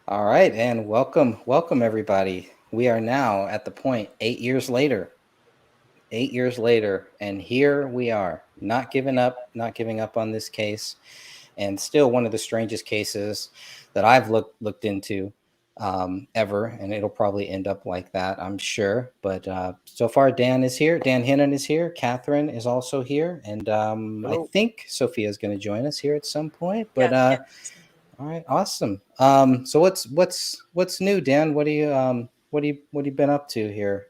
All right, and welcome everybody. We are now at the point 8 years later. 8 years later, and here we are, not giving up on this case, and still one of the strangest cases that I've looked into ever, and it'll probably end up like that, I'm sure. But so far, Dan is here. Dan Hinnon is here. Catherine is also here, and I Hello. think Sophia is going to join us here at some point. But Yes, yes. all right, awesome. So what's new, Dan? What have you been up to here?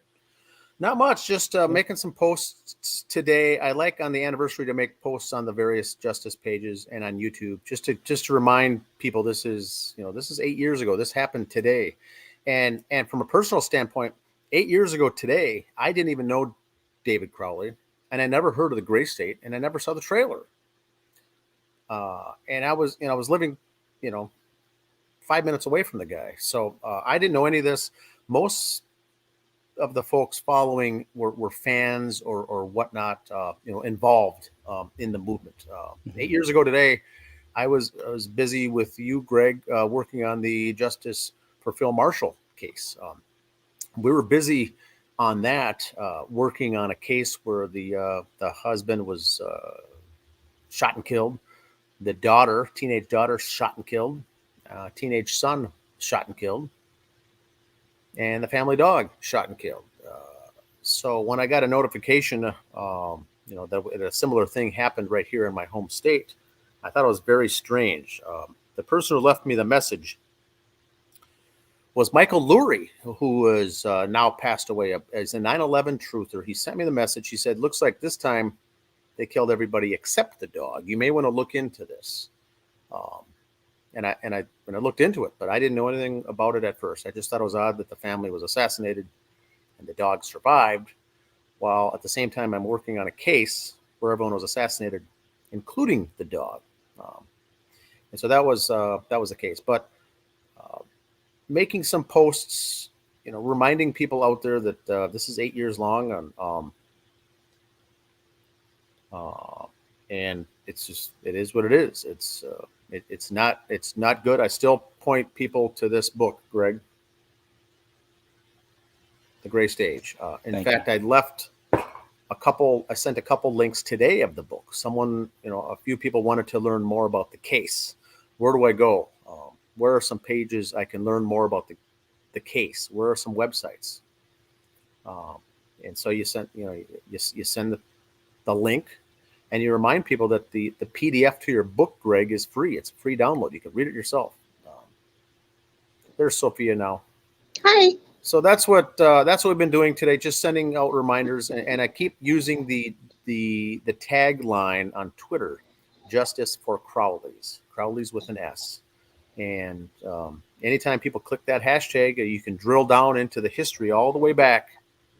Not much, just making some posts today. I like on the anniversary to make posts on the various justice pages and on YouTube, just to remind people this is 8 years ago. This happened today, and from a personal standpoint, 8 years ago today, I didn't even know David Crowley, and I never heard of the Gray State, and I never saw the trailer. And I was living, you know, 5 minutes away from the guy, so I didn't know any of this. Most of the folks following were fans or whatnot, involved in the movement. 8 years ago today, I was busy with you, Greg, working on the Justice for Phil Marshall case. We were busy on that, working on a case where the husband was shot and killed, the daughter, teenage daughter, shot and killed, teenage son shot and killed, and the family dog shot and killed. So when I got a notification, that a similar thing happened right here in my home state, I thought it was very strange. The person who left me the message was Michael Lurie, who is now passed away as a 9/11 truther. He sent me the message. He said, "Looks like this time they killed everybody except the dog. You may want to look into this." Um, and I looked into it, but I didn't know anything about it at first. I just thought it was odd that the family was assassinated and the dog survived, while at the same time I'm working on a case where everyone was assassinated, including the dog. Um, and so that was the case. But uh, making some posts, reminding people out there that this is 8 years long, uh, and it is what it is. It's not good. I still point people to this book, Greg, The Gray Stage. In Thank you. fact, I sent a couple links today of the book. Someone, a few people wanted to learn more about the case. Where do I go? Where are some pages I can learn more about the case? Where are some websites? Um, and so you send the link, and you remind people that the PDF to your book, Greg, is free. It's a free download. You can read it yourself. There's Sophia now. Hi. So that's what we've been doing today, just sending out reminders, and I keep using the tagline on Twitter, "Justice for Crowleys," Crowleys with an S. And anytime people click that hashtag, you can drill down into the history all the way back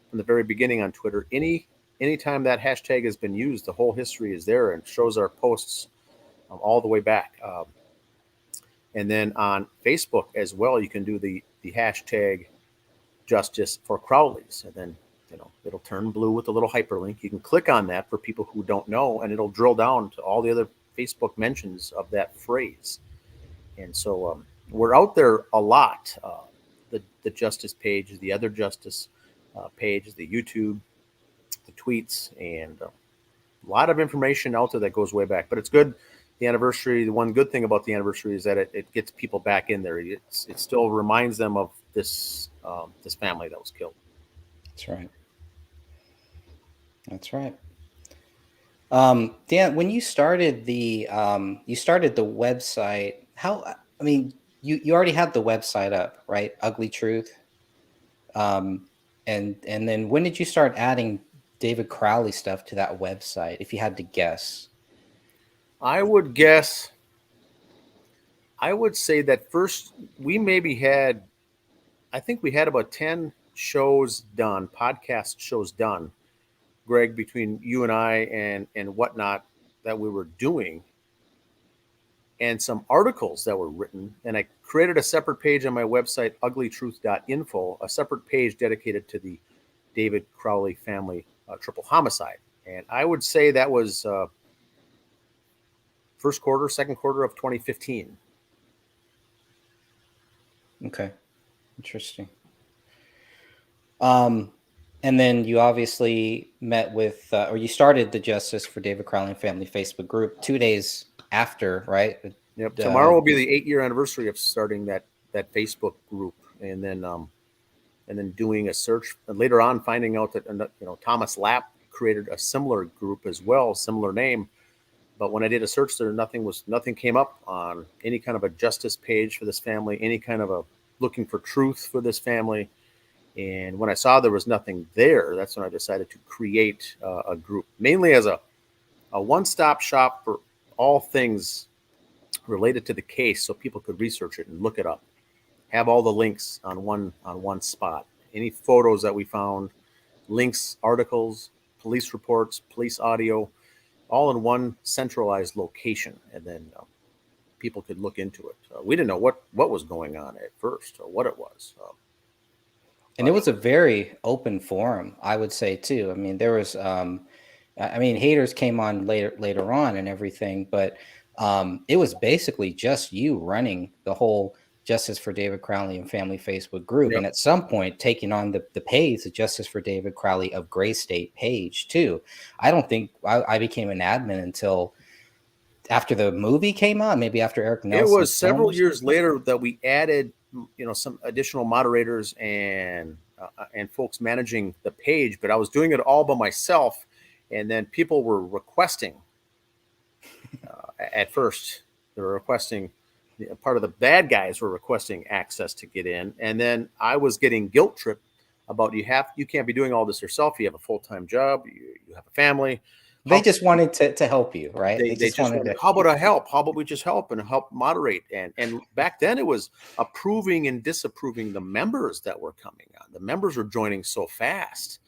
from the very beginning on Twitter. Anytime that hashtag has been used, the whole history is there and shows our posts all the way back. And then on Facebook as well, you can do the hashtag Justice for Crowleys, and then it'll turn blue with a little hyperlink. You can click on that for people who don't know, and it'll drill down to all the other Facebook mentions of that phrase. And so we're out there a lot. The Justice page, the other Justice page, the YouTube, the tweets, and a lot of information out there that goes way back. But it's good. The anniversary. The one good thing about the anniversary is that it gets people back in there. It still reminds them of this family that was killed. That's right. That's right. Dan, when you started the website, I mean, you already had the website up, right? Ugly Truth. Um, and then when did you start adding David Crowley stuff to that website, if you had to guess? I would guess. I would say that first we maybe had. I think we had about 10 shows done, podcast shows done, Greg, between you and I and whatnot that we were doing, and some articles that were written. And I created a separate page on my website, uglytruth.info, a separate page dedicated to the David Crowley family triple homicide. And I would say that was first quarter, second quarter of 2015. Okay. Interesting. And then you obviously met with, or you started the Justice for David Crowley Family Facebook group 2 days after, right? Yep. Uh, Tomorrow will be the 8-year anniversary of starting that Facebook group, and then doing a search and later on finding out that Thomas Lapp created a similar group as well, similar name. But when I did a search there, nothing came up on any kind of a justice page for this family, any kind of a looking for truth for this family. And when I saw there was nothing there, that's when I decided to create a group, mainly as a one-stop shop for all things related to the case, so people could research it and look it up. Have all the links on one spot. Any photos that we found, links, articles, police reports, police audio, all in one centralized location, and then people could look into it. We didn't know what was going on at first or what it was. and it was a very open forum, I would say too. I mean, there was, I mean, haters came on later on and everything, but it was basically just you running the whole Justice for David Crowley and Family Facebook group, Yep. and at some point taking on the page, the Justice for David Crowley of Gray State page too. I don't think I became an admin until after the movie came out, maybe after Eric It Nelson's was film several or years something. later that we added, some additional moderators and folks managing the page, but I was doing it all by myself, and then people were requesting. At first, they were requesting. Part of the bad guys were requesting access to get in, and then I was getting guilt tripped about you can't be doing all this yourself. You have a full-time job. You have a family. They just wanted to help you, right? They They just just wanted wanted, to. how about I help? How about we just help and help moderate? And back then it was approving and disapproving the members that were coming on. The members were joining so fast,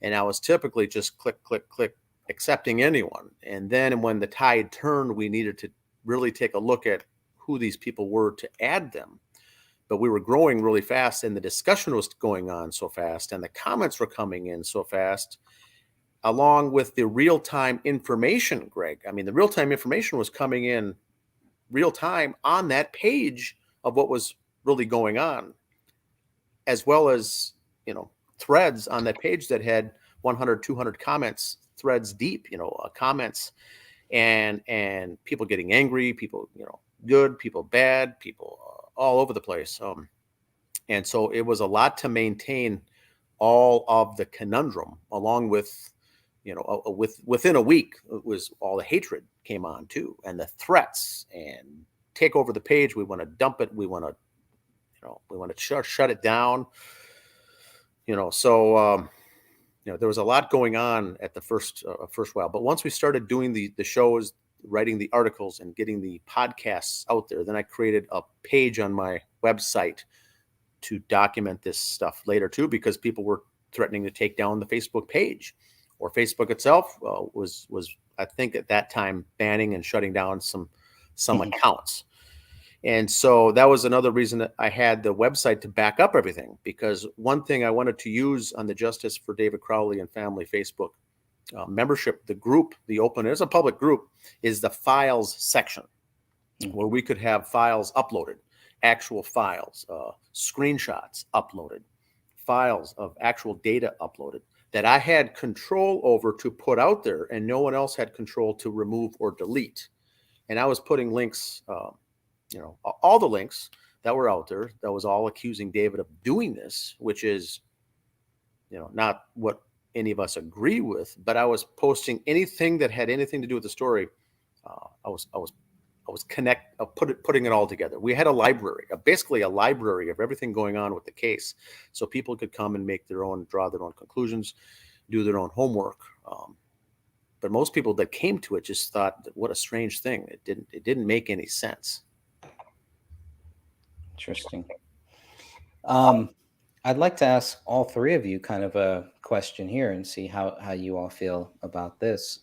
and I was typically just click, click, click, accepting anyone. And then when the tide turned, we needed to really take a look at who these people were to add them. But we were growing really fast, and the discussion was going on so fast, and the comments were coming in so fast, along with the real-time information, Greg. I mean, the real-time information was coming in real time on that page of what was really going on, as well as, threads on that page that had 100, 200 comments, threads deep, comments, and people getting angry, people, good, people bad, people all over the place. And so it was a lot to maintain all of the conundrum, along with, within a week, it was all the hatred came on too, and the threats and take over the page. We want to dump it. We want to, shut it down. So there was a lot going on at the first while. But once we started doing the shows, writing the articles, and getting the podcasts out there, then I created a page on my website to document this stuff later too, because people were threatening to take down the Facebook page, or Facebook itself was I think at that time banning and shutting down some accounts. And so that was another reason that I had the website to back up everything, because one thing I wanted to use on the Justice for David Crowley and Family Facebook membership, the group, the open, it's a public group, is the files section, where we could have files uploaded, actual files, screenshots uploaded, files of actual data uploaded that I had control over to put out there, and no one else had control to remove or delete. And I was putting links, all the links that were out there, that was all accusing David of doing this, which is, not what any of us agree with, but I was posting anything that had anything to do with the story. I was putting it all together. We had a library, basically a library of everything going on with the case, so people could come and draw their own conclusions, do their own homework. But most people that came to it just thought, what a strange thing. It didn't make any sense. Interesting. I'd like to ask all three of you kind of a question here and see how you all feel about this.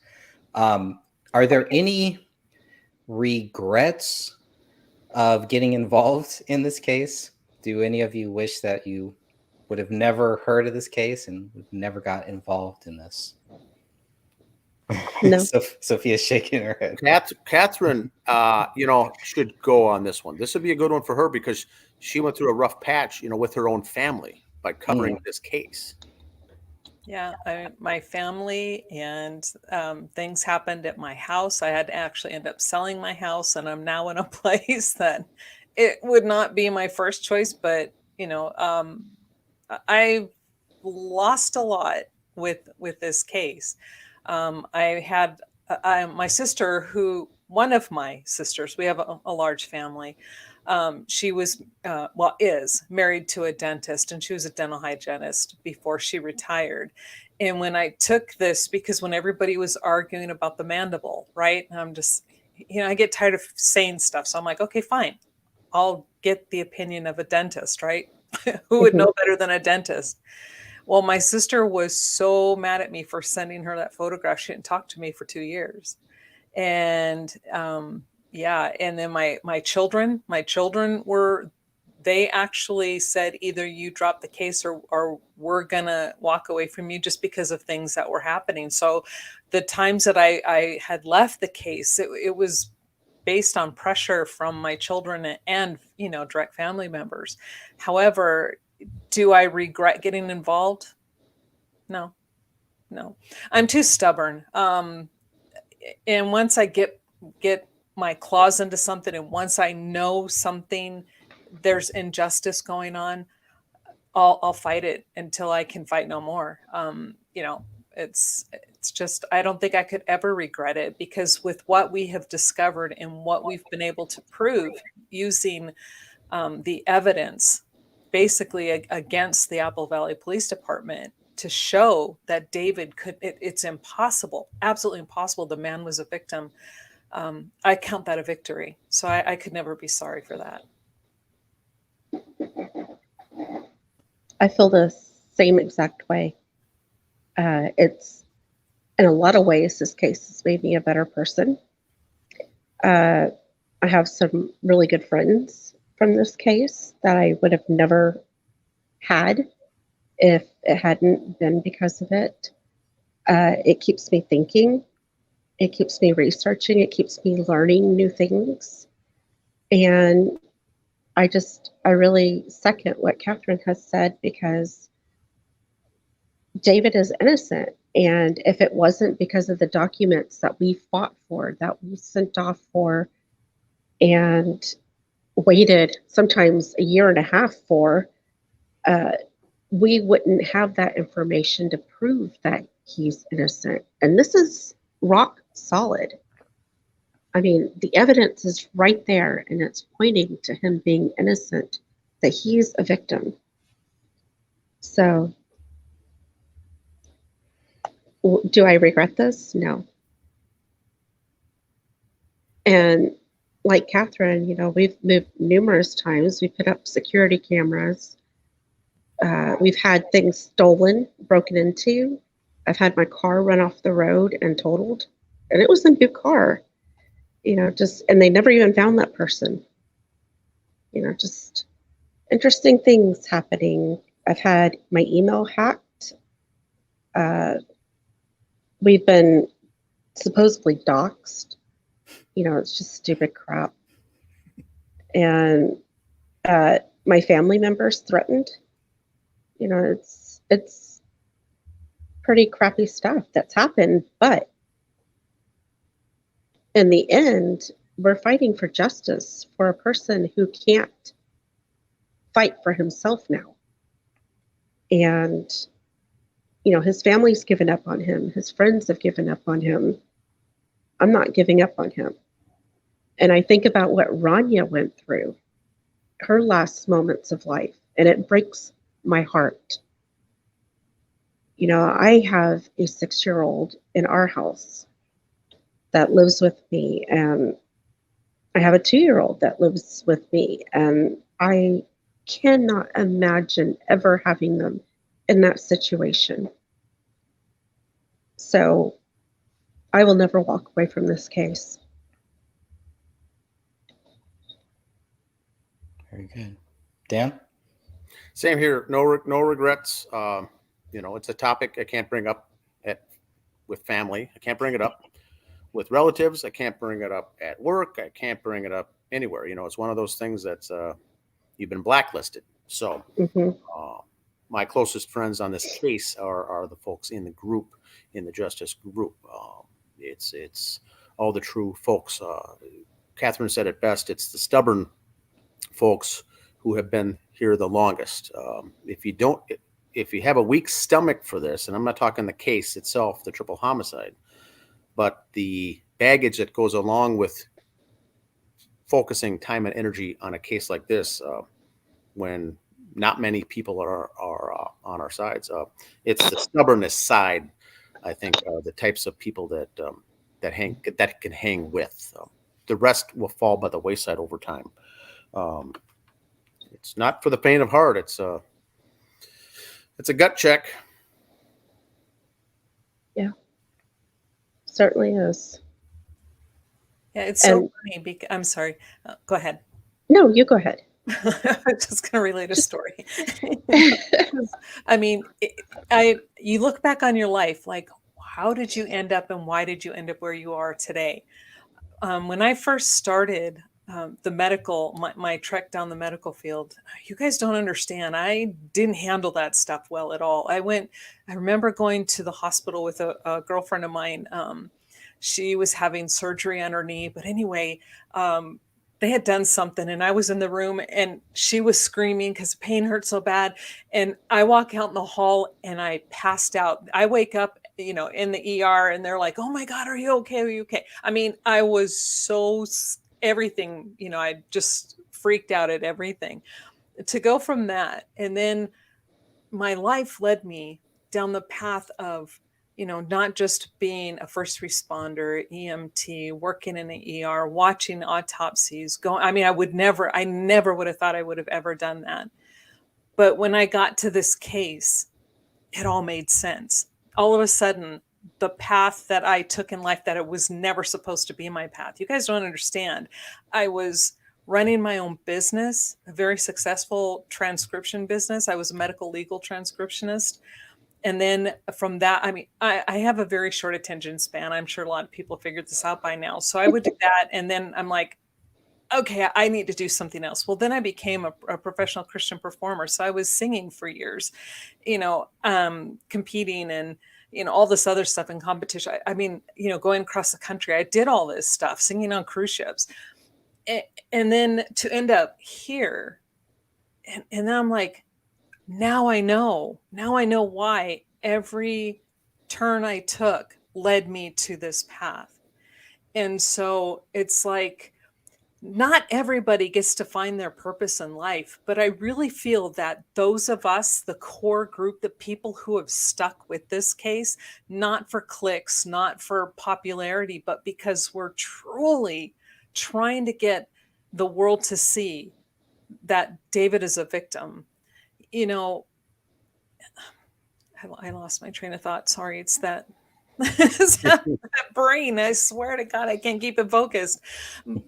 Are there any regrets of getting involved in this case? Do any of you wish that you would have never heard of this case and never got involved in this? No. Sophia's shaking her head. Catherine, should go on this one. This would be a good one for her because she went through a rough patch, with her own family by covering this case. Yeah, my family and things happened at my house. I had to actually end up selling my house, and I'm now in a place that it would not be my first choice. But I lost a lot with this case. I had my sister, one of my sisters, we have a large family. She was, is married to a dentist, and she was a dental hygienist before she retired. And when I took this, because when everybody was arguing about the mandible, right? I'm just, I get tired of saying stuff. So I'm like, okay, fine. I'll get the opinion of a dentist, right? Who would know better than a dentist? Well, my sister was so mad at me for sending her that photograph. She didn't talk to me for 2 years. And and then my children they actually said, either you drop the case or we're gonna walk away from you, just because of things that were happening. So the times that I had left the case, it was based on pressure from my children and direct family members. However, do I regret getting involved? No. I'm too stubborn. And once I get my claws into something, and once I know something, there's injustice going on, I'll fight it until I can fight no more. It's just, I don't think I could ever regret it, because with what we have discovered and what we've been able to prove using the evidence basically against the Apple Valley Police Department, to show that David it's impossible, absolutely impossible, the man was a victim. I count that a victory. So I could never be sorry for that. I feel the same exact way. It's, in a lot of ways, this case has made me a better person. I have some really good friends from this case that I would have never had if it hadn't been because of it. It keeps me thinking. It keeps me researching. It keeps me learning new things. And I really second what Catherine has said, because David is innocent. And if it wasn't because of the documents that we fought for, that we sent off for, and waited sometimes a year and a half for, we wouldn't have that information to prove that he's innocent. And this is rock solid. I mean, the evidence is right there, and it's pointing to him being innocent, that he's a victim. So, do I regret this? No. And like Catherine, we've moved numerous times. We put up security cameras. We've had things stolen, broken into. I've had my car run off the road and totaled, and it was a new car. And they never even found that person. Just interesting things happening. I've had my email hacked. We've been supposedly doxxed. It's just stupid crap. And my family members threatened. It's pretty crappy stuff that's happened, but in the end, we're fighting for justice for a person who can't fight for himself now. And, his family's given up on him. His friends have given up on him. I'm not giving up on him. And I think about what Rania went through, her last moments of life, and it breaks my heart. I have a 6-year-old in our house that lives with me, and I have a 2-year-old that lives with me, and I cannot imagine ever having them in that situation. So I will never walk away from this case. Very good. Dan? Same here. No regrets. It's a topic I can't bring up at with family. I can't bring it up with relatives. I can't bring it up at work. I can't bring it up anywhere. It's one of those things that's you've been blacklisted. So hmm my closest friends on this case are the folks in the group, in the justice group. It's all the true folks. Catherine said it best. It's the stubborn folks who have been here the longest. If you have a weak stomach for this, and I'm not talking the case itself, the triple homicide, but the baggage that goes along with focusing time and energy on a case like this, when not many people are on our sides, it's the stubbornness side. I think the types of people that can hang with. The rest will fall by the wayside over time. It's not for the faint of heart. It's a gut check. Yeah, certainly is. Yeah, it's so funny because I'm sorry. Go ahead. No, you go ahead. I'm just going to relate a story. I mean, you look back on your life, like, how did you end up and why did you end up where you are today? When I first started my trek down the medical field, you guys don't understand. I didn't handle that stuff well at all. I remember going to the hospital with a girlfriend of mine. She was having surgery on her knee, but anyway, they had done something and I was in the room and she was screaming because the pain hurt so bad. And I walk out in the hall and I passed out. I wake up, in the ER and they're like, "Oh my God, are you okay? Are you okay?" I mean, I was so everything, I just freaked out at everything. To go from that, and then my life led me down the path of, not just being a first responder, EMT, working in the ER, watching autopsies, I never would have thought I would have ever done that. But when I got to this case, it all made sense. All of a sudden, the path that I took in life, that it was never supposed to be my path. You guys don't understand. I was running my own business, a very successful transcription business. I was a medical legal transcriptionist. And then from that, I have a very short attention span. I'm sure a lot of people figured this out by now. So I would do that. And then I'm like, okay, I need to do something else. Well, then I became a professional Christian performer. So I was singing for years, competing and, all this other stuff in competition. Going across the country, I did all this stuff, singing on cruise ships. And then to end up here, and then I'm like, now I know why every turn I took led me to this path. And so it's like, not everybody gets to find their purpose in life, but I really feel that those of us, the core group, the people who have stuck with this case, not for clicks, not for popularity, but because we're truly trying to get the world to see that David is a victim. I lost my train of thought. Sorry, it's that. that brain, I swear to God, I can't keep it focused.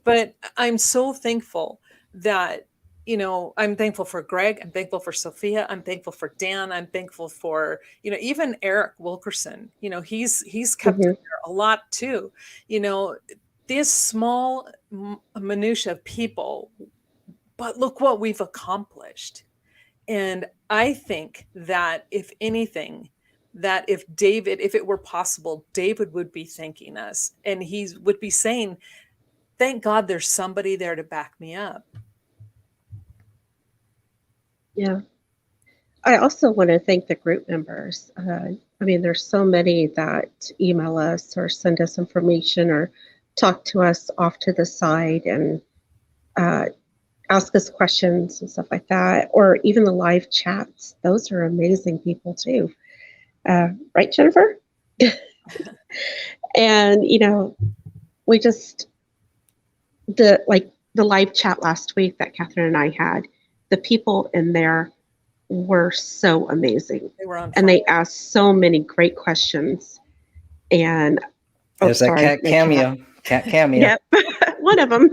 But I'm so thankful that, I'm thankful for Greg. I'm thankful for Sophia. I'm thankful for Dan. I'm thankful for, even Eric Wilkerson. He's kept there a lot too. This small minutia of people, but look what we've accomplished. And I think that if anything, that if it were possible, David would be thanking us and he would be saying, thank God there's somebody there to back me up. Yeah. I also want to thank the group members. There's so many that email us or send us information or talk to us off to the side and ask us questions and stuff like that, or even the live chats. Those are amazing people too. Right, Jennifer? And, we just, the live chat last week that Catherine and I had, the people in there were so amazing. They were on fire. And they asked so many great questions. And there's a cat cameo. Cat cameo. Yep, one of them.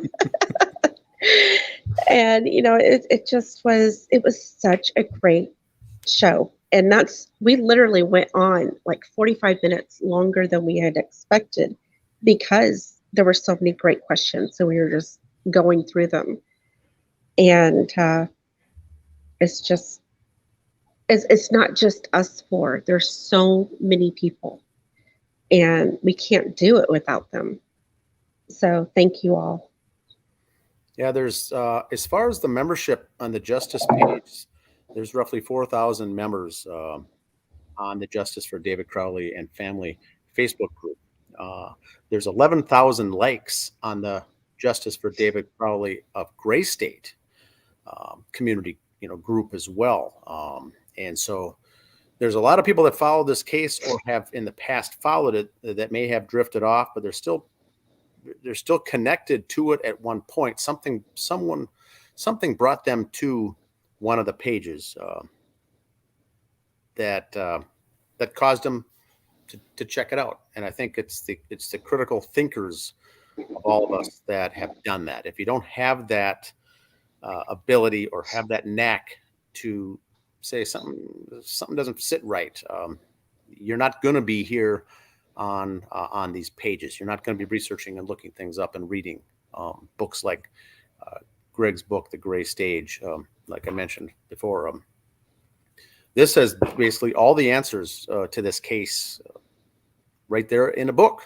And, it was such a great show. And we literally went on like 45 minutes longer than we had expected because there were so many great questions. So we were just going through them. And it's just, it's not just us four. There's so many people, and we can't do it without them. So thank you all. Yeah, there's as far as the membership on the Justice page, there's roughly 4,000 members on the Justice for David Crowley and Family Facebook group. There's 11,000 likes on the Justice for David Crowley of Gray State community, group as well. And so there's a lot of people that follow this case or have in the past followed it that may have drifted off, but they're still connected to it at one point. Something brought them to one of the pages that caused them to check it out. And I think it's the critical thinkers of all of us that have done that. If you don't have that ability or have that knack to say something doesn't sit right, you're not going to be here on these pages. You're not going to be researching and looking things up and reading books like Greg's book, The Gray Stage, like I mentioned before. This has basically all the answers to this case right there in a book.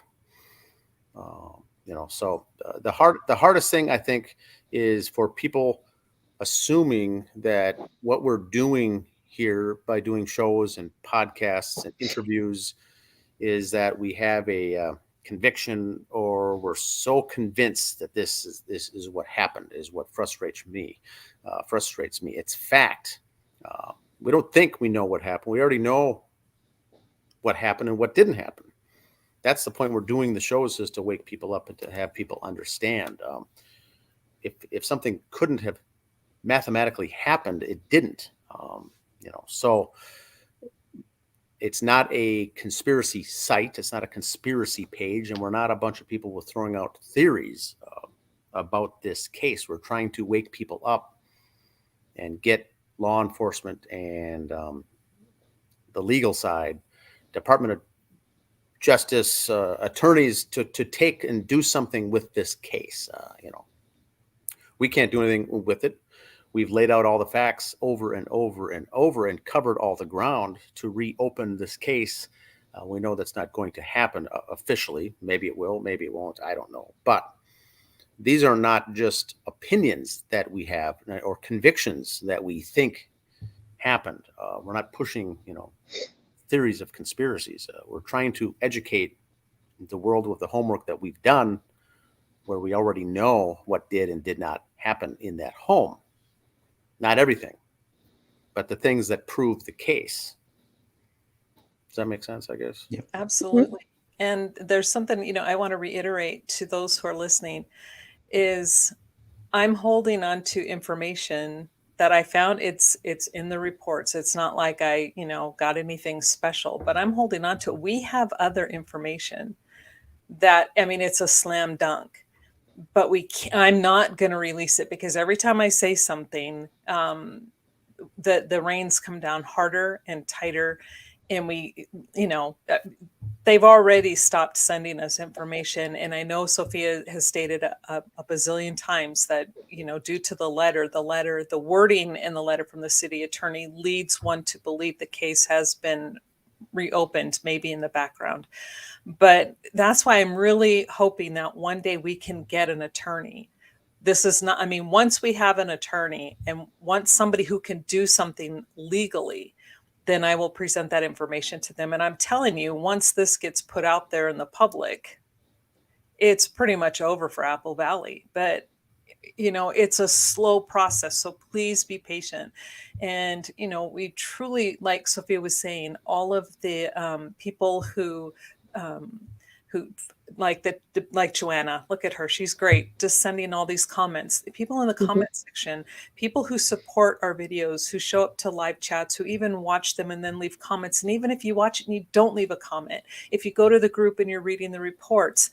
So the hardest thing I think is for people assuming that what we're doing here by doing shows and podcasts and interviews is that we have a conviction, or we're so convinced that this is what happened, is what frustrates me. It's fact. We don't think we know what happened. We already know what happened and what didn't happen. That's the point we're doing the shows, is to wake people up and to have people understand. If something couldn't have mathematically happened, it didn't. So it's not a conspiracy site. It's not a conspiracy page, and we're not a bunch of people with throwing out theories about this case. We're trying to wake people up and get law enforcement and the legal side, Department of Justice, attorneys to take and do something with this case. We can't do anything with it. We've laid out all the facts over and over and over and covered all the ground to reopen this case. We know that's not going to happen officially. Maybe it will, maybe it won't. I don't know. But these are not just opinions that we have or convictions that we think happened. We're not pushing, theories of conspiracies. We're trying to educate the world with the homework that we've done, where we already know what did and did not happen in that home. Not everything, but the things that prove the case. Does that make sense, I guess? Yep. Absolutely. And there's something, I want to reiterate to those who are listening is I'm holding on to information that I found. It's in the reports. It's not like I, got anything special, but I'm holding on to it. We have other information that, it's a slam dunk, but I'm not going to release it, because every time I say something, the reins come down harder and tighter. And they've already stopped sending us information. And I know Sophia has stated a bazillion times that, due to the wording in the letter from the city attorney leads one to believe the case has been reopened, maybe in the background. But that's why I'm really hoping that one day we can get an attorney. This is not, once we have an attorney and once somebody who can do something legally, then I will present that information to them. And I'm telling you, once this gets put out there in the public, it's pretty much over for Apple Valley. But, it's a slow process. So please be patient. And, we truly, like Sophia was saying, all of the people who like Joanna, look at her. She's great. Just sending all these comments. People in the comment section, people who support our videos, who show up to live chats, who even watch them and then leave comments. And even if you watch it and you don't leave a comment, if you go to the group and you're reading the reports,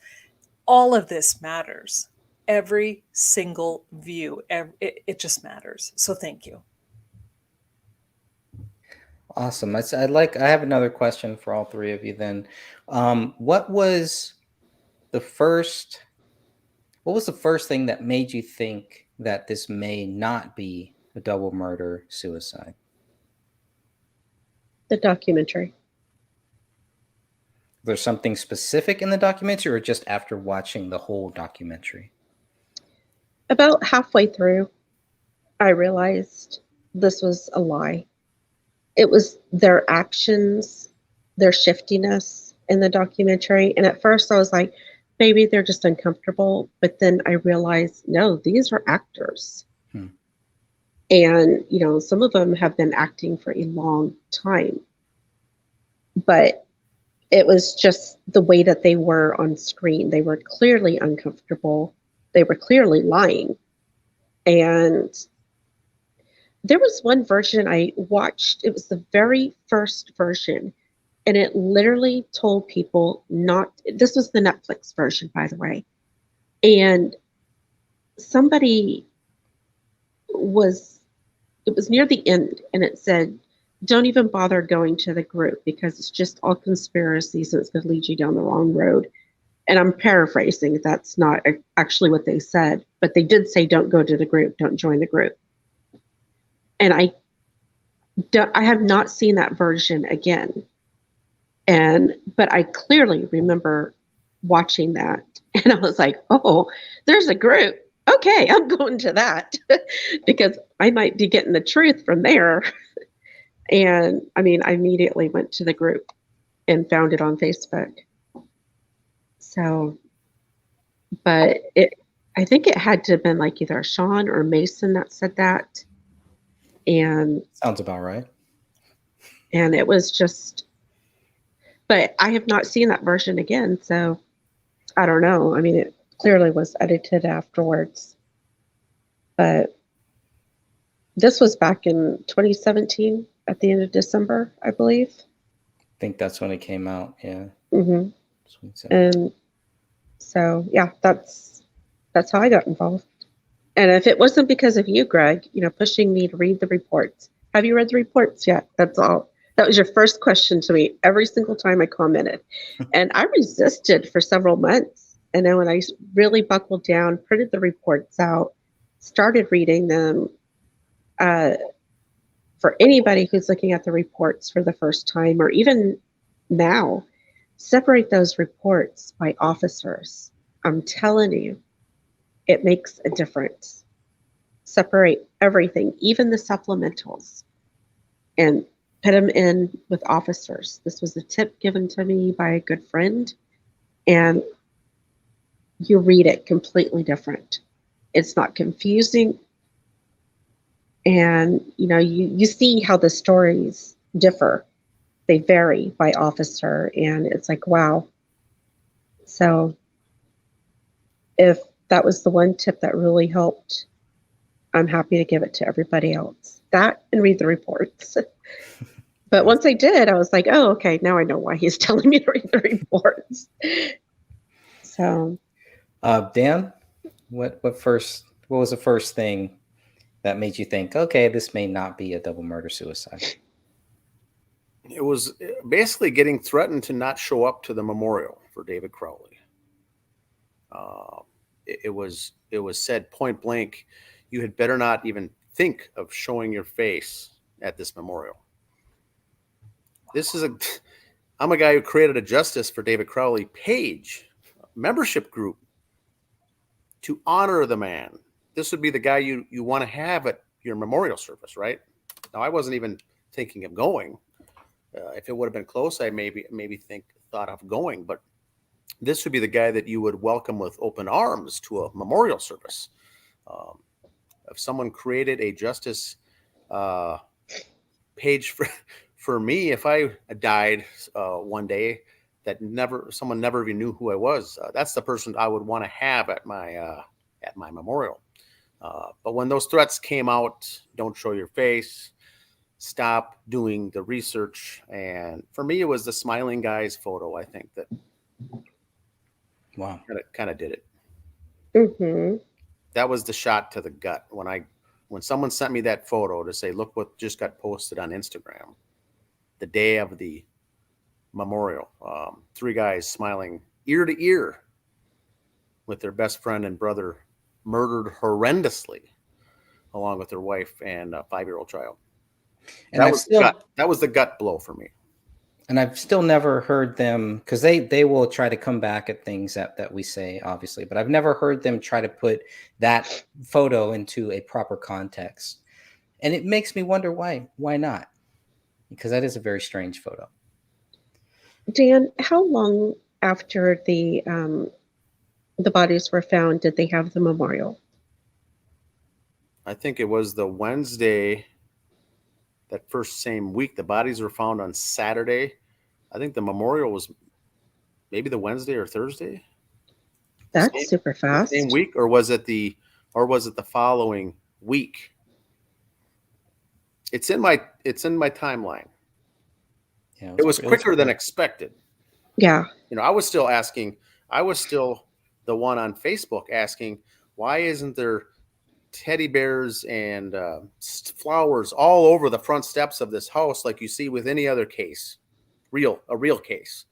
all of this matters. Every single view, it just matters. So thank you. Awesome. I have another question for all three of you then. What was the first thing that made you think that this may not be a double murder suicide? The documentary. There's something specific in the documentary, or just after watching the whole documentary? About halfway through, I realized this was a lie. It was their actions, their shiftiness in the documentary. And at first I was like, maybe they're just uncomfortable. But then I realized, no, these are actors. Hmm. And, some of them have been acting for a long time. But it was just the way that they were on screen. They were clearly uncomfortable. They were clearly lying. And there was one version I watched. It was the very first version. And it literally told people not, this was the Netflix version, by the way. And somebody it was near the end, and it said, don't even bother going to the group because it's just all conspiracies and it's going to lead you down the wrong road. And I'm paraphrasing. That's not actually what they said, but they did say, don't go to the group, don't join the group. And I have not seen that version again. But I clearly remember watching that, and I was like, oh, there's a group. Okay, I'm going to that because I might be getting the truth from there. And I immediately went to the group and found it on Facebook. So, but I think it had to have been like either Sean or Mason that said that. And Sounds about right. And it was just, but I have not seen that version again. So I don't know. It clearly was edited afterwards. But this was back in 2017 at the end of December, I believe. I think that's when it came out. Yeah. Mm-hmm. 2017. And so, yeah, that's how I got involved. And if it wasn't because of you, Greg, pushing me to read the reports. Have you read the reports yet? That's all. That was your first question to me every single time I commented. And I resisted for several months. And then when I really buckled down, printed the reports out, started reading them, for anybody who's looking at the reports for the first time, or even now, separate those reports by officers. I'm telling you, it makes a difference. Separate everything, even the supplementals, and put them in with officers. This was a tip given to me by a good friend, and you read it completely different. It's not confusing. And, you see how the stories differ. They vary by officer, and it's like, wow. So if that was the one tip that really helped, I'm happy to give it to everybody else. That and read the reports. But once I did, I was like, oh, okay, now I know why he's telling me to read the reports. So, Dan, what was the first thing that made you think, okay, this may not be a double murder suicide? It was basically getting threatened to not show up to the memorial for David Crowley. It was said point blank, you had better not even think of showing your face at this memorial. I'm a guy who created a Justice for David Crowley page, membership group, to honor the man. This would be the guy you want to have at your memorial service, right? Now, I wasn't even thinking of going. If it would have been close, I maybe thought of going, but this would be the guy that you would welcome with open arms to a memorial service. If someone created a Justice page for me, if I died one day, that someone never even knew who I was, that's the person I would want to have at my memorial. But when those threats came out, don't show your face, stop doing the research, and for me, it was the smiling guy's photo. I think that Wow, kind of did it. mm-hmm. That was the shot to the gut when someone sent me that photo to say, look what just got posted on Instagram. the day of the memorial. Three guys smiling ear to ear with their best friend and brother murdered horrendously, along with their wife and a 5-year-old child. And That was the gut blow for me. And I've still never heard them, because they will try to come back at things that we say, obviously, but I've never heard them try to put that photo into a proper context. And it makes me wonder why not? Because that is a very strange photo. Dan, how long after the bodies were found did they have the memorial? I think it was the Wednesday, that first same week. The bodies were found on Saturday. I think the memorial was maybe the Wednesday or Thursday. That's super fast. Same week, or was it the following week? It's in my timeline. Yeah, It was quicker than expected. Yeah. You know, I was still the one on Facebook asking, why isn't there teddy bears and flowers all over the front steps of this house like you see with any other case, a real case?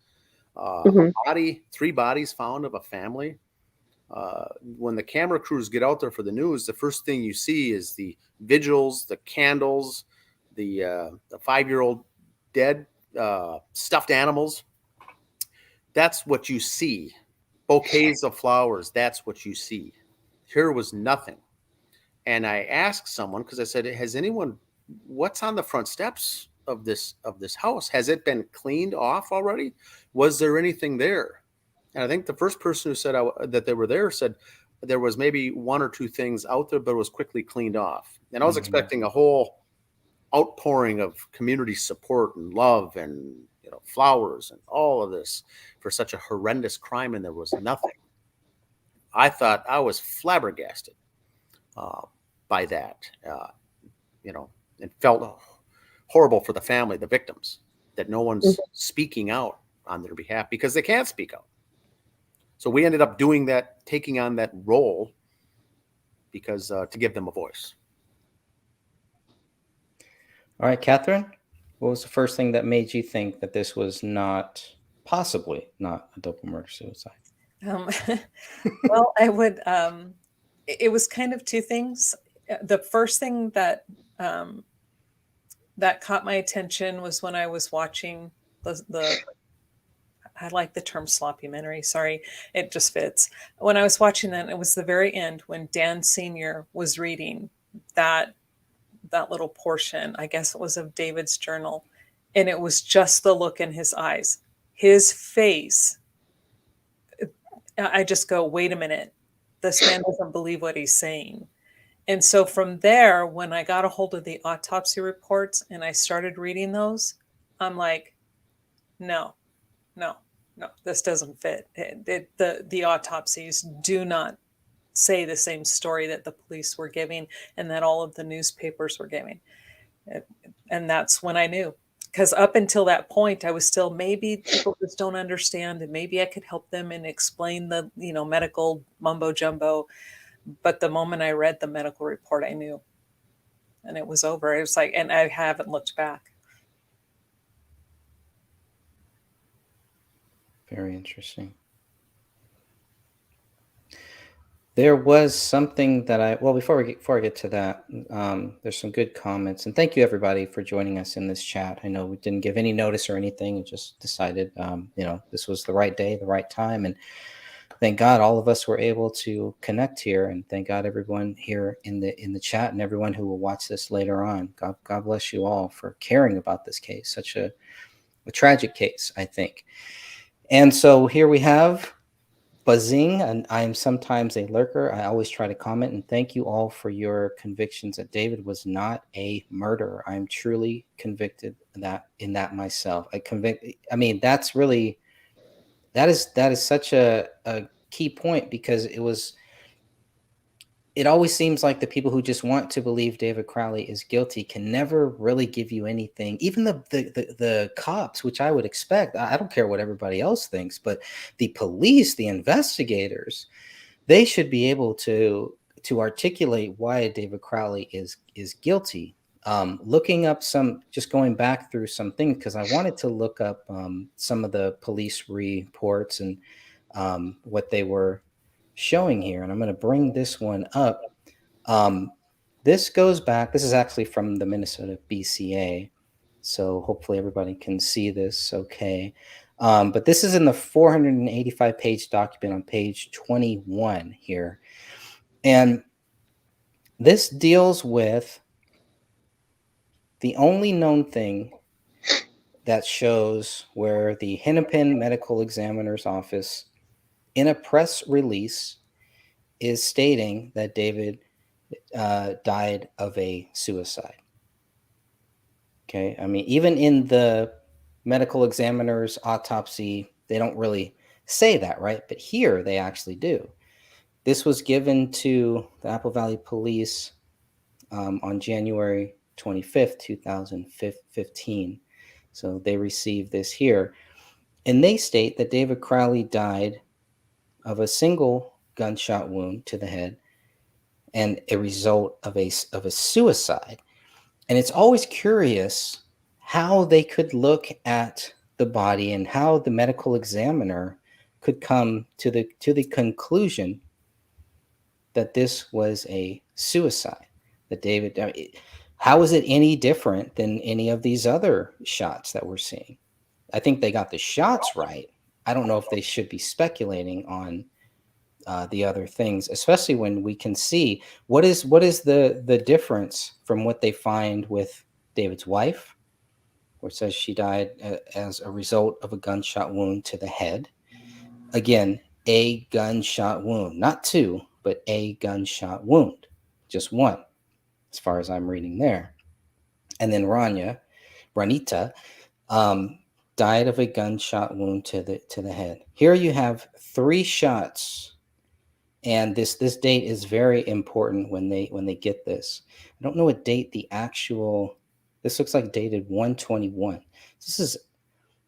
A 3 bodies found of a family. When the camera crews get out there for the news, the first thing you see is the vigils, the candles, the 5-year-old dead stuffed animals. That's what you see. Bouquets of flowers. That's what you see. Here was nothing. And I asked someone, because I said, what's on the front steps of this house? Has it been cleaned off already? Was there anything there? And I think the first person who said that they were there said there was maybe 1 or 2 things out there, but it was quickly cleaned off. And I was expecting a whole outpouring of community support and love and flowers and all of this for such a horrendous crime, and there was nothing. I thought I was flabbergasted by that, and felt horrible for the family, the victims, that no one's speaking out on their behalf because they can't speak out. So we ended up doing that, taking on that role because to give them a voice. All right, Catherine, what was the first thing that made you think that this was possibly not a double murder suicide? Well, I would. It was kind of 2 things. The first thing that caught my attention was when I was watching the I like the term sloppumentary. Sorry, it just fits. When I was watching that, it was the very end when Dan Sr. was reading that little portion, I guess it was of David's journal. And it was just the look in his eyes, his face. I just go, wait a minute. This man doesn't believe what he's saying. And so from there, when I got a hold of the autopsy reports and I started reading those, I'm like, no, this doesn't fit. The autopsies do not say the same story that the police were giving and that all of the newspapers were giving. And that's when I knew. Because up until that point, I was still, maybe people just don't understand and maybe I could help them and explain the, medical mumbo jumbo. But the moment I read the medical report, I knew. And it was over. It was like, and I haven't looked back. Very interesting. There was something that before I get to that, there's some good comments, and thank you everybody for joining us in this chat. I know we didn't give any notice or anything; we just decided, this was the right day, the right time, and thank God all of us were able to connect here, and thank God everyone here in the chat and everyone who will watch this later on. God bless you all for caring about this case, such a tragic case, I think. And so here we have Buzzing, and I am sometimes a lurker. I always try to comment, and thank you all for your convictions that David was not a murderer. I'm truly convicted in that myself. That's really, that is such a key point, because it always seems like the people who just want to believe David Crowley is guilty can never really give you anything. Even the cops, which I would expect, I don't care what everybody else thinks, but the police, the investigators, they should be able to articulate why David Crowley is guilty. looking up just going back through some things, because I wanted to look up some of the police reports and what they were showing here. And I'm going to bring this one up. This goes back, this is actually from the Minnesota BCA. So hopefully everybody can see this okay. But this is in the 485 page document on page 21 here. And this deals with the only known thing that shows where the Hennepin Medical Examiner's Office, in a press release, is stating that David died of a suicide. Okay, I mean, even in the medical examiner's autopsy, they don't really say that, right? But here they actually do. This was given to the Apple Valley Police on January 25th, 2015. So they received this here. And they state that David Crowley died of a single gunshot wound to the head and a result of a suicide. And it's always curious how they could look at the body and how the medical examiner could come to the conclusion that this was a suicide. That David, I mean, how is it any different than any of these other shots that we're seeing? I think they got the shots right. I don't know if they should be speculating on the other things, especially when we can see what is the difference from what they find with David's wife, where it says she died as a result of a gunshot wound to the head. Again, a gunshot wound, not two, but a gunshot wound, just one, as far as I'm reading there. And then Ranita, died of a gunshot wound to the head. Here you have 3 shots. And this date is very important when they get this. I don't know what date this looks like dated 121. This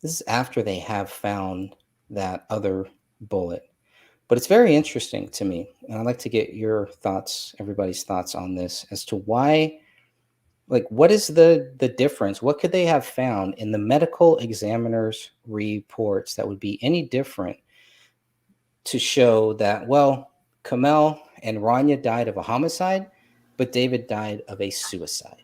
is after they have found that other bullet. But it's very interesting to me. And I'd like to get your thoughts, everybody's thoughts on this as to why, like, what is the difference? What could they have found in the medical examiner's reports that would be any different to show that, well, Kamel and Rania died of a homicide, but David died of a suicide?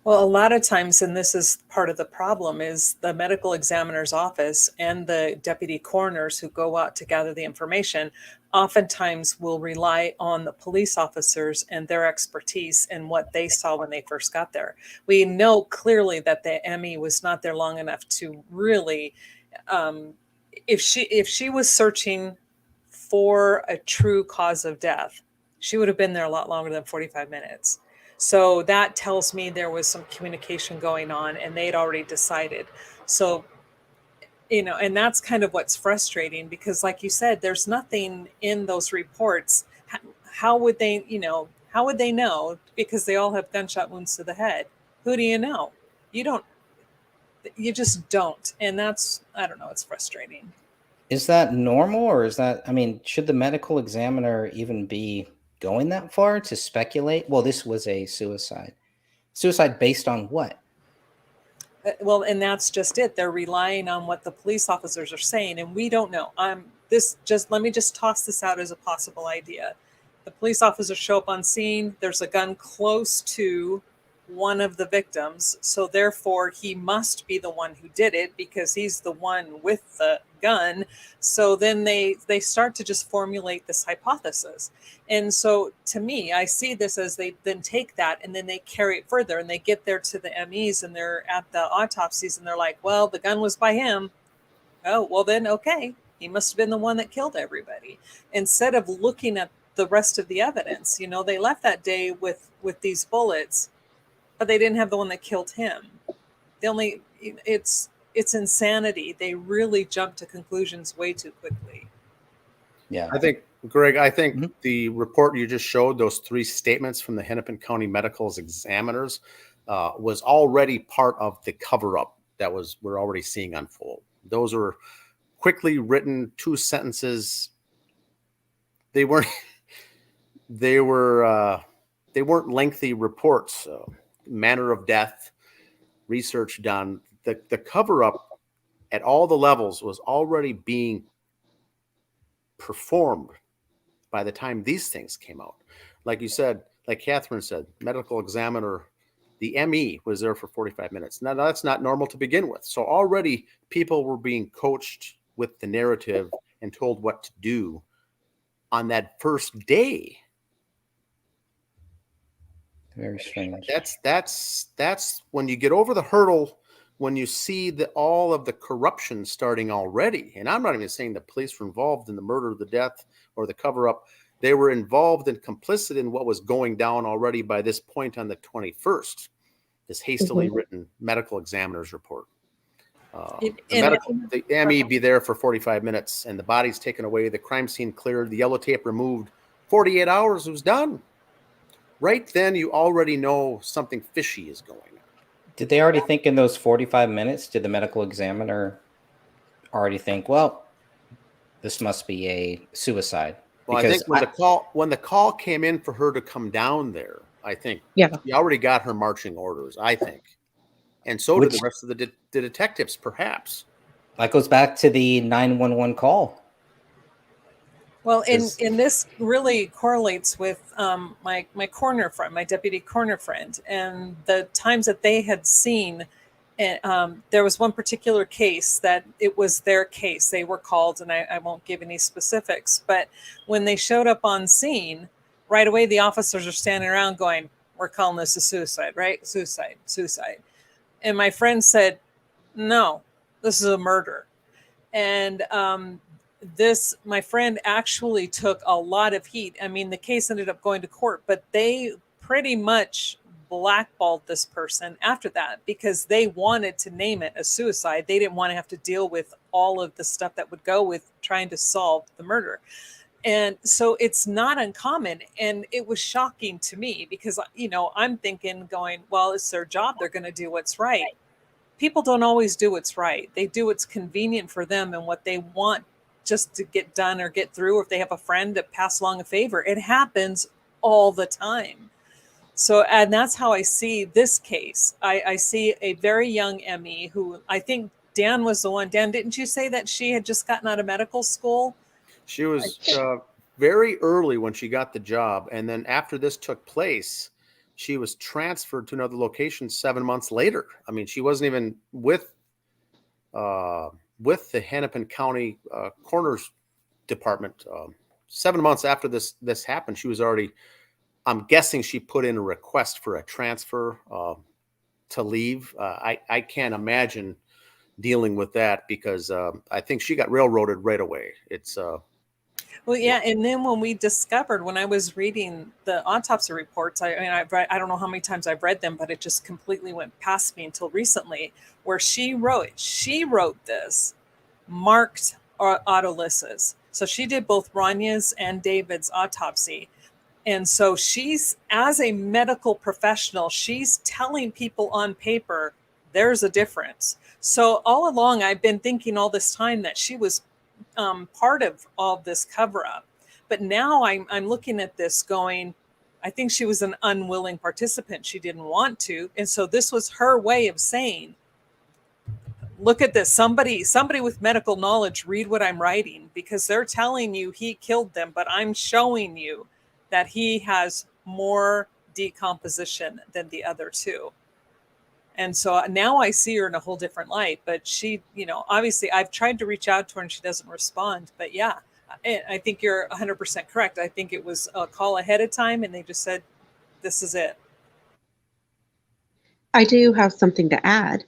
Well, a lot of times, and this is part of the problem, is the medical examiner's office and the deputy coroners who go out to gather the information oftentimes will rely on the police officers and their expertise and what they saw when they first got there. We know clearly that the ME was not there long enough to really, if she was searching for a true cause of death, she would have been there a lot longer than 45 minutes. So that tells me there was some communication going on and they'd already decided. So, and that's kind of what's frustrating because, like you said, there's nothing in those reports. How would they, how would they know? Because they all have gunshot wounds to the head. Who do you know? You just don't. And that's, I don't know, it's frustrating. Is that normal, or should the medical examiner even be going that far to speculate? Well, this was a suicide. Suicide based on what? Well, and that's just it. They're relying on what the police officers are saying, and we don't know. Let me just toss this out as a possible idea. The police officers show up on scene. There's a gun close to one of the victims, so therefore he must be the one who did it because he's the one with the gun. So then they start to just formulate this hypothesis. And so to me, I see this as they then take that and then they carry it further and they get there to the MEs and they're at the autopsies and they're like, well, the gun was by him. Oh, well then, okay, he must have been the one that killed everybody. Instead of looking at the rest of the evidence, they left that day with these bullets, but they didn't have the one that killed him. It's insanity. They really jump to conclusions way too quickly. Yeah. Greg, the report you just showed, those 3 statements from the Hennepin County Medical's examiners, was already part of the cover-up that we're already seeing unfold. Those were quickly written 2 sentences. They were they weren't lengthy reports. Manner of death, research done. The cover up at all the levels was already being performed by the time these things came out. Like you said, like Catherine said, medical examiner, the ME was there for 45 minutes. Now that's not normal to begin with. So already people were being coached with the narrative and told what to do on that first day. Very strange. That's when you get over the hurdle, when you see all of the corruption starting already. And I'm not even saying the police were involved in the murder, the death, or the cover up. They were involved and complicit in what was going down already by this point on the 21st. This hastily written medical examiner's report. The ME be there for 45 minutes, and the body's taken away, the crime scene cleared, the yellow tape removed. 48 hours, it was done. Right then, you already know something fishy is going on. Did they already think in those 45 minutes, did the medical examiner already think, well, this must be a suicide? Well, Because I think when the call came in for her to come down there, I think she already got her marching orders, I think. And so did the rest of the detectives, perhaps. That goes back to the 911 call. Well, in this really correlates with my coroner friend, my deputy coroner friend, and the times that they had seen. And there was one particular case that it was their case. They were called, and I won't give any specifics. But when they showed up on scene, right away the officers are standing around going, "We're calling this a suicide, right? Suicide, suicide." And my friend said, "No, this is a murder." And my friend actually took a lot of heat. I mean, the case ended up going to court, but they pretty much blackballed this person after that because they wanted to name it a suicide. They didn't want to have to deal with all of the stuff that would go with trying to solve the murder. And so it's not uncommon. And it was shocking to me because, I'm thinking going, well, it's their job. They're going to do what's right. People don't always do what's right. They do what's convenient for them and what they want just to get done or get through. Or if they have a friend that pass along a favor, it happens all the time. So, and that's how I see this case. I see a very young ME who I think Dan was the one. Dan, didn't you say that she had just gotten out of medical school? She was very early when she got the job. And then after this took place, she was transferred to another location 7 months later. I mean, she wasn't even with the Hennepin County Coroner's Department. 7 months after this happened, she was already, I'm guessing she put in a request for a transfer to leave. I can't imagine dealing with that because I think she got railroaded right away. It's well, yeah. And then when I was reading the autopsy reports, I don't know how many times I've read them, but it just completely went past me until recently, where she wrote this marked autolysis. So she did both Ranya's and David's autopsy. And so she's, as a medical professional, she's telling people on paper, there's a difference. So all along, I've been thinking all this time that she was part of all this cover up. But now I'm looking at this going, I think she was an unwilling participant. She didn't want to. And so this was her way of saying, look at this. Somebody with medical knowledge, read what I'm writing, because they're telling you he killed them, but I'm showing you that he has more decomposition than the other two. And so now I see her in a whole different light, but she, obviously I've tried to reach out to her and she doesn't respond, but yeah, I think you're 100% correct. I think it was a call ahead of time and they just said, this is it. I do have something to add.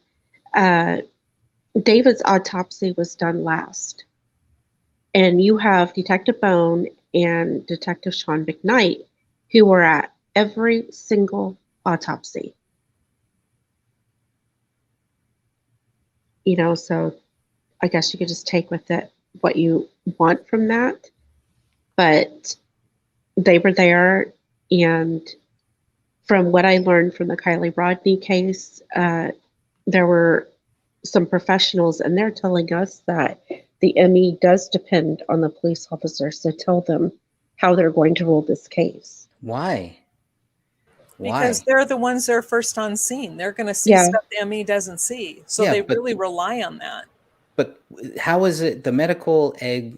David's autopsy was done last. And you have Detective Bone and Detective Sean McKnight, who were at every single autopsy. So I guess you could just take with it what you want from that. But they were there, and from what I learned from the Kylie Rodney case, there were some professionals, and they're telling us that the ME does depend on the police officers to tell them how they're going to rule this case. Why? Because Why? they're the ones that are first on scene. They're going to see Yeah. stuff the ME doesn't see. So Yeah, they but really rely on that. But how is it the medical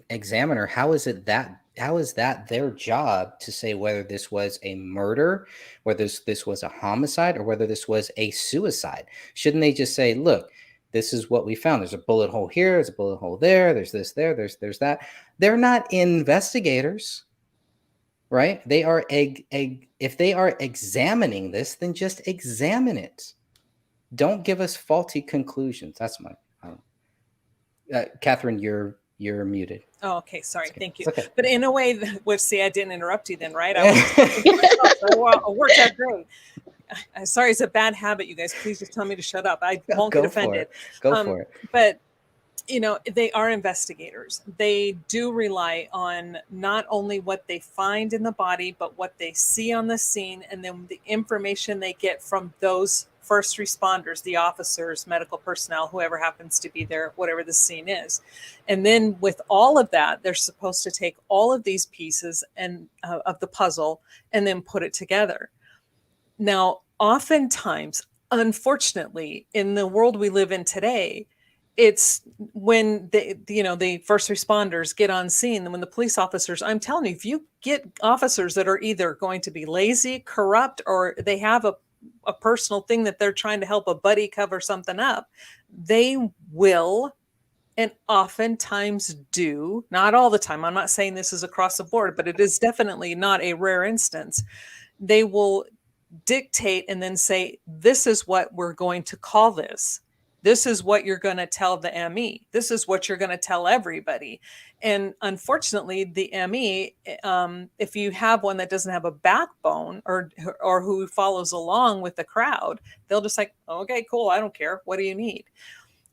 examiner? How is that their job to say whether this was a murder, whether this was a homicide, or whether this was a suicide? Shouldn't they just say, "Look, this is what we found. There's a bullet hole here. There's a bullet hole there. There's this there. There's that." They're not investigators, right? They are if they are examining this, then just examine it. Don't give us faulty conclusions. That's my. Catherine, you're muted. Oh, okay. Sorry. It's okay. Thank you. It's okay. But in a way, which see, I didn't interrupt you then, right? I was it worked out great. I'm sorry, it's a bad habit, you guys. Please just tell me to shut up. I won't get offended. Go for it. But they are investigators. They do rely on not only what they find in the body, but what they see on the scene, and then the information they get from those first responders, the officers, medical personnel, whoever happens to be there, whatever the scene is. And then with all of that, they're supposed to take all of these pieces and of the puzzle and then put it together. Now, oftentimes, unfortunately, in the world we live in today, it's when the first responders get on scene, and when the police officers, I'm telling you, if you get officers that are either going to be lazy, corrupt, or they have a personal thing that they're trying to help a buddy cover something up, they will, and oftentimes do, not all the time, I'm not saying this is across the board, but it is definitely not a rare instance, they will dictate and then say, this is what we're going to call this. This is what you're going to tell the ME. This is what you're going to tell everybody. And unfortunately, the ME, if you have one that doesn't have a backbone or who follows along with the crowd, they'll just like, okay, cool. I don't care. What do you need?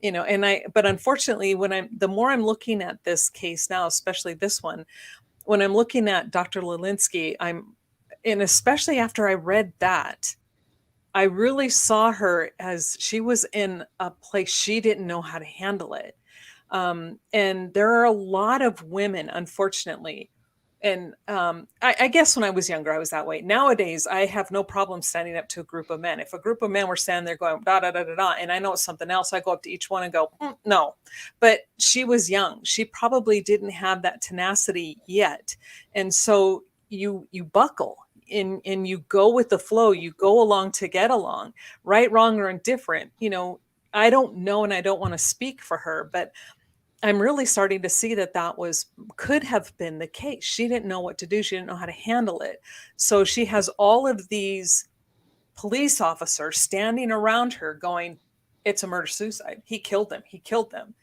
But unfortunately, the more I'm looking at this case now, especially this one, when I'm looking at Dr. Lelinski, and especially after I read that, I really saw her as she was in a place she didn't know how to handle it. And there are a lot of women, unfortunately. And I guess when I was younger, I was that way. Nowadays, I have no problem standing up to a group of men. If a group of men were standing there going, da, da, da, da, da, and I know it's something else, I go up to each one and go, no. But she was young. She probably didn't have that tenacity yet. And so you buckle. And you go with the flow, you go along to get along, right, wrong, or indifferent. I don't know, and I don't want to speak for her, but I'm really starting to see that could have been the case. She didn't know what to do. She didn't know how to handle it. So she has all of these police officers standing around her going, it's a murder-suicide. He killed them. He killed them.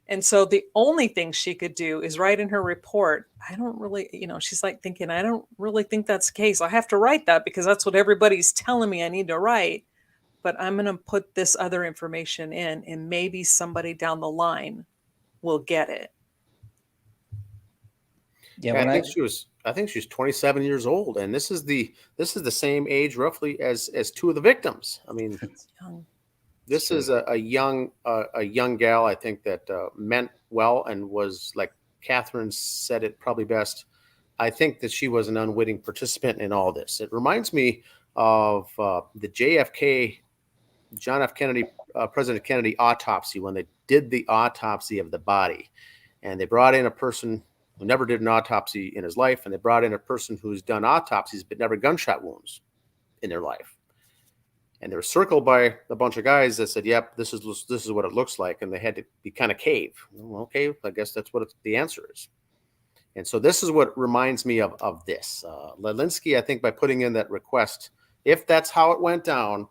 And so the only thing she could do is write in her report, I don't really, she's like thinking, I don't really think that's the case. I have to write that because that's what everybody's telling me I need to write. But I'm going to put this other information in, and maybe somebody down the line will get it. Yeah, I think she was 27 years old, and this is the same age roughly as two of the victims. I mean, Young. this is a young gal, I think, that meant well and was, like Catherine said it probably best, I think that she was an unwitting participant in all this. It reminds me of the JFK, John F. Kennedy, President Kennedy autopsy, when they did the autopsy of the body. And they brought in a person who never did an autopsy in his life, and they brought in a person who's done autopsies but never gunshot wounds in their life. And they were circled by a bunch of guys that said, yep, this is what it looks like. And they had to be kind of cave. Well, okay, I guess that's what the answer is. And so this is what reminds me of this. Lelinski, I think, by putting in that request, if that's how it went down,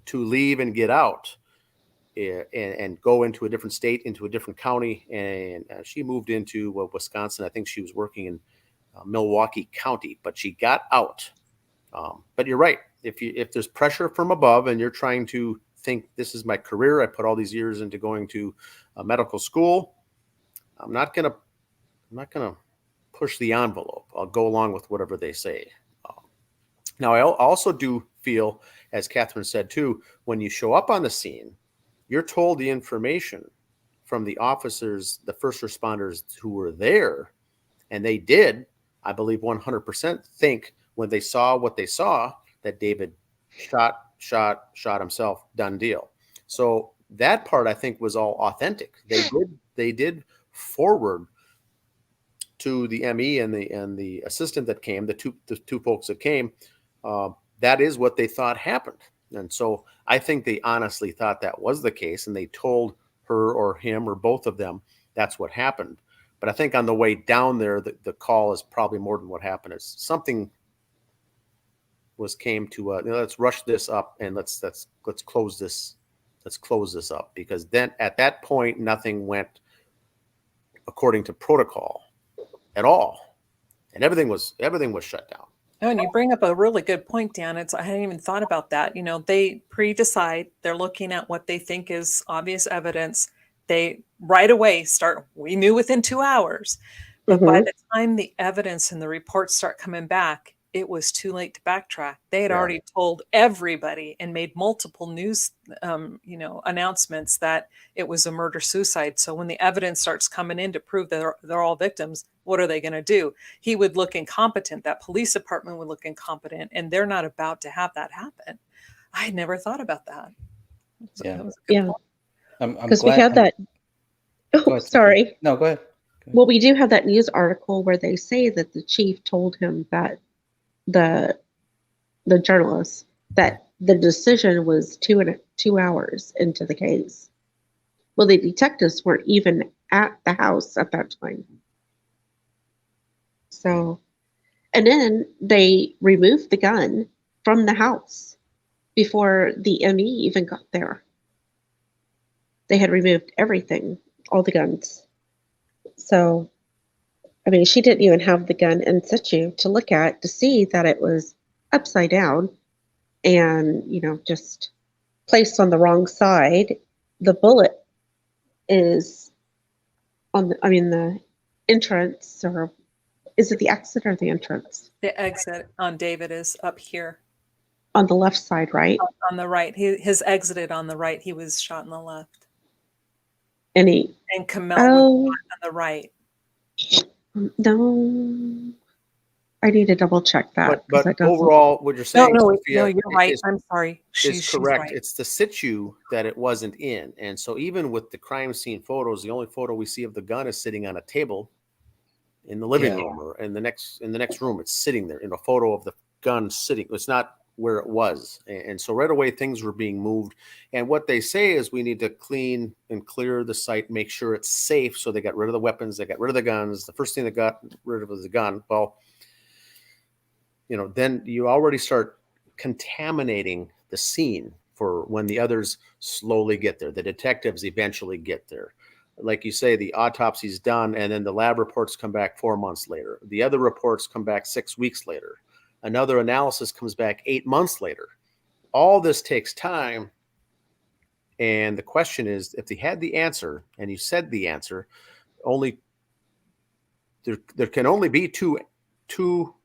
to leave and get out and go into a different state, into a different county. And she moved into Wisconsin. I think she was working in Milwaukee County, but she got out. But you're right. If there's pressure from above and you're trying to think, this is my career, I put all these years into going to medical school, I'm not gonna push the envelope. I'll go along with whatever they say. Now, I also do feel, as Catherine said too, when you show up on the scene, you're told the information from the officers, the first responders who were there, and they did, I believe, 100% think when they saw what they saw, that David shot himself, done deal. So that part I think was all authentic. They did forward to the ME and the assistant that came, the two folks that came. That is what they thought happened, and so I think they honestly thought that was the case, and they told her or him or both of them that's what happened. But I think on the way down there, the call is probably more than what happened. Is something came to let's rush this up and let's close this. Let's close this up, because then at that point nothing went according to protocol at all, and everything was shut down. Oh, and you bring up a really good point, Dan. I hadn't even thought about that. They pre-decide, they're looking at what they think is obvious evidence. They right away we knew within 2 hours. But by the time the evidence and the reports start coming back, it was too late to backtrack. They had already told everybody and made multiple news, announcements that it was a murder-suicide. So when the evidence starts coming in to prove that they're all victims, what are they going to do? He would look incompetent. That police department would look incompetent, and they're not about to have that happen. I had never thought about that. So that was a good point. Because we have that. Oh, sorry. No, go ahead. Well, we do have that news article where they say that the chief told him that the journalist that the decision was 2 hours into the case. Well, the detectives weren't even at the house at that time. So, and then they removed the gun from the house before the ME even got there. They had removed everything, all the guns. So, I mean, she didn't even have the gun in situ to look at to see that it was upside down and, just placed on the wrong side. The bullet is on the entrance, or is it the exit or the entrance? The exit on David is up here. On the left side, right? On the right. His exited on the right. He was shot in the left. And Kamel was shot on the right. No, I need to double check that. But overall, what you're saying, no, Sophia, you're right. I'm sorry. She's correct. Right. It's the situ that it wasn't in, and so even with the crime scene photos, the only photo we see of the gun is sitting on a table in the living room or in the next room. It's sitting there in a photo of the gun sitting. It's not where it was, and so right away things were being moved. And what they say is we need to clean and clear the site, make sure it's safe. So they got rid of the weapons, they got rid of the guns. The first thing they got rid of was the gun. Well, then you already start contaminating the scene for when the others slowly get there. The detectives eventually get there. Like you say, the autopsy's done, and then the lab reports come back 4 months later. The other reports come back 6 weeks later. Another analysis comes back 8 months later. All this takes time. And the question is, if they had the answer and you said the answer, there can only be two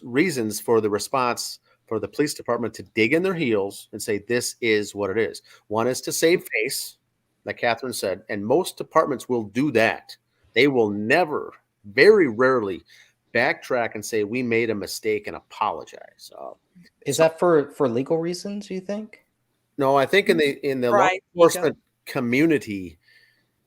reasons for the response for the police department to dig in their heels and say, this is what it is. One is to save face, like Catherine said, and most departments will do that. They will never, very rarely, backtrack and say we made a mistake and apologize. Is that for legal reasons, you think? No, I think in the law enforcement community,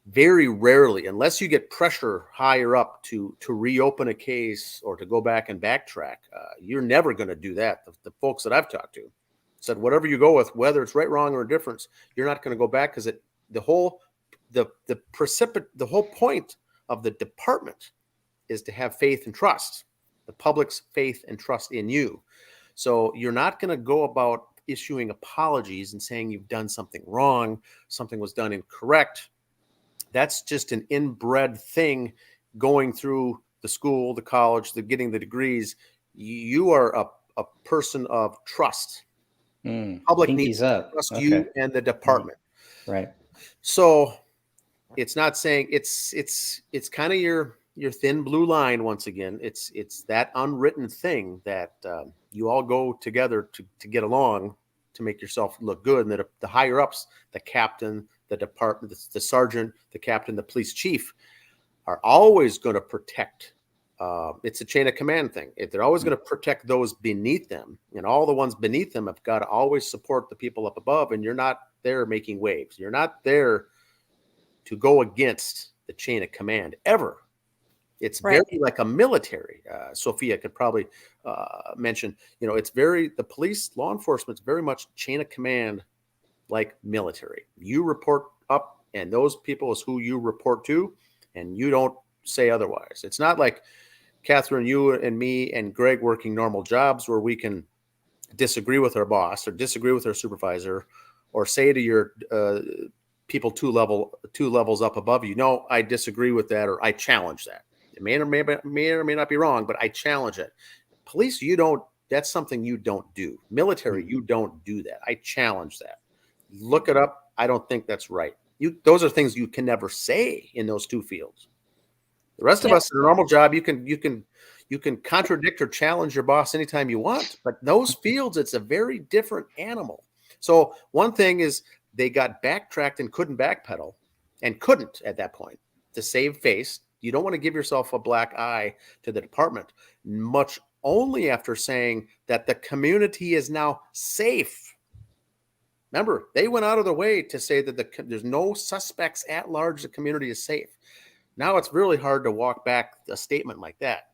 very rarely, unless you get pressure higher up to reopen a case or to go back and backtrack, you're never going to do that. The folks that I've talked to said whatever you go with, whether it's right, wrong, or indifference, you're not going to go back, because the whole point of the department is to have faith and trust, the public's faith and trust in you. So you're not going to go about issuing apologies and saying you've done something wrong, something was done incorrect. That's just an inbred thing going through the school, the college, getting the degrees. You are a person of trust. Public needs to trust you and the department. Right. So it's not saying it's kind of your thin blue line. Once again, it's that unwritten thing that you all go together to get along, to make yourself look good. And that the higher ups, the captain, the department, the sergeant, the captain, the police chief, are always going to protect It's a chain of command thing. If they're always going to protect those beneath them, and all the ones beneath them have got to always support the people up above, and you're not there making waves. You're not there to go against the chain of command ever. It's Right. very like a military. Sophia could probably mention, it's very, the police, law enforcement is very much chain of command like military. You report up, and those people is who you report to, and you don't say otherwise. It's not like Catherine, you and me and Greg working normal jobs where we can disagree with our boss or disagree with our supervisor or say to your people two levels up above you, no, I disagree with that, or I challenge that. It may or may not be wrong, but I challenge it. Police, that's something you don't do. Military, you don't do that. I challenge that. Look it up. I don't think that's right. Those are things you can never say in those two fields. The rest of us in a normal job, you can contradict or challenge your boss anytime you want, but those fields, it's a very different animal. So one thing is they got backtracked and couldn't backpedal, and couldn't at that point to save face. You don't want to give yourself a black eye to the department, much only after saying that the community is now safe. Remember, they went out of their way to say that there's no suspects at large. The community is safe. Now it's really hard to walk back a statement like that.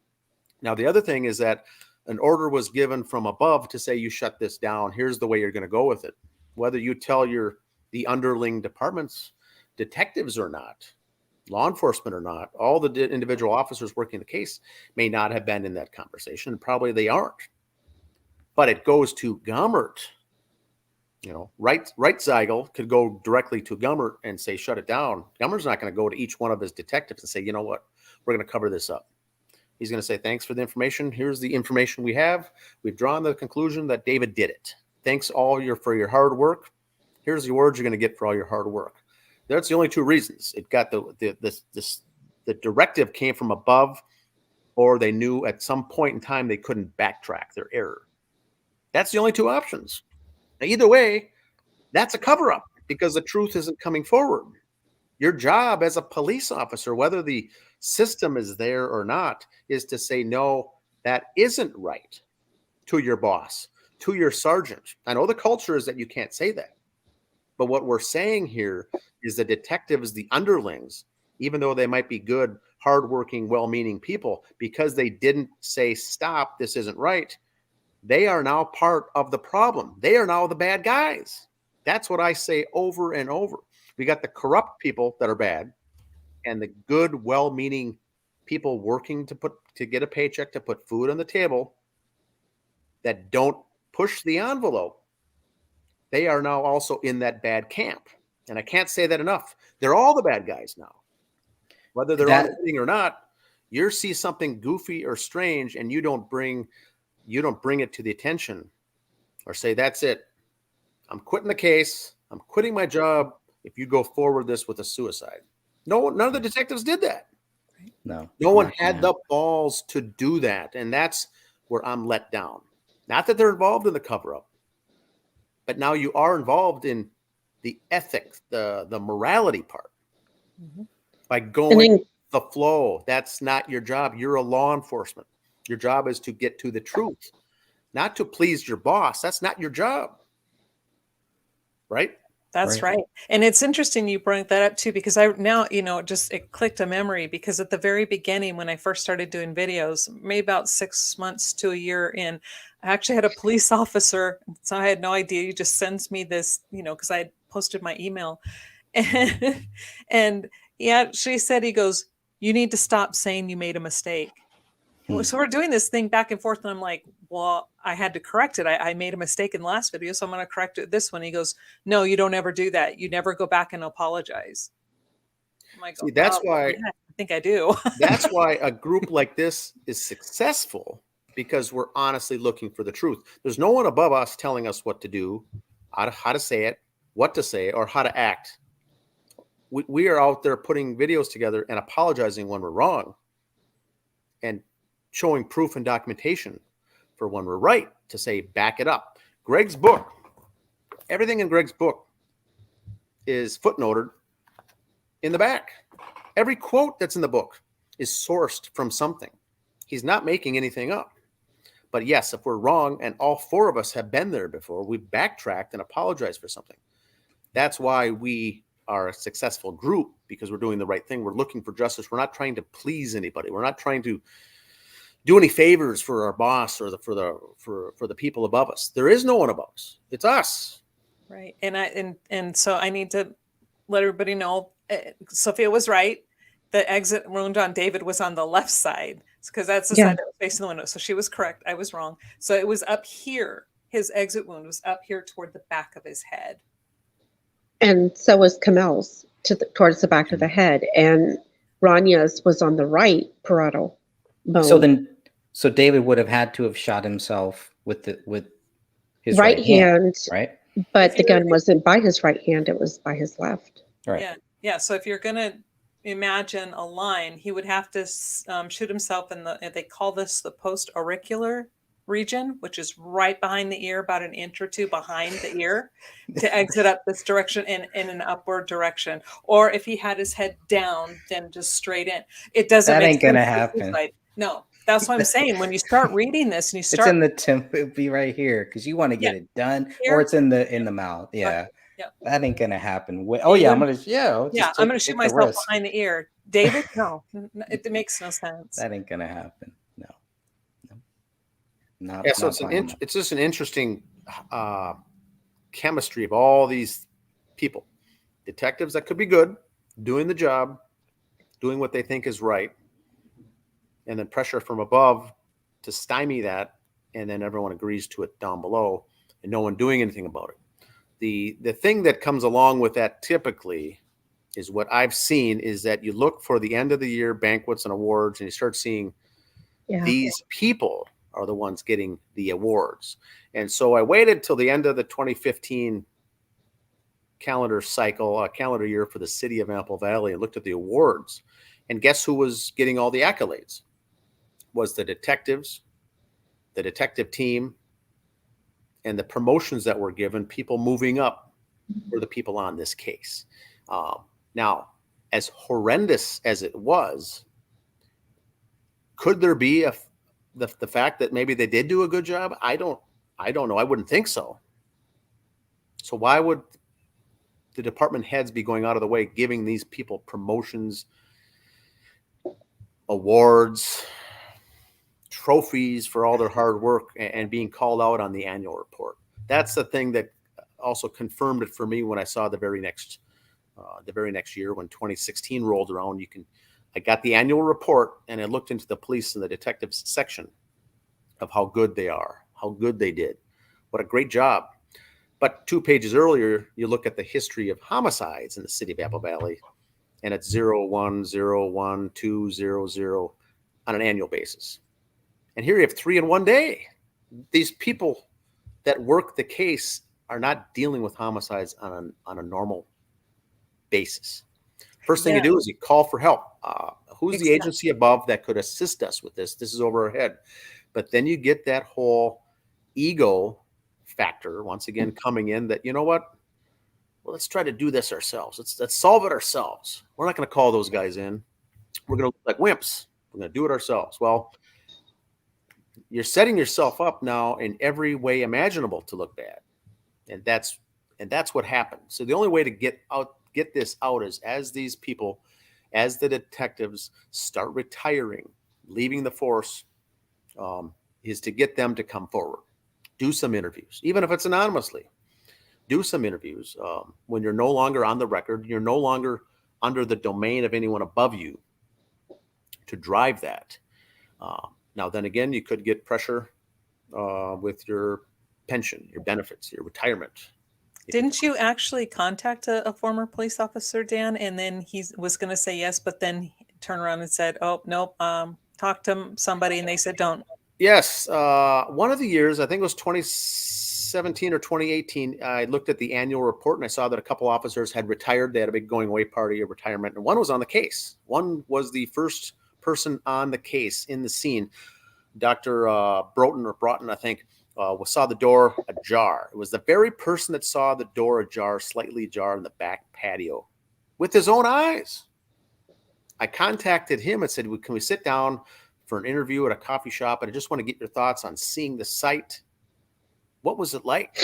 Now, the other thing is that an order was given from above to say, you shut this down. Here's the way you're going to go with it. Whether you tell the underling departments, detectives or not, law enforcement or not, all the individual officers working the case may not have been in that conversation. And probably they aren't. But it goes to Gummert. Right Zeigel could go directly to Gummert and say, shut it down. Gummert's not going to go to each one of his detectives and say, you know what, we're going to cover this up. He's going to say, thanks for the information. Here's the information we have. We've drawn the conclusion that David did it. Thanks for your hard work. Here's the awards you're going to get for all your hard work. That's the only two reasons. It got the directive came from above, or they knew at some point in time they couldn't backtrack their error. That's the only two options. Now, either way, that's a cover-up because the truth isn't coming forward. Your job as a police officer, whether the system is there or not, is to say, no, that isn't right to your boss, to your sergeant. I know the culture is that you can't say that. But what we're saying here is the detectives, the underlings, even though they might be good, hardworking, well-meaning people, because they didn't say, stop, this isn't right, they are now part of the problem. They are now the bad guys. That's what I say over and over. We got the corrupt people that are bad, and the good, well-meaning people working to get a paycheck, to put food on the table, that don't push the envelope. They are now also in that bad camp. And I can't say that enough. They're all the bad guys now. Whether they're on the thing or not, you see something goofy or strange and you don't bring it to the attention or say, that's it. I'm quitting the case. I'm quitting my job if you go forward this with a suicide. No, none of the detectives did that. No one had the balls to do that. And that's where I'm let down. Not that they're involved in the cover-up, but now you are involved in the ethics, the morality part. Mm-hmm. By going the flow, that's not your job. You're a law enforcement. Your job is to get to the truth, not to please your boss. That's not your job. Right? That's right. And it's interesting you brought that up too, because it clicked a memory, because at the very beginning, when I first started doing videos, maybe about 6 months to a year in, I actually had a police officer. So I had no idea. He just sends me this, because I had posted my email and he actually said, he goes, you need to stop saying you made a mistake. So we're doing this thing back and forth, and I'm like, well, I had to correct it. I made a mistake in the last video, so I'm going to correct it this one. He goes, no, you don't ever do that. You never go back and apologize. I'm like, see, that's why I think I do. That's why a group like this is successful, because we're honestly looking for the truth. There's no one above us telling us what to do, how to say it, what to say, or how to act. We are out there putting videos together and apologizing when we're wrong, and showing proof and documentation for when we're right, to say, back it up. Greg's book, everything in Greg's book is footnoted in the back. Every quote that's in the book is sourced from something. He's not making anything up. But yes, if we're wrong, and all four of us have been there before, we've backtracked and apologized for something. That's why we are a successful group, because we're doing the right thing. We're looking for justice. We're not trying to please anybody. We're not trying to do any favors for our boss or for the people above us. There is no one above us. It's us. Right. And so I need to let everybody know, Sophia was right. The exit wound on David was on the left side, because that's the side that was facing the window. So she was correct. I was wrong. So it was up here. His exit wound was up here toward the back of his head. And so was Kamel's towards the back of the head. And Ranya's was on the right parietal bone. So David would have had to have shot himself with his right hand, right? But the gun wasn't by his right hand; it was by his left. Right. Yeah. So if you're gonna imagine a line, he would have to shoot himself in they call this the post-auricular region, which is right behind the ear, about an inch or two behind the ear, to exit up this direction in an upward direction. Or if he had his head down, then just straight in. It doesn't. That make ain't gonna sense. happen. No, that's what I'm saying. When you start reading this and you start, it's in the temple. It'll be right here because you want to get it done, or it's in the mouth. Yeah. Yeah. That ain't gonna happen. I'm gonna I'm gonna shoot myself behind the ear. David, no, it makes no sense. That ain't gonna happen. No. Not, yeah, so it's just an interesting chemistry of all these people, detectives that could be good, doing the job, doing what they think is right, and then pressure from above to stymie that, and then everyone agrees to it down below, and no one doing anything about it. The thing that comes along with that typically is what I've seen is that you look for the end of the year banquets and awards, and you start seeing these people are the ones getting the awards. And so I waited till the end of the 2015 calendar year for the city of Apple Valley, and looked at the awards. And guess who was getting all the accolades? Was the detectives, the detective team, and the promotions that were given, people moving up were the people on this case. Now, as horrendous as it was, could there be the fact that maybe they did do a good job? I don't know. I wouldn't think so. So why would the department heads be going out of the way, giving these people promotions, awards, trophies for all their hard work, and being called out on the annual report? That's the thing that also confirmed it for me when I saw the very next year, when 2016 rolled around. I got the annual report, and I looked into the police and the detectives section of how good they are, how good they did, what a great job. But 2 pages earlier, you look at the history of homicides in the city of Apple Valley, and it's 0, 1, 0, 1, 2, 0, 0 on an annual basis. And here you have 3 in one day. These people that work the case are not dealing with homicides on a normal basis. First thing you do is you call for help. Who's the agency above that could assist us with this? This is over our head. But then you get that whole ego factor once again coming in, that, you know what? Well, let's try to do this ourselves. Let's solve it ourselves. We're not going to call those guys in. We're going to look like wimps. We're going to do it ourselves. Well, you're setting yourself up now in every way imaginable to look bad. And that's what happened. So the only way to get this out is as these people, as the detectives start retiring, leaving the force, is to get them to come forward, do some interviews, even if it's anonymously. Do some interviews when you're no longer on the record, you're no longer under the domain of anyone above you to drive that. Now, then again, you could get pressure with your pension, your benefits, your retirement. Didn't you actually contact a former police officer, Dan? And then he was going to say yes, but then turn around and said, "Oh, nope, talk to somebody," and they said, "Don't." Yes. One of the years, I think it was 2017 or 2018, I looked at the annual report and I saw that a couple officers had retired. They had a big going away party of retirement, and one was on the case. One was the first person on the case in the scene. Dr. Broughton, I think, saw the door ajar. It was the very person that saw the door ajar, slightly ajar in the back patio with his own eyes. I contacted him and said, "Can we sit down for an interview at a coffee shop, and I just want to get your thoughts on seeing the site. What was it like?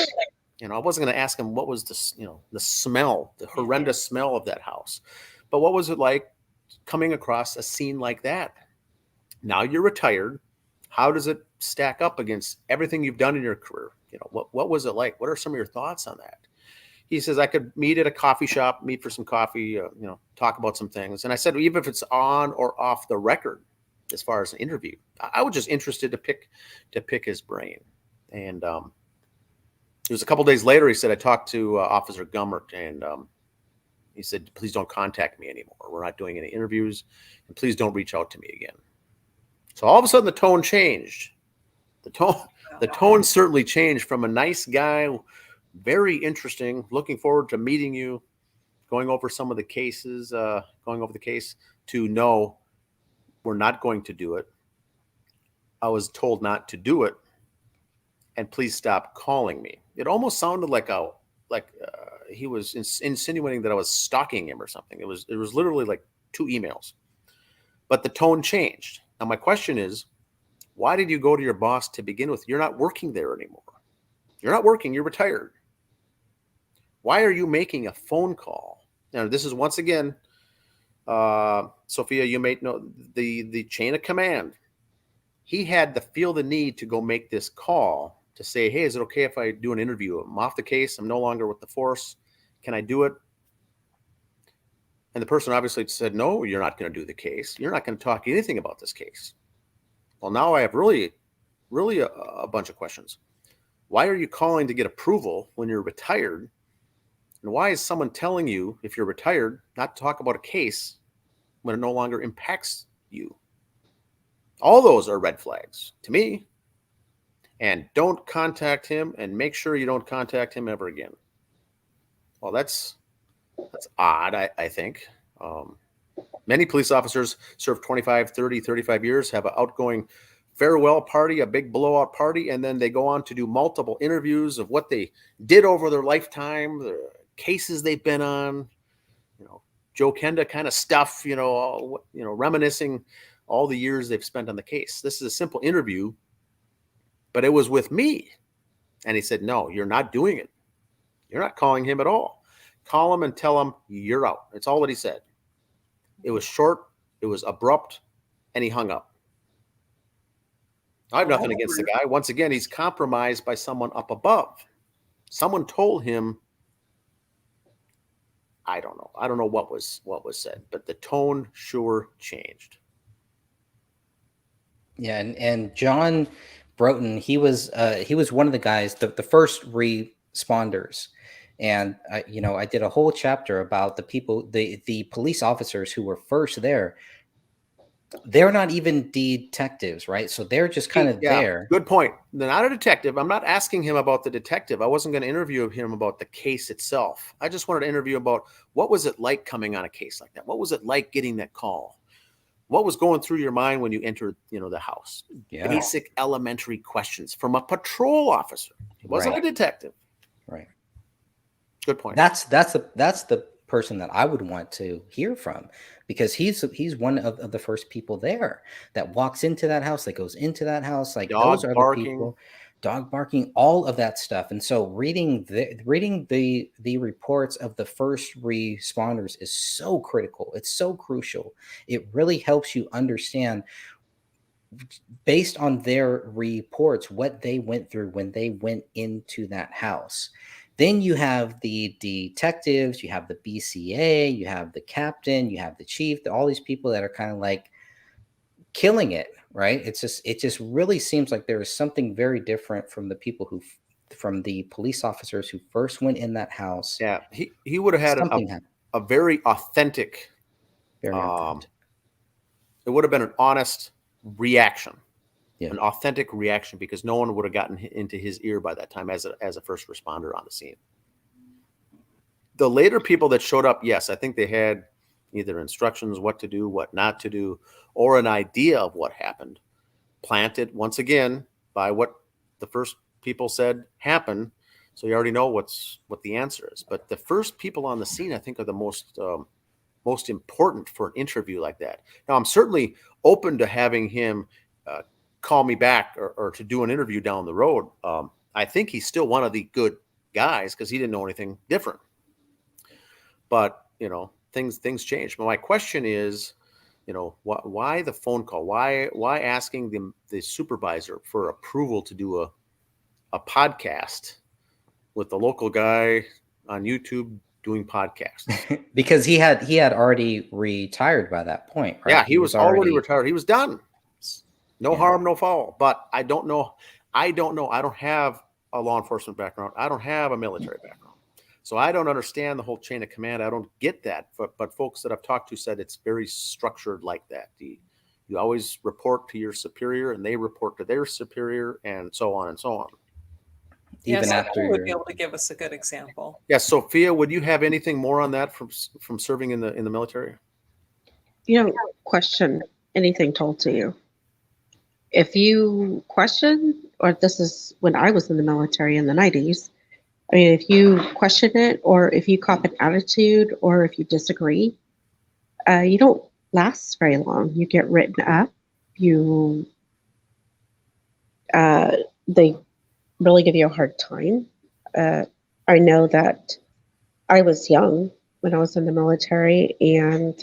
I wasn't going to ask him what was the smell, the horrendous smell of that house, but what was it like coming across a scene like that? Now you're retired. How does it stack up against everything you've done in your career? What was it like? What are some of your thoughts on that? He says, I could meet at a coffee shop, meet for some coffee, talk about some things. And I said, even if it's on or off the record, as far as an interview, I was just interested to pick his brain. And it was a couple days later, he said, I talked to Officer Gummert, and he said, please don't contact me anymore. We're not doing any interviews, and please don't reach out to me again. So all of a sudden the tone changed. The tone certainly changed from a nice guy, very interesting, looking forward to meeting you, going over some of the cases, going over the case, to no, we're not going to do it. I was told not to do it, and please stop calling me. It almost sounded like he was insinuating that I was stalking him or something. It was literally like 2 emails, but the tone changed. Now my question is, why did you go to your boss to begin with? You're not working there anymore. You're not working. You're retired. Why are you making a phone call? Now this is once again, Sophia, you may know the chain of command. He had to feel the need to go make this call to say, hey, is it okay if I do an interview? I'm off the case. I'm no longer with the force. Can I do it? And the person obviously said, no, you're not going to do the case. You're not going to talk anything about this case. Well, now I have really a bunch of questions. Why are you calling to get approval when you're retired? And why is someone telling you, if you're retired, not to talk about a case when it no longer impacts you? All those are red flags to me. And don't contact him, and make sure you don't contact him ever again. Well, that's odd, I think. Many police officers serve 25, 30, 35 years, have an outgoing farewell party, a big blowout party, and then they go on to do multiple interviews of what they did over their lifetime, the cases they've been on, Joe Kenda kind of stuff, reminiscing all the years they've spent on the case. This is a simple interview, but it was with me. And he said, no, you're not doing it. You're not calling him at all. Call him and tell him you're out. It's all that he said. It was short, it was abrupt, and he hung up. I have nothing against the guy. Once again, he's compromised by someone up above. Someone told him, I don't know. I don't know what was said, but the tone sure changed. Yeah, and John Broughton, he was one of the guys, the first responders. And I did a whole chapter about the people, the police officers who were first there. They're not even detectives, right? So they're just kind of there. Good point. They're not a detective. I'm not asking him about the detective. I wasn't going to interview him about the case itself. I just wanted to interview about what was it like coming on a case like that? What was it like getting that call? What was going through your mind when you entered, the house? Yeah. Basic elementary questions from a patrol officer. He wasn't a detective. Right. Good point. That's the person that I would want to hear from, because he's one of the first people there that walks into that house, that goes into that house, like dog those are barking. the people, dog barking, all of that stuff. And so reading the reports of the first responders is so critical. It's so crucial. It really helps you understand, based on their reports, what they went through when they went into that house. Then you have the detectives, you have the BCA, you have the captain, you have the chief, all these people that are kind of like killing it, right? It just really seems like there is something very different from the people from the police officers who first went in that house. Yeah, he would have had a very authentic, very authentic. It would have been an honest reaction. Yeah. An authentic reaction, because no one would have gotten into his ear by that time as a first responder on the scene. The later people that showed up, yes, I think they had either instructions what to do, what not to do, or an idea of what happened, planted once again by what the first people said happened. So you already know what the answer is. But the first people on the scene, I think, are the most most important for an interview like that. Now, I'm certainly open to having him call me back or to do an interview down the road. I think he's still one of the good guys because he didn't know anything different. But, things change. But my question is, why the phone call? Why asking the supervisor for approval to do a podcast with the local guy on YouTube doing podcasts? Because he had already retired by that point, right? Yeah, he was already retired. He was done. No harm, no foul. But I don't know. I don't have a law enforcement background. I don't have a military background. So I don't understand the whole chain of command. I don't get that. But folks that I've talked to said it's very structured like that. You always report to your superior and they report to their superior and so on and so on. Even after Sophia would be able to give us a good example. Yeah, Sophia, would you have anything more on that from serving in the military? You don't question anything told to you. If you question, or this is when I was in the military in the 90s, I mean, if you question it, or if you cop an attitude, or if you disagree, you don't last very long. You get written up. They really give you a hard time. I know that I was young when I was in the military, and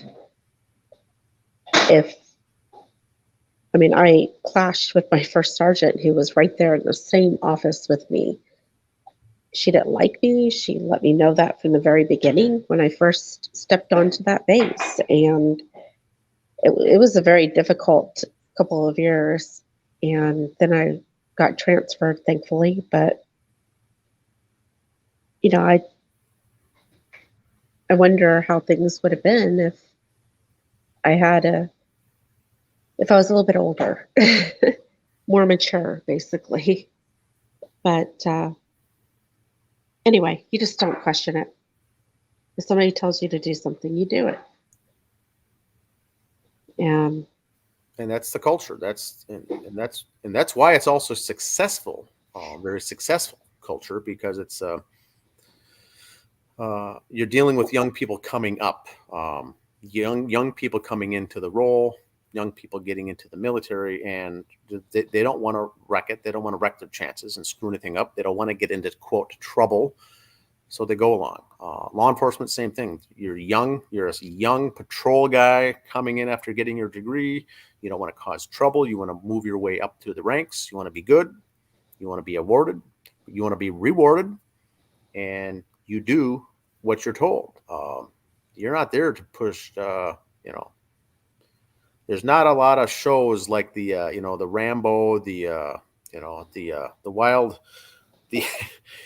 I clashed with my first sergeant who was right there in the same office with me. She didn't like me. She let me know that from the very beginning when I first stepped onto that base. And it was a very difficult couple of years. And then I got transferred, thankfully. But, I wonder how things would have been if I was a little bit older, more mature, basically. But anyway, you just don't question it. If somebody tells you to do something, you do it. And that's the culture. That's why it's also successful, very successful culture, because it's you're dealing with young people coming up, young people coming into the role, young people getting into the military, and they don't want to wreck it. They don't want to wreck their chances and screw anything up. They don't want to get into, quote, trouble. So they go along. Law enforcement, same thing. You're young. You're a young patrol guy coming in after getting your degree. You don't want to cause trouble. You want to move your way up through the ranks. You want to be good. You want to be awarded. You want to be rewarded. And you do what you're told. You're not there to push, there's not a lot of shows like the Rambo, the wild, the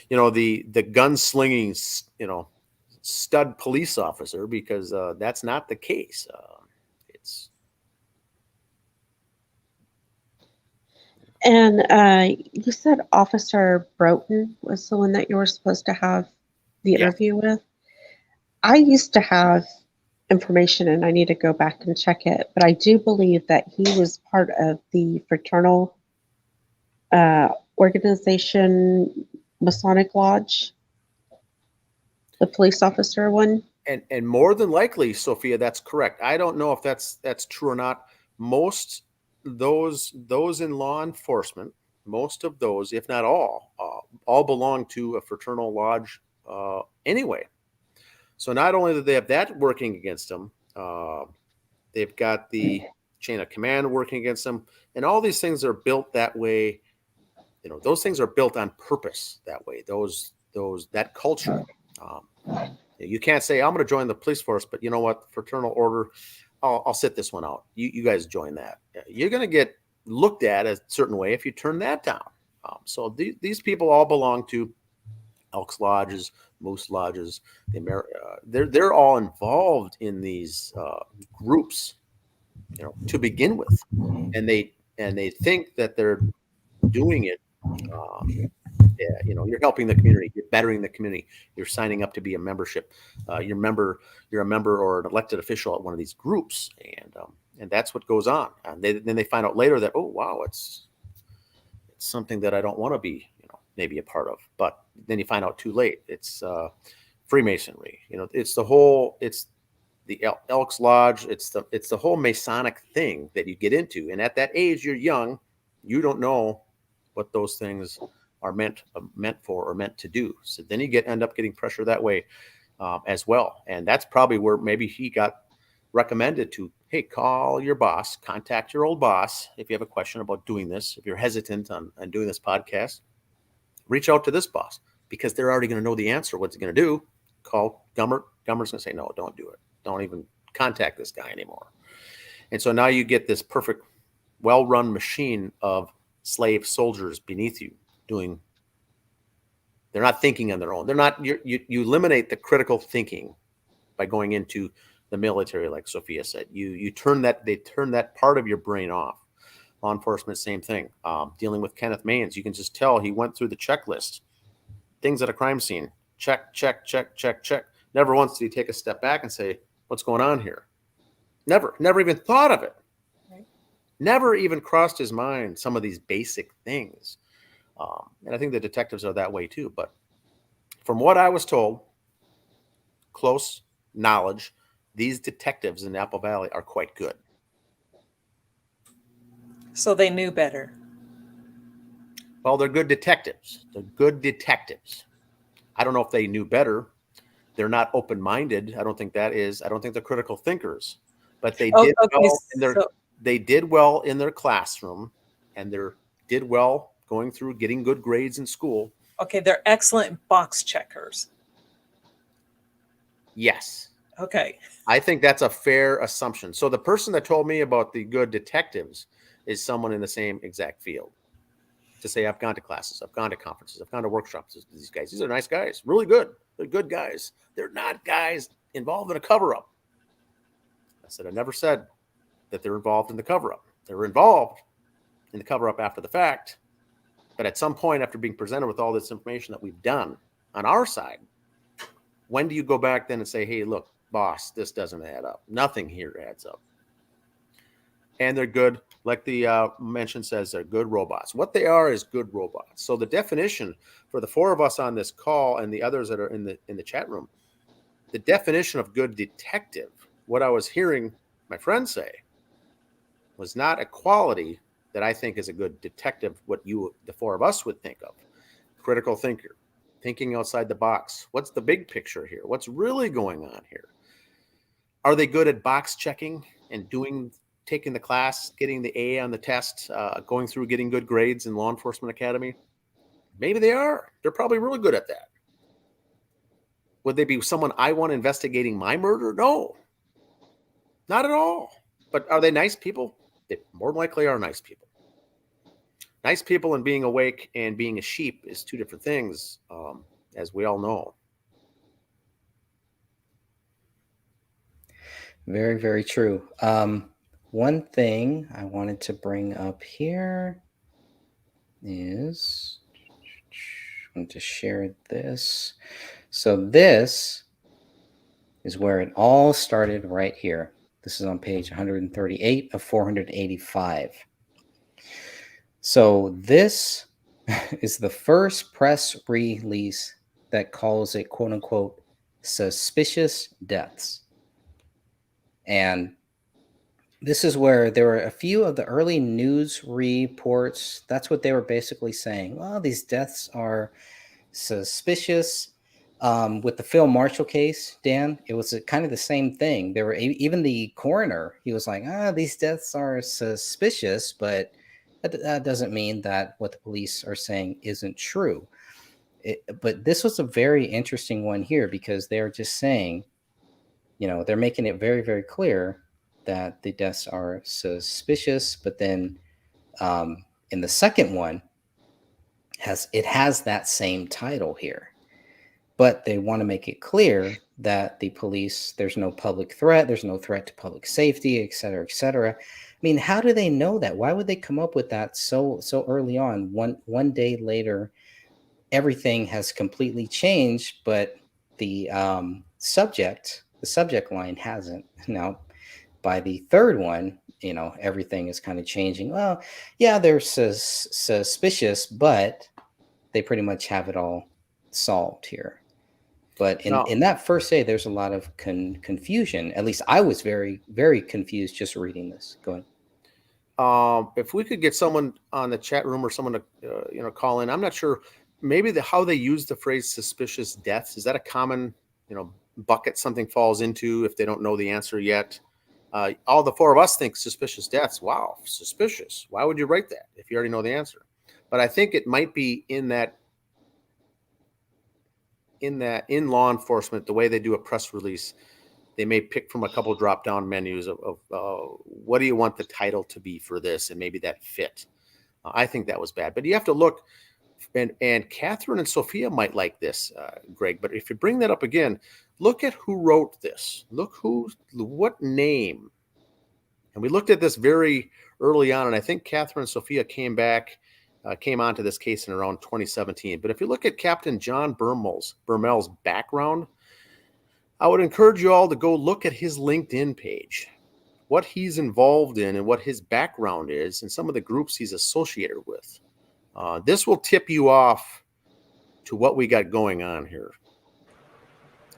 gunslinging, stud police officer, because that's not the case. And you said Officer Broughton was the one that you were supposed to have the interview with. I used to have information, and I need to go back and check it, but I do believe that he was part of the fraternal organization, Masonic Lodge, the police officer one. And more than likely, Sophia, that's correct. I don't know if that's true or not. Most those in law enforcement, most of those, if not all belong to a fraternal lodge anyway. So not only do they have that working against them, they've got the chain of command working against them, and all these things are built that way. Those things are built on purpose that way. That culture. You can't say, I'm going to join the police force, but you know what? Fraternal order, I'll sit this one out. You guys join that. You're going to get looked at a certain way if you turn that down. So these people all belong to Elks Lodges, Moose Lodges. They're all involved in these groups, to begin with, and they think that they're doing it. You're helping the community. You're bettering the community. You're signing up to be a membership. You're a member or an elected official at one of these groups, and that's what goes on. And then they find out later that, oh wow, it's something that I don't want to be, maybe a part of. But then you find out too late. It's Freemasonry. It's the Elks Lodge. It's the whole Masonic thing that you get into. And at that age, you're young. You don't know what those things are meant for or meant to do. So then you end up getting pressure that way as well. And that's probably where maybe he got recommended to, hey, call your boss, contact your old boss. If you have a question about doing this, if you're hesitant on doing this podcast, reach out to this boss because they're already going to know the answer. What's he going to do? Call Gummert. Gummert's going to say, no, don't do it. Don't even contact this guy anymore. And so now you get this perfect, well-run machine of slave soldiers beneath you doing. They're not thinking on their own. They're not. You eliminate the critical thinking by going into the military, like Sophia said. They turn that part of your brain off. Law enforcement, same thing. Dealing with Kenneth Maines, you can just tell he went through the checklist. Things at a crime scene. Check, check, check, check, check. Never once did he take a step back and say, what's going on here? Never even thought of it. Right. Never even crossed his mind some of these basic things. And I think the detectives are that way too. But from what I was told, close knowledge, these detectives in Apple Valley are quite good. So they knew better. Well, they're good detectives. They're good detectives. I don't know if they knew better. They're not open-minded. I don't think they're critical thinkers. But they did well in their classroom, and they did well going through getting good grades in school. Okay, they're excellent box checkers. Yes. Okay. I think that's a fair assumption. So the person that told me about the good detectives is someone in the same exact field. To say, I've gone to classes, I've gone to conferences, I've gone to workshops with these guys. These are nice guys, really good. They're good guys. They're not guys involved in a cover-up. I said, I never said that they're involved in the cover-up. They're involved in the cover-up after the fact. But at some point, after being presented with all this information that we've done on our side, when do you go back then and say, hey, look, boss, this doesn't add up. Nothing here adds up. And they're good, like the mention says, they're good robots. What they are is good robots. So the definition for the four of us on this call and the others that are in the chat room, the definition of good detective, what I was hearing my friend say, was not a quality that I think is a good detective, what the four of us would think of. Critical thinker, thinking outside the box. What's the big picture here? What's really going on here? Are they good at box checking and taking the class, getting the A on the test, going through getting good grades in law enforcement academy? Maybe they are. They're probably really good at that. Would they be someone I want investigating my murder? No, not at all. But are they nice people? They more likely are nice people. Nice people and being awake and being a sheep is two different things, as we all know. Very, very true. One thing I wanted to bring up here is I want to share this. So this is where it all started right here. This is on page 138 of 485. So this is the first press release that calls it, quote unquote, suspicious deaths. And this is where there were a few of the early news reports. That's what they were basically saying. Well, these deaths are suspicious. With the Phil Marshall case, Dan, it was kind of the same thing. There were even the coroner. He was like, these deaths are suspicious, but that doesn't mean that what the police are saying isn't true. But this was a very interesting one here because they're just saying, they're making it very, very clear that the deaths are suspicious. But then in the second one, it has that same title here. But they want to make it clear that the police, there's no public threat, there's no threat to public safety, et cetera, et cetera. I mean, how do they know that? Why would they come up with that so early on? One day later, everything has completely changed, but the subject line hasn't. Now, by the third one, everything is kind of changing. Well, yeah, they're suspicious, but they pretty much have it all solved here. But No. in that first day, there's a lot of confusion. At least I was very, very confused just reading this. Going, If we could get someone on the chat room or someone to call in, I'm not sure. Maybe how they use the phrase "suspicious deaths" is that a common bucket something falls into if they don't know the answer yet? All the four of us think suspicious deaths. Wow, suspicious. Why would you write that if you already know the answer? But I think it might be in law enforcement, the way they do a press release, they may pick from a couple drop down menus of what do you want the title to be for this, and maybe that fit. I think that was bad, but you have to look. And Catherine and Sophia might like this, Greg. But if you bring that up again, look at who wrote this. Look what name. And we looked at this very early on, and I think Catherine and Sophia came onto this case in around 2017. But if you look at Captain John Bermel's background, I would encourage you all to go look at his LinkedIn page, what he's involved in and what his background is, and some of the groups he's associated with. This will tip you off to what we got going on here.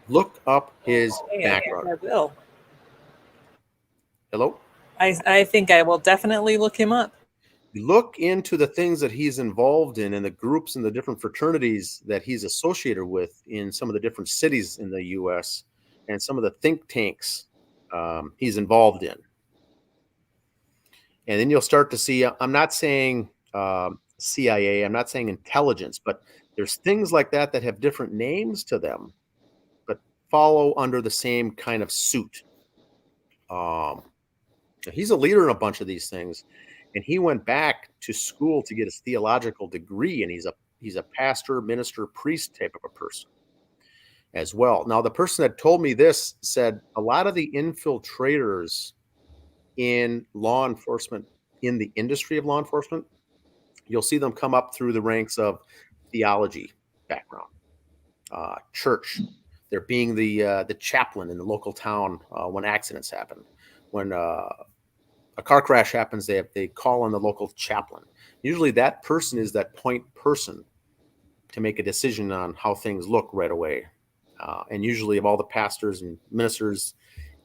Look up his background. I will. Hello? I think I will definitely look him up. Look into the things that he's involved in and the groups and the different fraternities that he's associated with in some of the different cities in the U.S. and some of the think tanks he's involved in. And then you'll start to see, I'm not saying CIA, I'm not saying intelligence, but there's things like that have different names to them, but follow under the same kind of suit. He's a leader in a bunch of these things, and he went back to school to get his theological degree, and he's a pastor, minister, priest type of a person as well. Now, the person that told me this said a lot of the infiltrators in law enforcement, in the industry of law enforcement, you'll see them come up through the ranks of theology background, church. They're being the chaplain in the local town when accidents happen. When a car crash happens, they call on the local chaplain. Usually that person is that point person to make a decision on how things look right away. And usually of all the pastors and ministers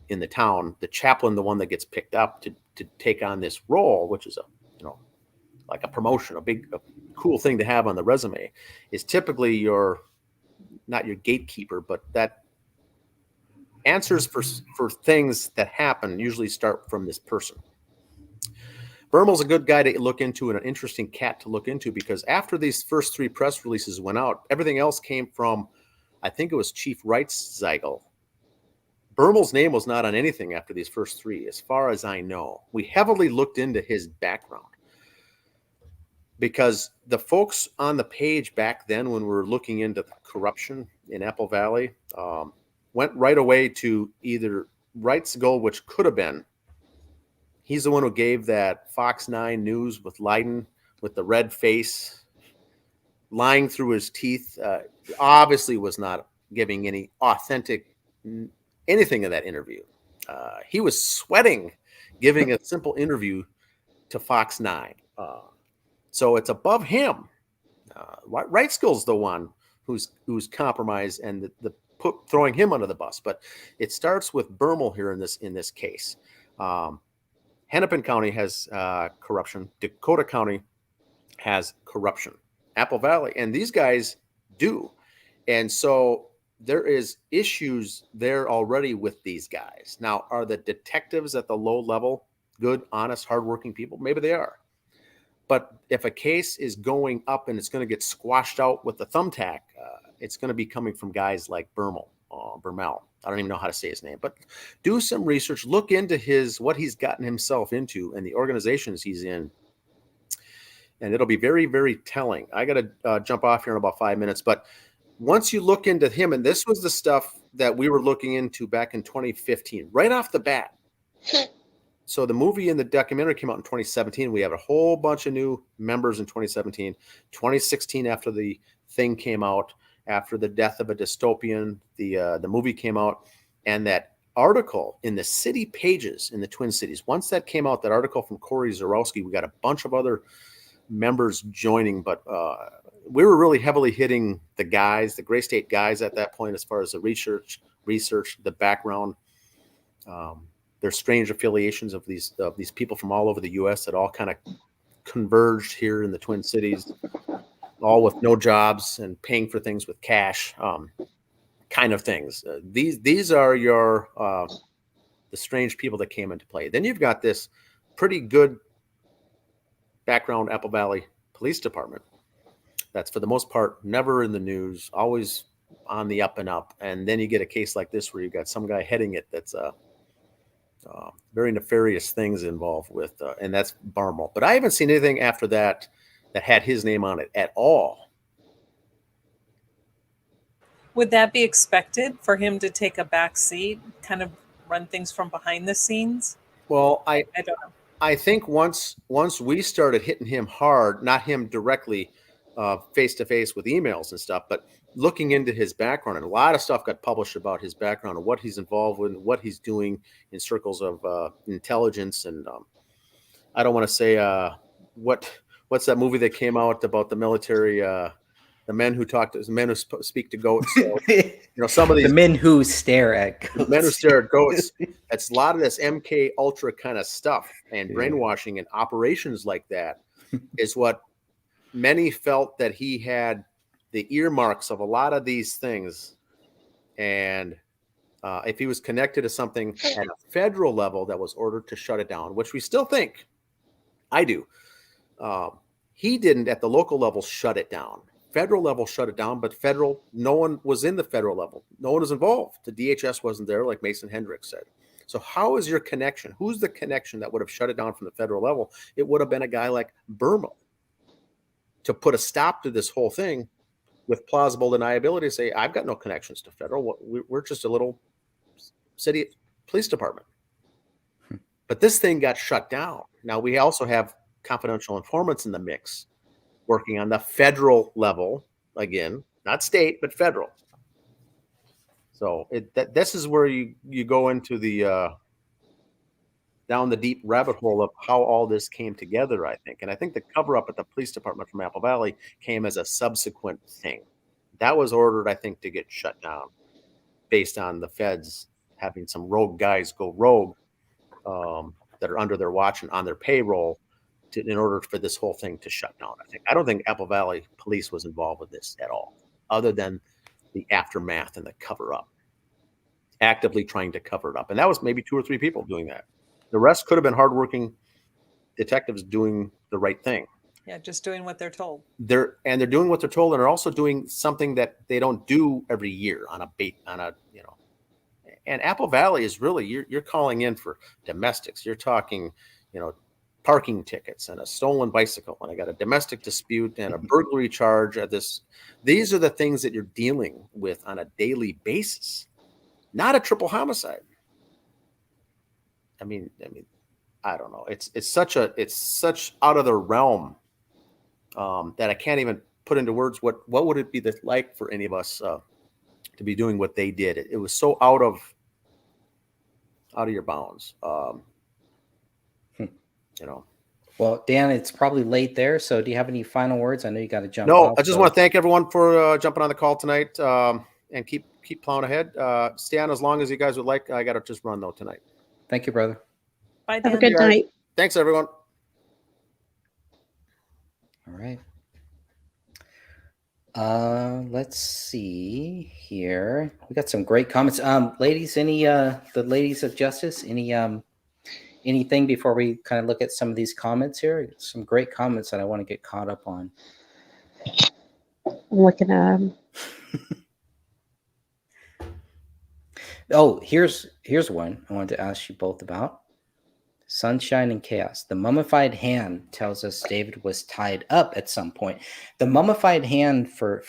in the town, the chaplain, the one that gets picked up to take on this role, which is like a promotion, a cool thing to have on the resume, is typically not your gatekeeper, but that answers for things that happen usually start from this person. Bermel's a good guy to look into and an interesting cat to look into, because after these first three press releases went out, everything else came from, I think it was Chief Reitzeigel. Bermel's name was not on anything after these first three, as far as I know. We heavily looked into his background, because the folks on the page back then, when we were looking into corruption in Apple Valley, went right away to either Reitzeigel, which could have been, he's the one who gave that Fox 9 News with Leiden with the red face, lying through his teeth, obviously was not giving any authentic anything in that interview. He was sweating giving a simple interview to Fox 9. So it's above him. Reitzel's the one who's compromised and throwing him under the bus. But it starts with Bermel here in this case. Hennepin County has corruption. Dakota County has corruption. Apple Valley, and these guys do. And so there is issues there already with these guys. Now, are the detectives at the low level good, honest, hardworking people? Maybe they are. But if a case is going up and it's going to get squashed out with the thumbtack, it's going to be coming from guys like Bermel. I don't even know how to say his name, but do some research, look into what he's gotten himself into and the organizations he's in. And it'll be very, very telling. I got to jump off here in about 5 minutes, but once you look into him, and this was the stuff that we were looking into back in 2015, right off the bat. So the movie and the documentary came out in 2017. We have a whole bunch of new members in 2017. 2016, after the thing came out, after the death of a dystopian, the movie came out, and that article in the city pages in the Twin Cities, once that came out, that article from Corey Zarowski, we got a bunch of other members joining, but we were really heavily hitting the guys, the Gray State guys at that point, as far as the research, the background, their strange affiliations of these people from all over the U.S. that all kind of converged here in the Twin Cities, all with no jobs and paying for things with cash, kind of things. These are your the strange people that came into play. Then you've got this pretty good background Apple Valley Police Department that's for the most part never in the news, always on the up and up. And then you get a case like this where you've got some guy heading it that's very nefarious things involved with, and that's Barmel. But I haven't seen anything after that that had his name on it at all. Would that be expected for him to take a back seat, kind of run things from behind the scenes? Well, I don't know. I think once we started hitting him hard, not him directly face to face with emails and stuff, but looking into his background, and a lot of stuff got published about his background and what he's involved with, and what he's doing in circles of intelligence. And I don't want to say what's that movie that came out about the military, the men who speak to goats. So, some of these the men who stare at goats. Men who stare at goats. That's a lot of this MK Ultra kind of stuff, and brainwashing and operations like that is what many felt that he had the earmarks of a lot of these things. And if he was connected to something at a federal level that was ordered to shut it down, which we still think, I do, he didn't at the local level shut it down. Federal level shut it down, but federal, no one was in the federal level. No one was involved. The DHS wasn't there, like Mason Hendricks said. So how is your connection? Who's the connection that would have shut it down from the federal level? It would have been a guy like Barmel to put a stop to this whole thing with plausible deniability. Say, I've got no connections to federal. We're just a little city police department. But this thing got shut down. Now we also have confidential informants in the mix, working on the federal level, again, not state, but federal. So this is where you go into the down the deep rabbit hole of how all this came together, I think. And I think the cover up at the police department from Apple Valley came as a subsequent thing. That was ordered, I think, to get shut down based on the feds having some rogue guys go rogue that are under their watch and on their payroll in order for this whole thing to shut down. I don't think Apple Valley Police was involved with this at all, other than the aftermath and the cover up, actively trying to cover it up. And that was maybe 2 or 3 people doing that. The rest could have been hardworking detectives doing the right thing. Yeah, just doing what they're told. They're doing what they're told, and they're also doing something that they don't do every year And Apple Valley is really, you're calling in for domestics. You're talking, parking tickets and a stolen bicycle, and I got a domestic dispute and a burglary charge at this. These are the things that you're dealing with on a daily basis, not a triple homicide. I mean, I don't know. It's such out of the realm that I can't even put into words. What would it be like for any of us to be doing what they did? It was so out of your bounds. Well, Dan, it's probably late there. So do you have any final words? I know you got to jump. No, I just want to thank everyone for jumping on the call tonight, and keep plowing ahead. Stay on as long as you guys would like. I got to just run though tonight. Thank you, brother. Bye, Have a Dan. good night. Thanks, everyone. All right. Let's see here. We got some great comments. Ladies, the ladies of justice, anything before we kind of look at some of these comments here? Some great comments that I want to get caught up on. I'm looking at them. Oh, here's one I wanted to ask you both about. Sunshine and Chaos. The mummified hand tells us David was tied up at some point. The mummified hand for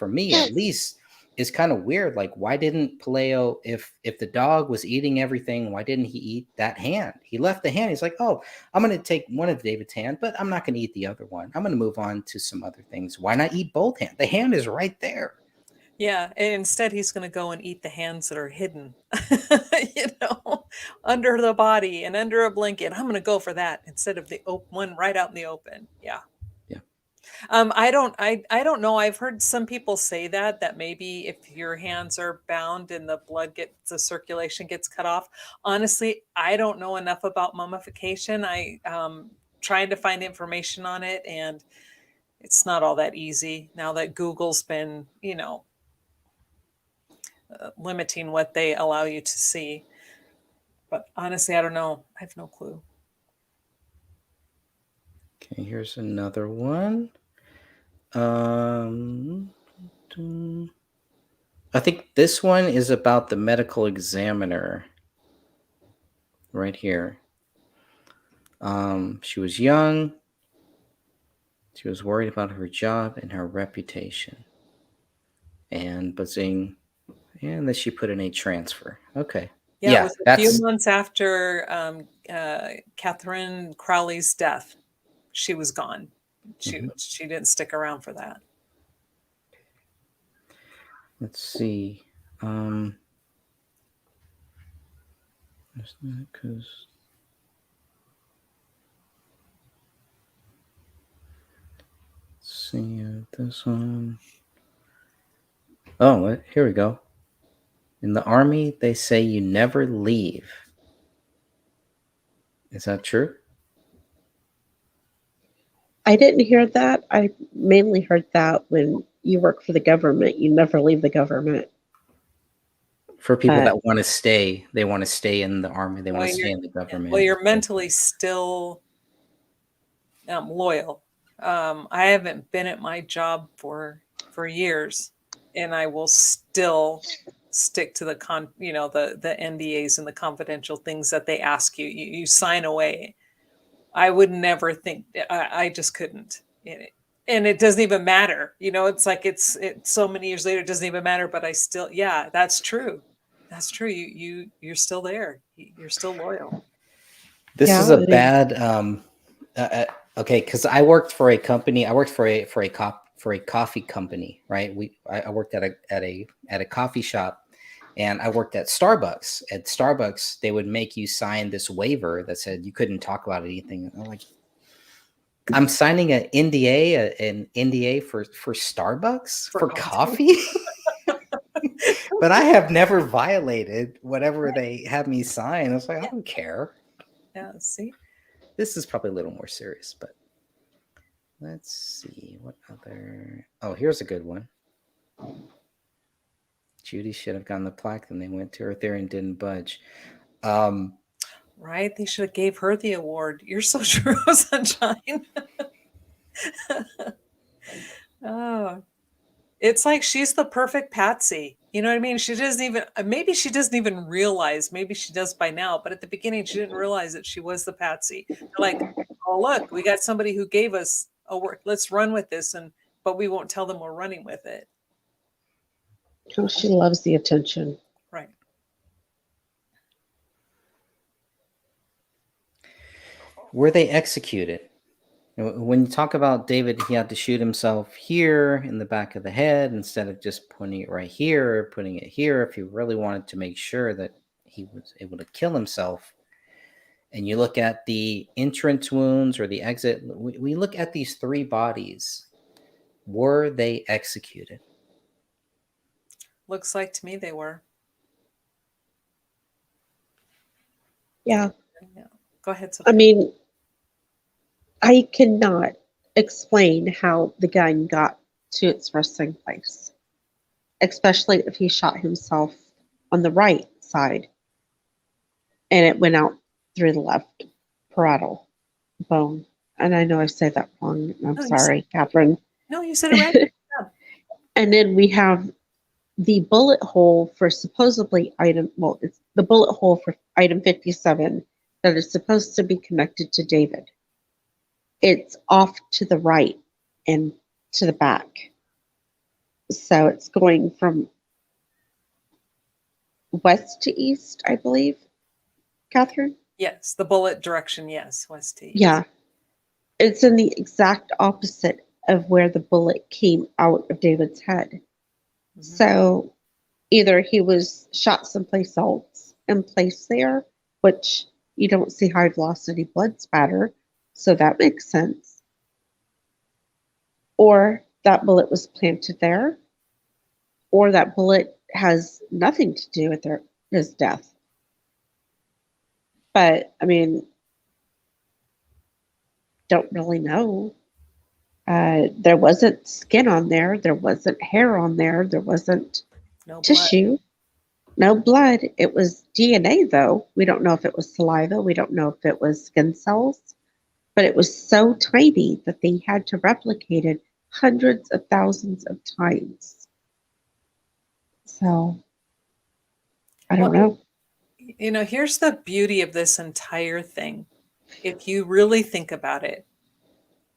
me at least is kind of weird. Like, why didn't Palaio, if the dog was eating everything, why didn't he eat that hand? He left the hand. He's like, oh, I'm going to take one of David's hand, but I'm not going to eat the other one. I'm going to move on to some other things. Why not eat both hands? The hand is right there. Yeah, and instead he's going to go and eat the hands that are hidden, under the body and under a blanket. I'm going to go for that instead of the one right out in the open. Yeah. I don't know. I've heard some people say that maybe if your hands are bound and the circulation gets cut off. Honestly, I don't know enough about mummification. I trying to find information on it, and it's not all that easy now that Google's been, limiting what they allow you to see. But honestly, I don't know. I have no clue. Okay, here's another one. I think this one is about the medical examiner right here. She was young. She was worried about her job and her reputation. And buzzing, and then she put in a transfer. Okay. Yeah, it was a few months after Catherine Crowley's death. She was gone. She didn't stick around for that. Let's see. See this one. Oh, here we go. In the Army, they say you never leave. Is that true? I didn't hear that. I mainly heard that when you work for the government, you never leave the government. For people that want to stay, they want to stay in the Army. They want to stay in the government. Well, you're mentally still loyal. I haven't been at my job for years, and I will still stick to the the NDAs and the confidential things that they ask you. You sign away. I would never think. I just couldn't. And it doesn't even matter. It's like it's so many years later. It doesn't even matter. But I still, yeah, that's true. That's true. You're still there. You're still loyal. This is a bad. Okay, because I worked for a company. I worked for a coffee company, right? I worked at a coffee shop, and I worked at Starbucks. At Starbucks, they would make you sign this waiver that said you couldn't talk about anything. I'm like, I'm signing an NDA for Starbucks for coffee. But I have never violated whatever they have me sign. I was like, I don't care. Yeah, see? This is probably a little more serious, but let's see what other. Oh, here's a good one. Judy should have gotten the plaque, then they went to her there and didn't budge. Right? They should have gave her the award. You're so true, Sunshine. Oh, it's like she's the perfect patsy. You know what I mean? Maybe she doesn't even realize, maybe she does by now, but at the beginning, she didn't realize that she was the patsy. They're like, oh, look, we got somebody who gave us a work. Let's run with this. But we won't tell them we're running with it. Oh, she loves the attention. Right. Were they executed? When you talk about David, he had to shoot himself here in the back of the head instead of just putting it right here or putting it here. If he really wanted to make sure that he was able to kill himself. And you look at the entrance wounds or the exit, we look at these three bodies. Were they executed? Looks like to me they were. Yeah. Go ahead, Sophia. I mean, I cannot explain how the gun got to its resting place, especially if he shot himself on the right side and it went out through the left parietal bone. And I know I said that wrong. I'm sorry, Catherine. No, you said it right. Yeah. And then we have the bullet hole for supposedly it's the bullet hole for item 57 that is supposed to be connected to David. It's off to the right and to the back. So it's going from west to east, I believe, Catherine? Yes, the bullet direction, yes, west to east. Yeah. It's in the exact opposite of where the bullet came out of David's head. Mm-hmm. So either he was shot someplace else and placed there, which you don't see high velocity blood spatter. So that makes sense. or that bullet was planted there, or that bullet has nothing to do with his death. But I mean, don't really know. There wasn't skin on there. There wasn't hair on there. There wasn't No blood. tissue. No blood. It was DNA, though. We don't know if it was saliva. We don't know if it was skin cells. But it was so tiny that they had to replicate it hundreds of thousands of times. So, I don't know. You know, here's the beauty of this entire thing. If you really think about it,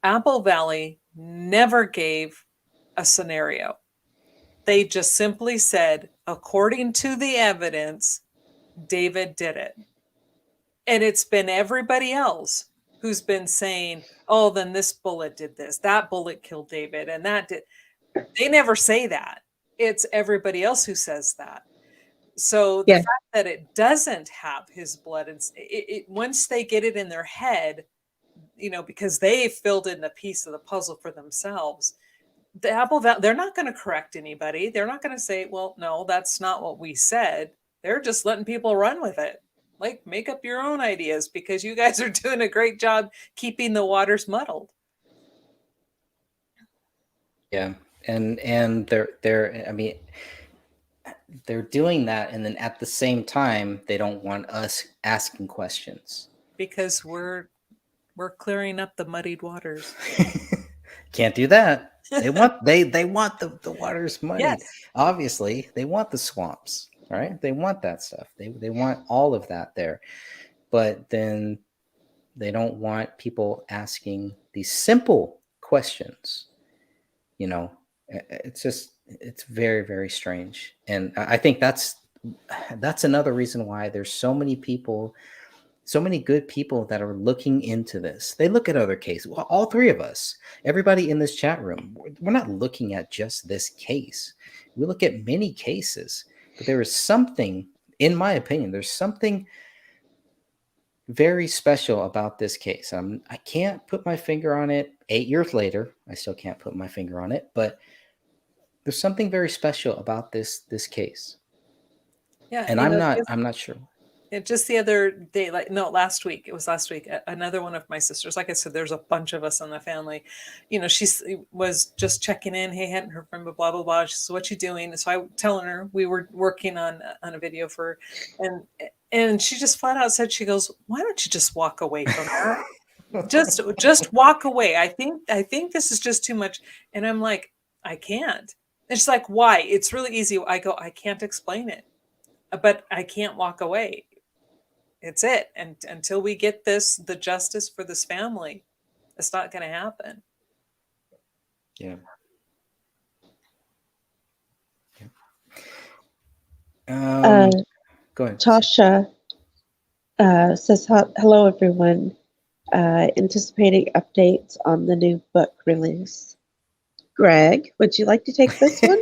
Apple Valley never gave a scenario. They just simply said, according to the evidence, David did it. And it's been everybody else who's been saying, oh, then this bullet did this, that bullet killed David, and that did. They never say that. It's everybody else who says that. So the Yeah. fact that it doesn't have his blood, and once they get it in their head, you know, because they filled in a piece of the puzzle for themselves, the Apple Valley, they're not going to correct anybody. They're not going to say, well, no, that's not what we said. They're just letting people run with it. Like, make up your own ideas, because you guys are doing a great job keeping the waters muddled. Yeah. And I mean, they're doing that, and then at the same time they don't want us asking questions. Because we're clearing up the muddied waters. Can't do that. They want the waters muddied. Yes. Obviously, they want the swamps, right? They want that stuff. They want all of that there. But then they don't want people asking these simple questions. You know, it's very, very strange. And I think that's another reason why there's so many people, so many good people that are looking into this. They look at other cases. Well, all three of us, everybody in this chat room, we're not looking at just this case. We look at many cases, but there is something, in my opinion, there's something very special about this case. I can't put my finger on it. 8 years later, I still can't put my finger on it, but there's something very special about this case. Yeah. And I'm not sure. Just the other day, last week, it was last week, another one of my sisters, like I said, there's a bunch of us in the family, you know, she was just checking in. Hey, hadn't heard from, blah, blah, blah. She said, what you doing? So I telling her we were working on a video for, and she just flat out said, she goes, why don't you just walk away from that? just walk away. I think this is just too much. And I'm like, I can't. And she's like, why? It's really easy. I go, I can't explain it, but I can't walk away. It's it. And until we get the justice for this family, it's not going to happen. Yeah. Go ahead. Tasha says, hello, everyone. Anticipating updates on the new book release. Greg, would you like to take this one?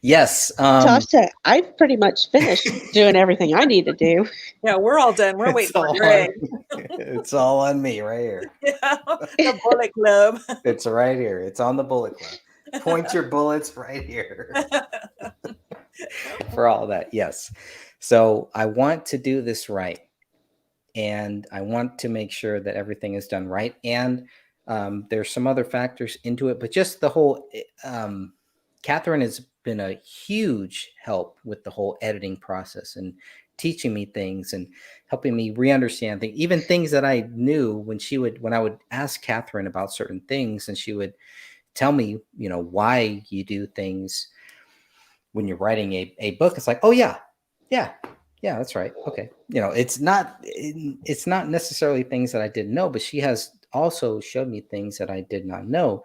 Yes. Tasha, I've pretty much finished doing everything I need to do. Yeah, we're all done. We're waiting for Greg. It's all on me right here. Yeah, the Bullet Club. It's right here. It's on the Bullet Club. Point your bullets right here. For all that, yes. So I want to do this right. And I want to make sure that everything is done right. And there's some other factors into it, but just the whole, Catherine has been a huge help with the whole editing process and teaching me things and helping me re-understand things, even things that I knew when I would ask Catherine about certain things, and she would tell me, you know, why you do things when you're writing a book. It's like, oh yeah, that's right. Okay. You know, it's not necessarily things that I didn't know, but she has also showed me things that I did not know.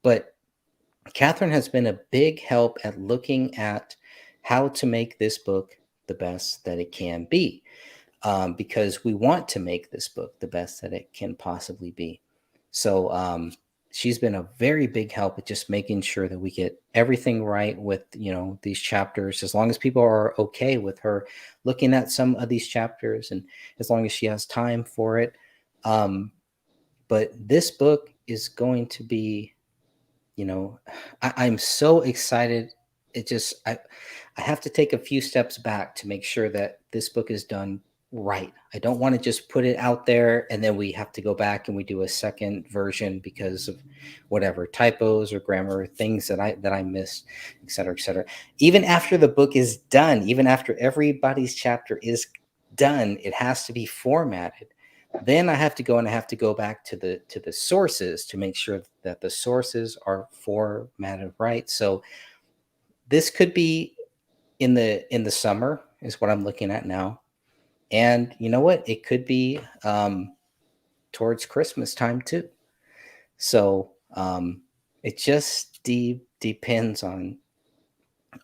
But Catherine has been a big help at looking at how to make this book the best that it can be, because we want to make this book the best that it can possibly be. So she's been a very big help at just making sure that we get everything right with, you know, these chapters, as long as people are okay with her looking at some of these chapters and as long as she has time for it. But this book is going to be, I'm so excited. I have to take a few steps back to make sure that this book is done right. I don't want to just put it out there and then we have to go back and we do a second version because of whatever typos or grammar things that I missed, et cetera, et cetera. Even after the book is done, even after everybody's chapter is done, it has to be formatted. Then I have to go and I have to go back to the sources to make sure that the sources are formatted right. So this could be in the summer is what I'm looking at now. And you know what? It could be towards Christmas time too. So it just depends on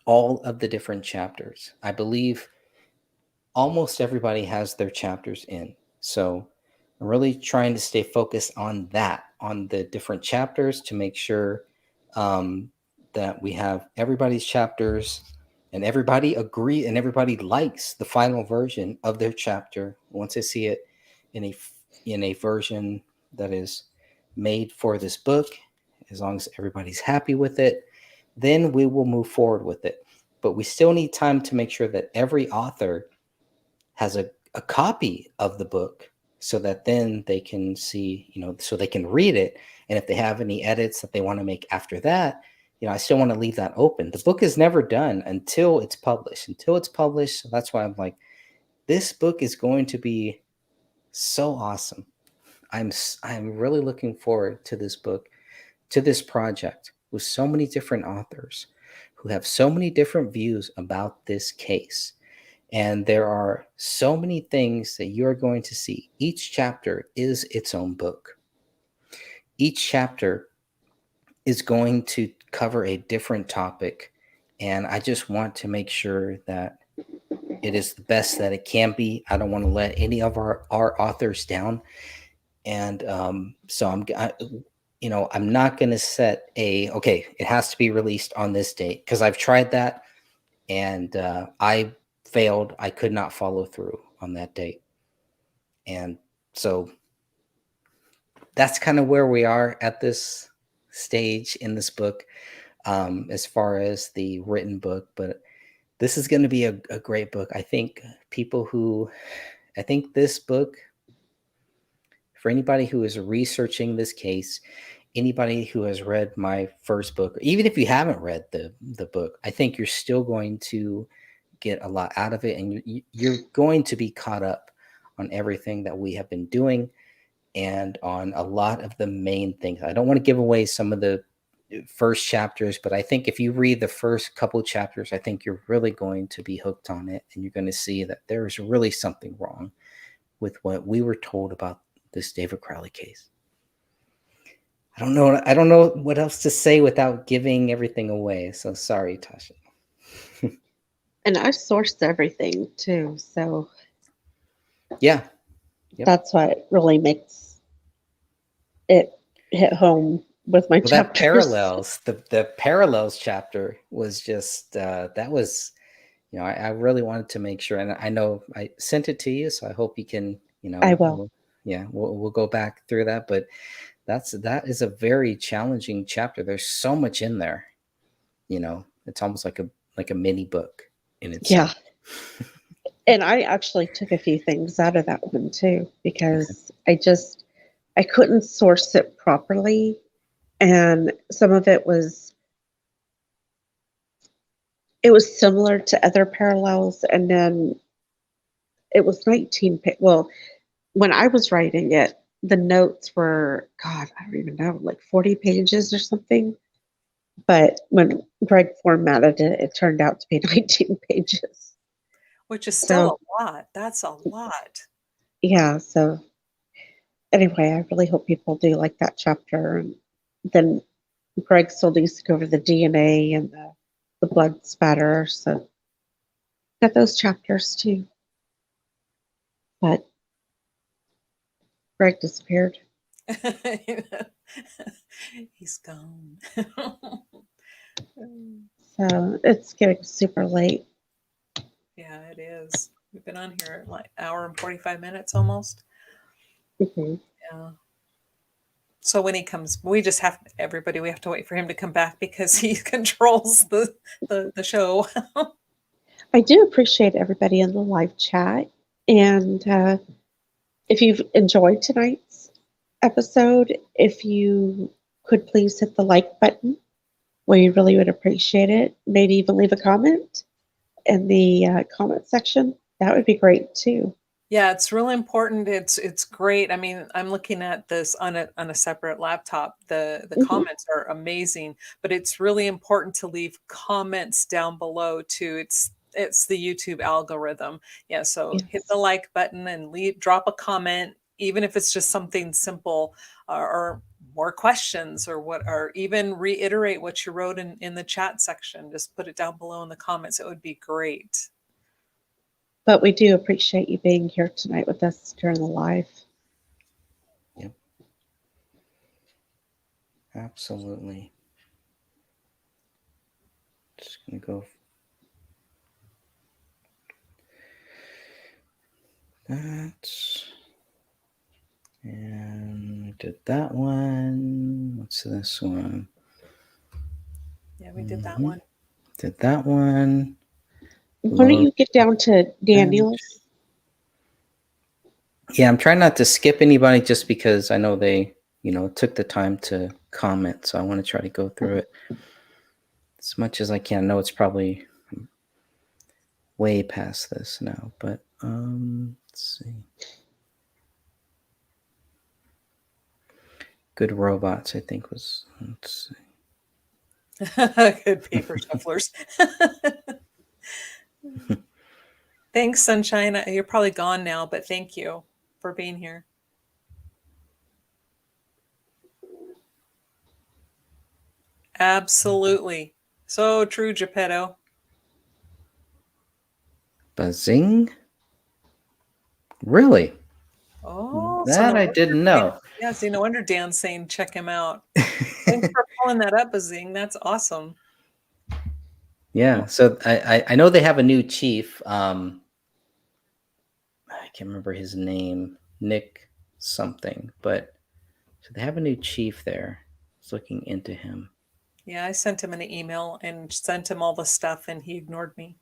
all of the different chapters. I believe almost everybody has their chapters in. So I'm really trying to stay focused on that, on the different chapters to make sure that we have everybody's chapters and everybody agree and everybody likes the final version of their chapter once they see it in a version that is made for this book. As long as everybody's happy with it, then we will move forward with it. But we still need time to make sure that every author has a copy of the book so that then they can see, so they can read it. And if they have any edits that they want to make after that, I still want to leave that open. The book is never done until it's published. So that's why I'm like, this book is going to be so awesome. I'm really looking forward to this book, to this project with so many different authors who have so many different views about this case. And there are so many things that you're going to see. Each chapter is its own book. Each chapter is going to cover a different topic. And I just want to make sure that it is the best that it can be. I don't want to let any of our authors down. And so I'm not going to set okay, it has to be released on this date, because I've tried that and I failed. I could not follow through on that date. And so that's kind of where we are at this stage in this book, as far as the written book. But this is going to be a great book. I think this book, for anybody who is researching this case, anybody who has read my first book, even if you haven't read the book, I think you're still going to get a lot out of it, and you're going to be caught up on everything that we have been doing and on a lot of the main things. I don't want to give away some of the first chapters, but I think if you read the first couple chapters, I think you're really going to be hooked on it, and you're going to see that there is really something wrong with what we were told about this David Crowley case. I don't know what else to say without giving everything away. So sorry, Tasha. And I sourced everything too. So Yeah. Yep. That's what really makes it hit home with my Well, chapters. that parallels, the parallels chapter was just, that was, I really wanted to make sure, and I know I sent it to you, so I hope you can, I will. We'll go back through that, but that is a very challenging chapter. There's so much in there, it's almost like a mini book in itself. Yeah. And I actually took a few things out of that one too, because I couldn't source it properly. And some of it was similar to other parallels. And then it was 19, well, when I was writing it, the notes were, God, I don't even know, like 40 pages or something. But when Greg formatted it, it turned out to be 19 pages. Which is still a lot. That's a lot. Yeah. So anyway, I really hope people do like that chapter. And then Greg still needs to go over the DNA and the blood spatter. So got those chapters too. But Greg disappeared. He's gone. So it's getting super late. Yeah, it is. We've been on here like hour and 45 minutes almost. Mm-hmm. Yeah. So when he comes, we just have everybody. We have to wait for him to come back because he controls the show. I do appreciate everybody in the live chat. And if you've enjoyed tonight's episode, if you could please hit the like button, we really would appreciate it. Maybe even leave a comment in the comment section. That would be great too. Yeah, it's really important. It's great. I mean, I'm looking at this on a separate laptop. The Mhm. comments are amazing, but it's really important to leave comments down below too. It's the YouTube algorithm. Yeah, so hit Yes. the like button and drop a comment, even if it's just something simple, or more questions, or even reiterate what you wrote in the chat section. Just put it down below in the comments. It would be great. But we do appreciate you being here tonight with us during the live. Yep. Absolutely. Just gonna go. That. And we did that one. What's this one? Yeah, we did that Mhm. one. Did that one. Why don't you get down to Daniel's? Yeah, I'm trying not to skip anybody just because I know they, took the time to comment. So I want to try to go through it as much as I can. I know it's probably way past this now, but let's see. Good Robots, I think was. Let's see. Good paper shufflers. Thanks, Sunshine. You're probably gone now, but thank you for being here. Absolutely. So true, Geppetto. Buzzing? Really? Oh, That I didn't know. Yeah, see, no wonder Dan's saying check him out. Thanks for pulling that up, Bazing. That's awesome. Yeah, so I know they have a new chief. I can't remember his name, Nick something, but so they have a new chief there. I was looking into him. Yeah, I sent him an email and sent him all the stuff, and he ignored me.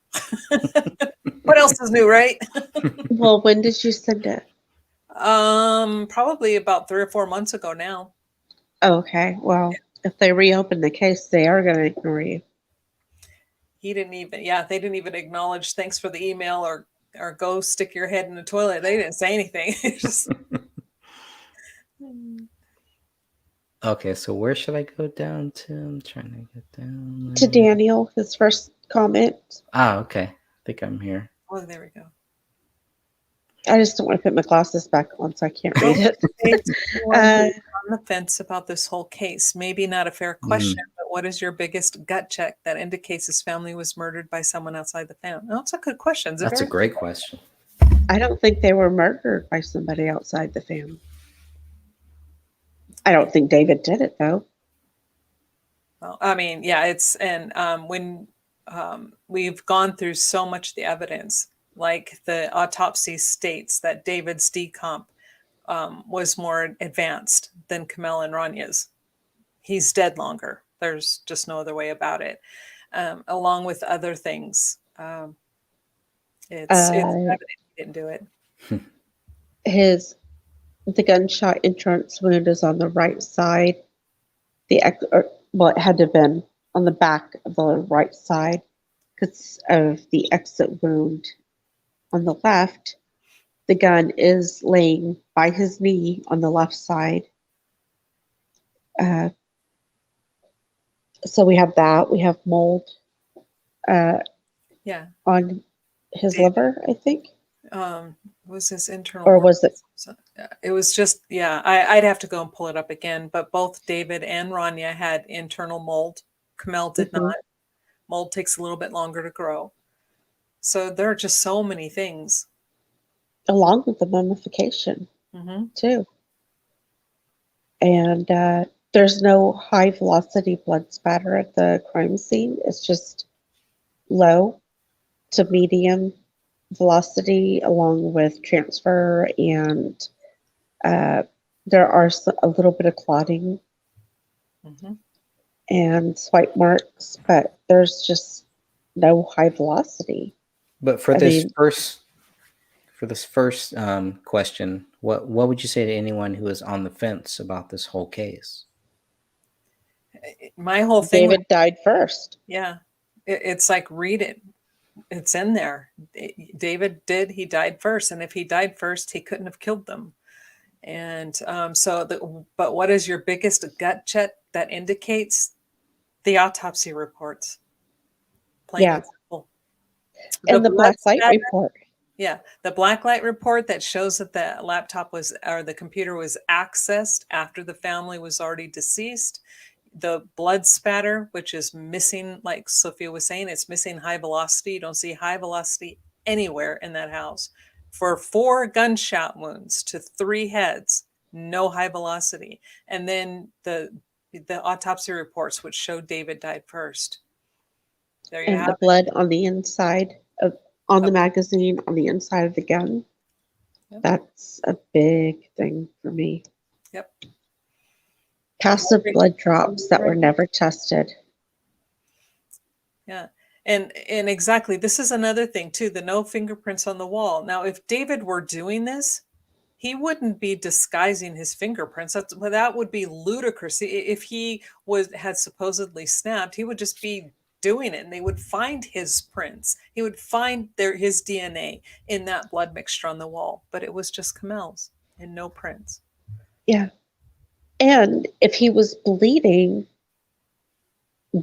What else is new, right? Well, when did you send it? Probably about 3 or 4 months ago now. Okay, well, if they reopen the case, they are going to ignore you. They didn't even acknowledge thanks for the email or go stick your head in the toilet. They didn't say anything. Just... Okay, so where should I go down to? I'm trying to get down To there. Daniel, his first comment. Okay. I think I'm here. Oh, there we go. I just don't want to put my glasses back on, so I can't read it. On the fence about this whole case. Maybe not a fair question, but what is your biggest gut check that indicates his family was murdered by someone outside the family? Oh, that's a good question. That's a great question. I don't think they were murdered by somebody outside the family. I don't think David did it, though. Well, I mean, yeah, when we've gone through so much of the evidence, like the autopsy states that David's decomp was more advanced than Kamel and Ranya's. He's dead longer. There's just no other way about it. Along with other things, it's evident he didn't do it. The gunshot entrance wound is on the right side. It had to have been on the back of the right side because of the exit wound on the left. The gun is laying by his knee on the left side. So we have that. We have mold on his liver, I think. Was this internal? Or was it? It was just, I'd have to go and pull it up again. But both David and Rania had internal mold. Kamel did not. Mold takes a little bit longer to grow. So there are just so many things. Along with the mummification, too. And there's no high velocity blood spatter at the crime scene. It's just low to medium velocity along with transfer and There are a little bit of clotting Mhm. and swipe marks, but there's just no high velocity. But for I this mean, first question, what would you say to anyone who is on the fence about this whole case? My whole thing, David died first. yeah, it's like, read it. It's in there. David did. He died first, and if he died first, he couldn't have killed them. And but what is your biggest gut check that indicates? The autopsy reports. Plain Yeah. and simple. And the blood black light spatter- report. Yeah, the blacklight report that shows that the laptop was, or the computer was accessed after the family was already deceased. The blood spatter, which is missing, like Sophia was saying, it's missing high velocity. You don't see high velocity anywhere in that house. For 4 gunshot wounds to 3 heads, no high velocity. And then the autopsy reports, which show David died first. There you And have the it. blood on the inside on the magazine, on the inside of the gun. Yep. That's a big thing for me. Yep. Passive blood drops that were never tested. Yeah. And exactly, this is another thing too, the no fingerprints on the wall. Now, if David were doing this, he wouldn't be disguising his fingerprints. That would be ludicrous. If he had supposedly snapped, he would just be doing it, and they would find his prints. He would find his DNA in that blood mixture on the wall, but it was just Kamel's and no prints. Yeah. And if he was bleeding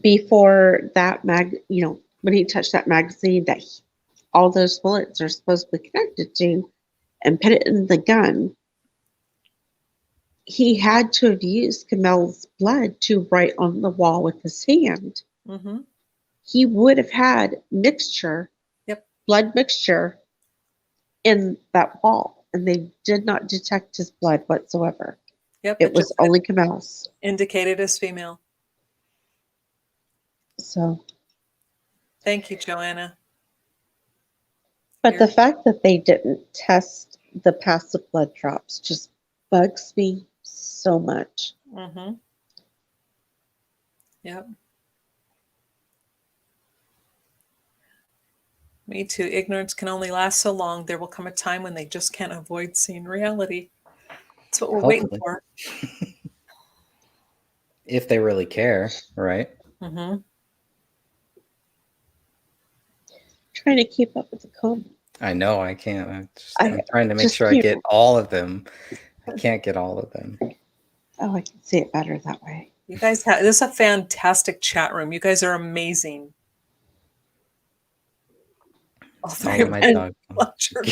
before that when he touched that magazine that all those bullets are supposedly connected to and put it in the gun, he had to have used Kamel's blood to write on the wall with his hand. Mm-hmm. He would have had mixture, Yep. blood mixture in that wall, and they did not detect his blood whatsoever. Yep. It was only Kamel's. Indicated as female. So, thank you, Joanna. but the fact that they didn't test the passive blood drops just bugs me so much. Mm-hmm. Yep. Me too. Ignorance can only last so long. There will come a time when they just can't avoid seeing reality. That's what we're waiting for. If they really care, right? Mm-hmm. Trying to keep up with the comments. I know I can't. I'm trying to make just sure I keep- get all of them. I can't get all of them. Oh, I can see it better that way. You guys have this is a fantastic chat room. You guys are amazing. All three All of of my my dog. pleasure.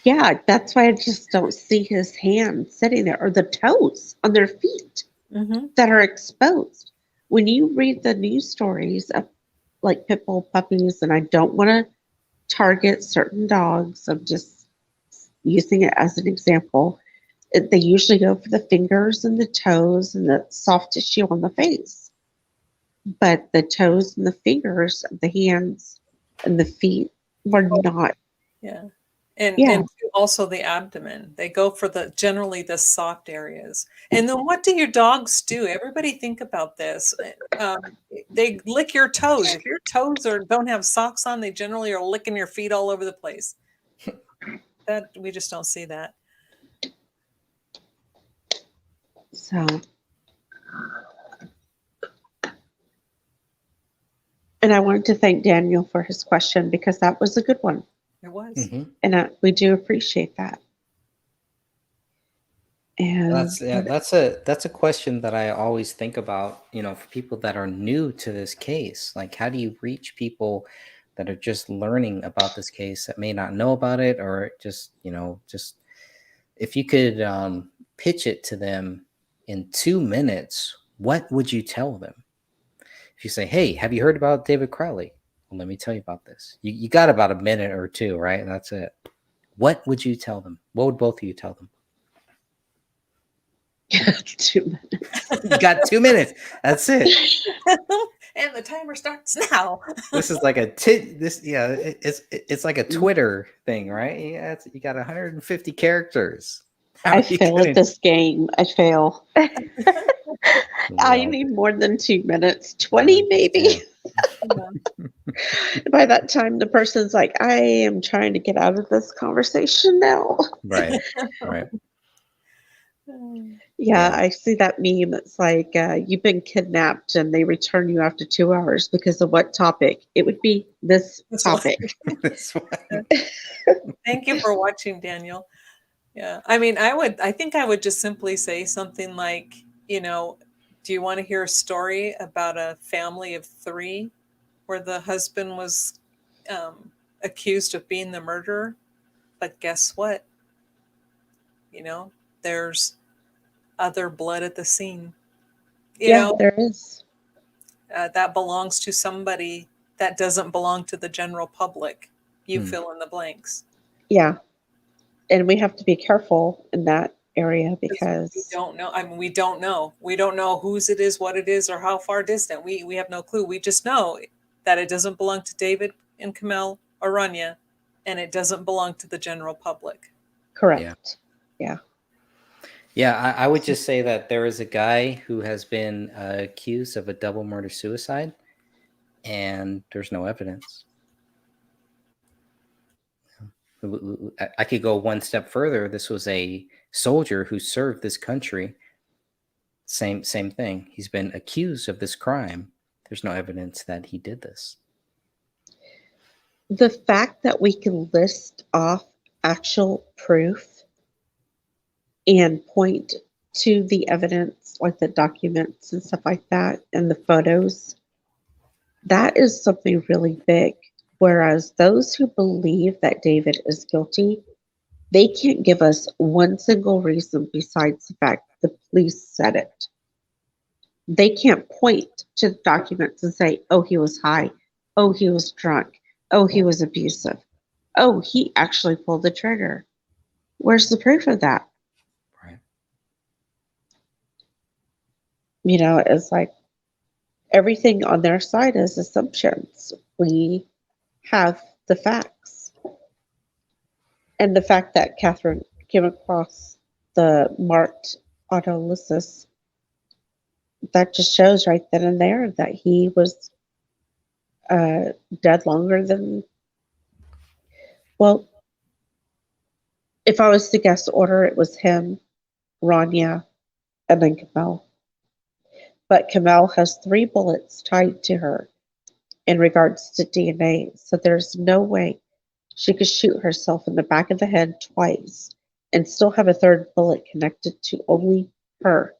Yeah, that's why I just don't see his hands sitting there or the toes on their feet Mm-hmm. that are exposed. When you read the news stories of like pit bull puppies, and I don't want to target certain dogs, I'm just using it as an example. They usually go for the fingers and the toes and the soft tissue on the face. But the toes and the fingers, the hands and the feet were not. Yeah. And, Yeah. and also the abdomen. They go for generally the soft areas. And then what do your dogs do? Everybody think about this. They lick your toes. If your toes don't have socks on, they generally are licking your feet all over the place. That we just don't see that. So, and I wanted to thank Daniel for his question because that was a good one. It was. Mm-hmm. And we do appreciate that. And That's a question that I always think about, for people that are new to this case. Like, how do you reach people that are just learning about this case that may not know about it, or just if you could pitch it to them in 2 minutes, what would you tell them? If you say, hey, have you heard about David Crowley? Well, let me tell you about this. You got about a minute or two, right? That's it. What would you tell them? What would both of you tell them? 2 minutes. You got 2 minutes. That's it. and the timer starts now. This is like it's like a Twitter thing, right? Yeah, you got 150 characters. How I are you fail gonna- at this game. I fail. I Well, need more than 2 minutes, I 20 maybe. understand. By that time, the person's like, I am trying to get out of this conversation now. Right, right. Yeah, Yeah. I see that meme. It's like, you've been kidnapped and they return you after 2 hours because of what topic? It would be this This one. topic. This one. Thank you for watching, Daniel. Yeah. I mean, I think I would just simply say something like, do you want to hear a story about a family of 3 where the husband was accused of being the murderer? But guess what? There's other blood at the scene. There is. That belongs to somebody that doesn't belong to the general public. You Hmm. fill in the blanks. Yeah. And we have to be careful in that area We because don't know. I mean, we don't know. We don't know whose it is, what it is, or how far distant. We have no clue. We just know that it doesn't belong to David and Kamel or Rania, and it doesn't belong to the general public. correct. Yeah, I would just say that there is a guy who has been accused of a double murder suicide, and there's no evidence. I could go one step further. This was a soldier who served this country. Same thing. He's been accused of this crime. There's no evidence that he did this. The fact that we can list off actual proof and point to the evidence, like the documents and stuff like that, and the photos, that is something really big. Whereas those who believe that David is guilty, they can't give us one single reason besides the fact the police said it. They can't point to the documents and say, oh, he was high. Oh, he was drunk. Oh, he was abusive. Oh, he actually pulled the trigger. Where's the proof of that? Right. It's like everything on their side is assumptions. We have the facts. And the fact that Catherine came across the marked autolysis, that just shows right then and there that he was dead longer than, well, if I was to guess order, it was him, Rania, and then Kamel. But Kamel has 3 bullets tied to her in regards to DNA, so there's no way she could shoot herself in the back of the head twice and still have a 3rd bullet connected to only her.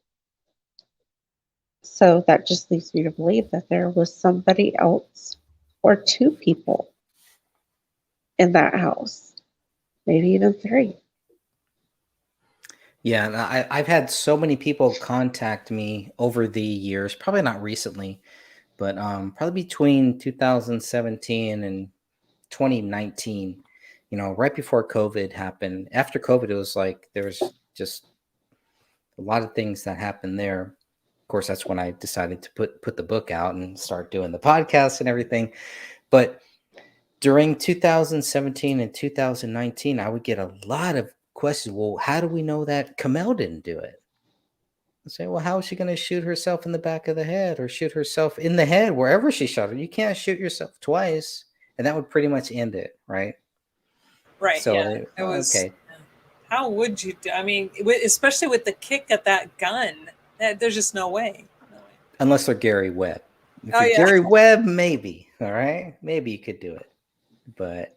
So that just leads me to believe that there was somebody else or 2 people in that house, maybe even 3. Yeah, and I've had so many people contact me over the years, probably not recently, but probably between 2017 and 2019, right before COVID happened. After COVID, it was like there was just a lot of things that happened there. Of course, that's when I decided to put the book out and start doing the podcast and everything. But during 2017 and 2019, I would get a lot of questions. Well, how do we know that Kamel didn't do it? I say, well, how is she going to shoot herself in the back of the head or shoot herself in the head wherever she shot her? You can't shoot yourself twice, and that would pretty much end it, right? Right. So Yeah. It was. okay. How would you do? I mean, especially with the kick at that gun, there's just no way. No way. Unless they're Gary Webb. If Oh, you're yeah. Gary Webb, maybe. All right, maybe you could do it, but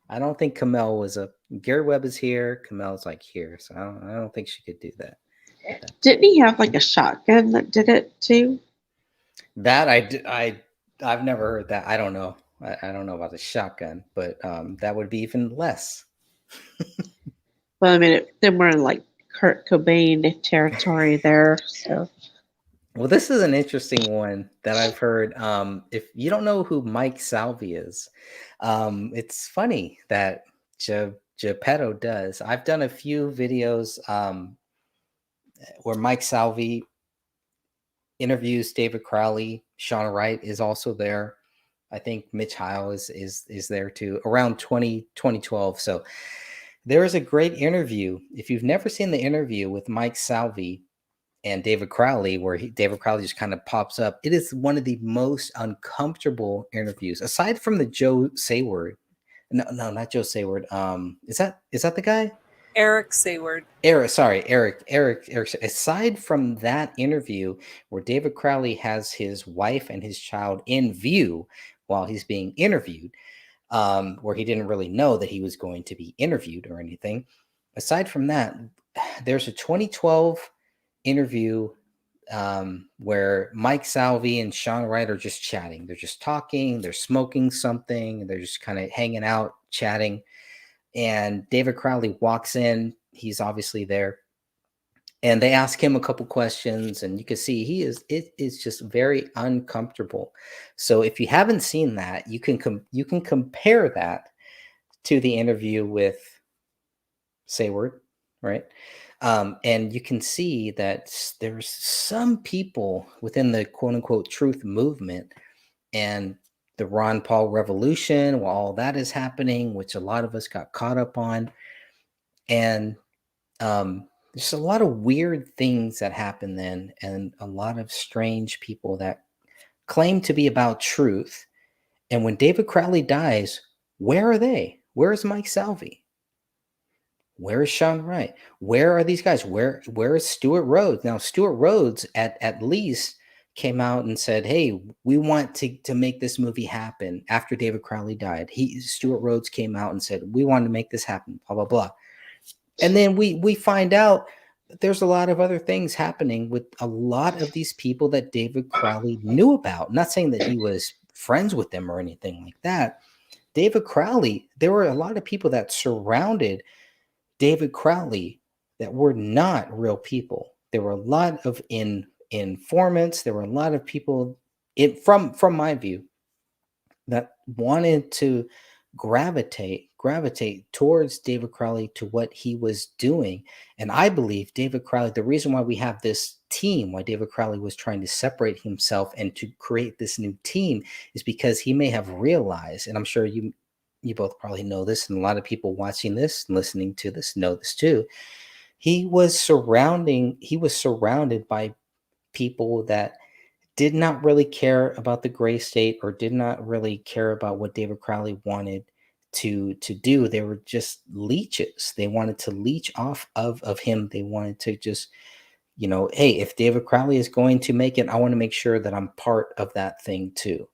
I don't think Kamel was Gary Webb is here. Kamel's like here, so I don't think she could do that. Didn't he have like a shotgun that did it too? That I've never heard that. I don't know. I don't know about the shotgun, but that would be even less. Well, I mean, then we're in like Kurt Cobain territory there. So, Well, this is an interesting one that I've heard. If you don't know who Mike Salvi is, it's funny that Geppetto does. I've done a few videos where Mike Salvi interviews David Crowley Sean Wright is also there. I think Mitch Heil is there too, around 2012. So there is a great interview. If you've never seen the interview with Mike Salvi and David Crowley, where David Crowley just kind of pops up, it is one of the most uncomfortable interviews, aside from the Joe Sayward. No, not Joe Sayward. Is that the guy? Eric Sayward. Eric. Aside from that interview where David Crowley has his wife and his child in view while he's being interviewed, where he didn't really know that he was going to be interviewed or anything. Aside from that, there's a 2012 interview where Mike Salvi and Sean Wright are just chatting. They're just talking, they're smoking something, they're just kind of hanging out, chatting. And David Crowley walks in. He's obviously there. And they ask him a couple questions, and you can see it is just very uncomfortable. So if you haven't seen that, you can compare that to the interview with Sayward, right? And you can see that there's some people within the quote unquote truth movement and the Ron Paul revolution, while all that is happening, which a lot of us got caught up on. And there's a lot of weird things that happen then, and a lot of strange people that claim to be about truth. And when David Crowley dies, where are they? Where is Mike Salvi? Where is Sean Wright? Where are these guys? Where is Stuart Rhodes? Now, Stuart Rhodes at least came out and said, hey, we want to make this movie happen after David Crowley died. Stuart Rhodes came out and said, we want to make this happen, blah, blah, blah. And then we find out that there's a lot of other things happening with a lot of these people that David Crowley knew about. Not saying that he was friends with them or anything like that. David Crowley, there were a lot of people that surrounded David Crowley that were not real people. There were a lot of informants. There were a lot of people, from my view, that wanted to gravitate towards David Crowley, to what he was doing. And I believe David Crowley, the reason why we have this team, why David Crowley was trying to separate himself and to create this new team, is because he may have realized, and I'm sure you both probably know this, and a lot of people watching this and listening to this know this too. He was surrounded by people that did not really care about the gray state, or did not really care about what David Crowley wanted to do. They were just leeches. They wanted to leech off of him. They wanted to just, hey, if David Crowley is going to make it, I want to make sure that I'm part of that thing too.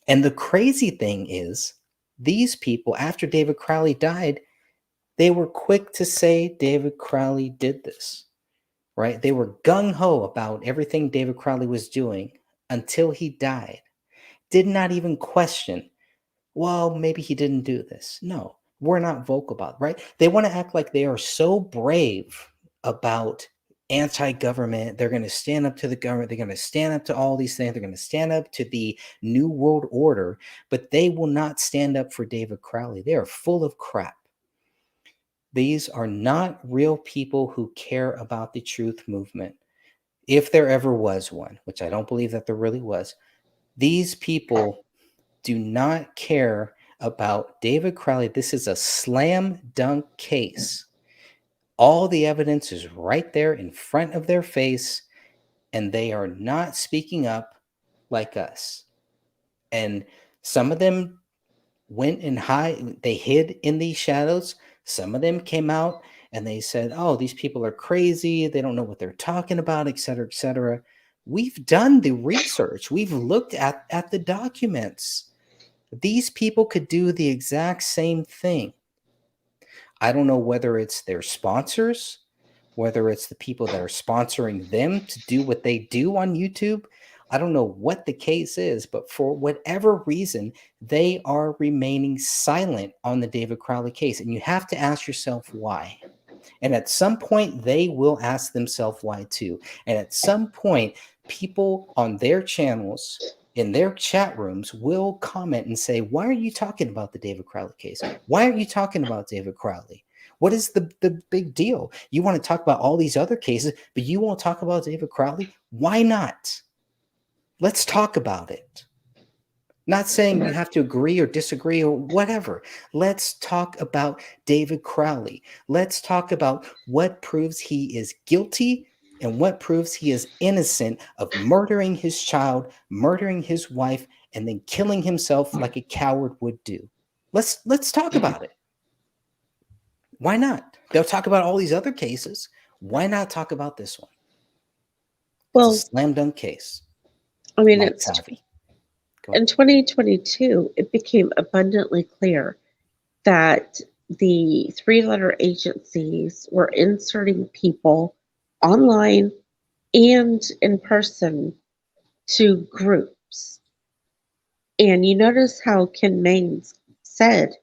And the crazy thing is, these people, after David Crowley died, they were quick to say David Crowley did this, right? They were gung-ho about everything David Crowley was doing until he died. Did not even question, well, maybe he didn't do this. No, we're not vocal about it, right? They want to act like they are so brave about anti-government. They're going to stand up to the government. They're going to stand up to all these things. They're going to stand up to the New World Order, but they will not stand up for David Crowley. They are full of crap. These are not real people who care about the truth movement. If there ever was one, which I don't believe that there really was, these people do not care about David Crowley. This is a slam dunk case. All the evidence is right there in front of their face, and they are not speaking up like us. And some of them went and they hid in these shadows. Some of them came out and they said, oh, these people are crazy. They don't know what they're talking about, et cetera, et cetera. We've done the research. We've looked at the documents. These people could do the exact same thing. I don't know whether it's their sponsors, whether it's the people that are sponsoring them to do what they do on YouTube. I don't know what the case is, but for whatever reason, they are remaining silent on the David Crowley case. And you have to ask yourself why. And at some point, they will ask themselves why too. And at some point, people on their channels, in their chat rooms, will comment and say, why are you talking about the David Crowley case? Why aren't you talking about David Crowley? What is the big deal? You want to talk about all these other cases, but you won't talk about David Crowley? Why not? Let's talk about it. Not saying you have to agree or disagree or whatever. Let's talk about David Crowley. Let's talk about what proves he is guilty and what proves he is innocent of murdering his child, murdering his wife, and then killing himself like a coward would do. Let's talk about it. Why not? They'll talk about all these other cases. Why not talk about this one? It's Well, a slam dunk case. I mean, Mike it's Savvy. Go in ahead. 2022, it became abundantly clear that the three-letter agencies were inserting people online and in person to groups. And you notice how Ken Maines said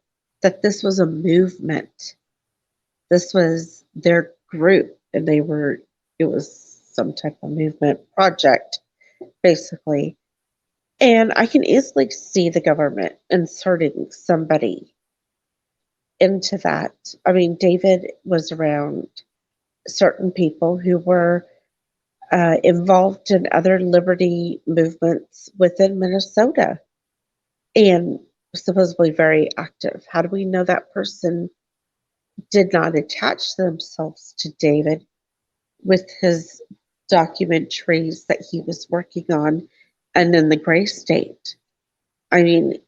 that this was a movement. This was their group, and it was some type of movement project, basically. And I can easily see the government inserting somebody into that. I mean, David was around certain people who were involved in other liberty movements within Minnesota and supposedly very active. How do we know that person did not attach themselves to David with his documentaries that he was working on and in the gray state? I mean,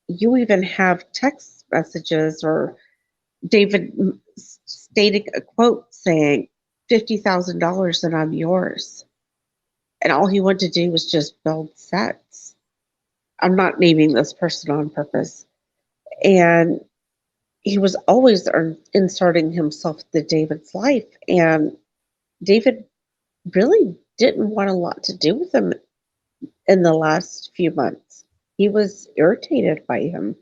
you even have text messages or David stating a quote saying $50,000 and I'm yours. And all he wanted to do was just build sets. I'm not naming this person on purpose. And he was always inserting himself into David's life. And David really didn't want a lot to do with him in the last few months. He was irritated by him,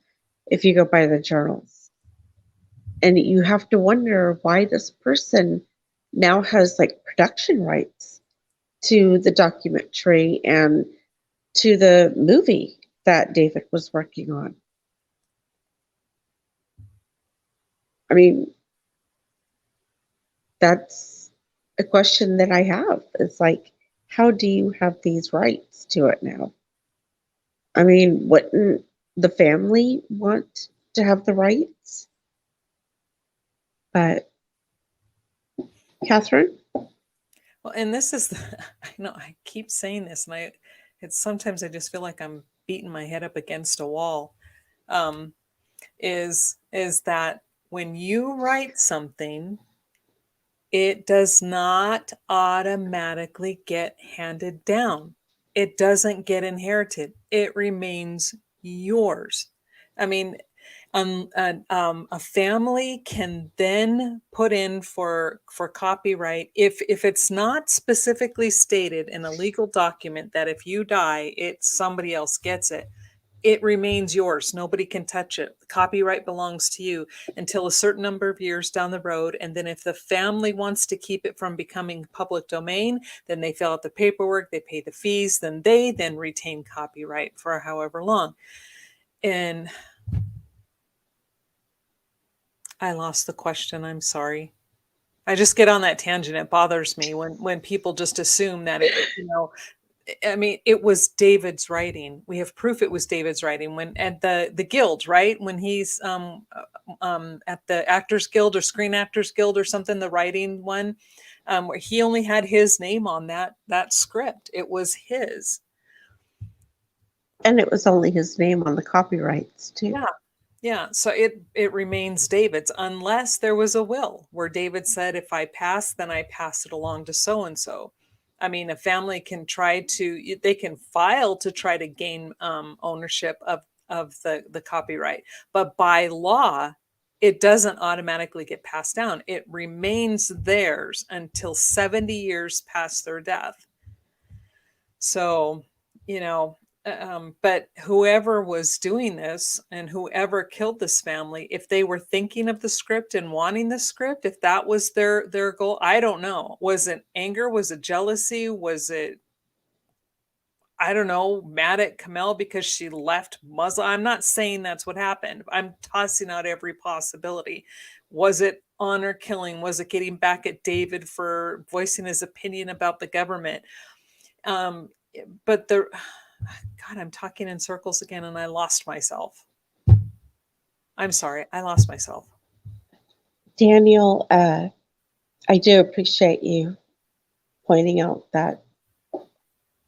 if you go by the journals. And you have to wonder why this person now has like production rights to the documentary and to the movie that David was working on. I mean, that's a question that I have. It's like, how do you have these rights to it now? I mean, wouldn't the family want to have the rights? But, Catherine? Well, and this is, I know I keep saying this, and it's sometimes I just feel like I'm beating my head up against a wall. Is that when you write something, it does not automatically get handed down. It doesn't get inherited. It remains yours. I mean, a family can then put in for copyright if it's not specifically stated in a legal document that if you die, somebody else gets it. It remains yours. Nobody can touch it. The copyright belongs to you until a certain number of years down the road. And then if the family wants to keep it from becoming public domain, then they fill out the paperwork, they pay the fees, then they then retain copyright for however long. And I lost the question. I'm sorry. I just get on that tangent. It bothers me when people just assume that I mean, it was David's writing. We have proof it was David's writing when at the guild, right? When he's at the Actors Guild or Screen Actors Guild or something, the writing one, where he only had his name on that script. It was his. And it was only his name on the copyrights, too. Yeah. Yeah, so it remains David's unless there was a will where David said, if I pass, then I pass it along to so-and-so. I mean, a family can they can file to try to gain ownership of the copyright. But by law, it doesn't automatically get passed down. It remains theirs until 70 years past their death. So, but whoever was doing this and whoever killed this family, if they were thinking of the script and wanting the script, if that was their goal, I don't know. Was it anger? Was it jealousy? Was it, I don't know, mad at Kamel because she left Muslim? I'm not saying that's what happened. I'm tossing out every possibility. Was it honor killing? Was it getting back at David for voicing his opinion about the government? But God, I'm talking in circles again and I lost myself. I'm sorry, I lost myself. Daniel, I do appreciate you pointing out that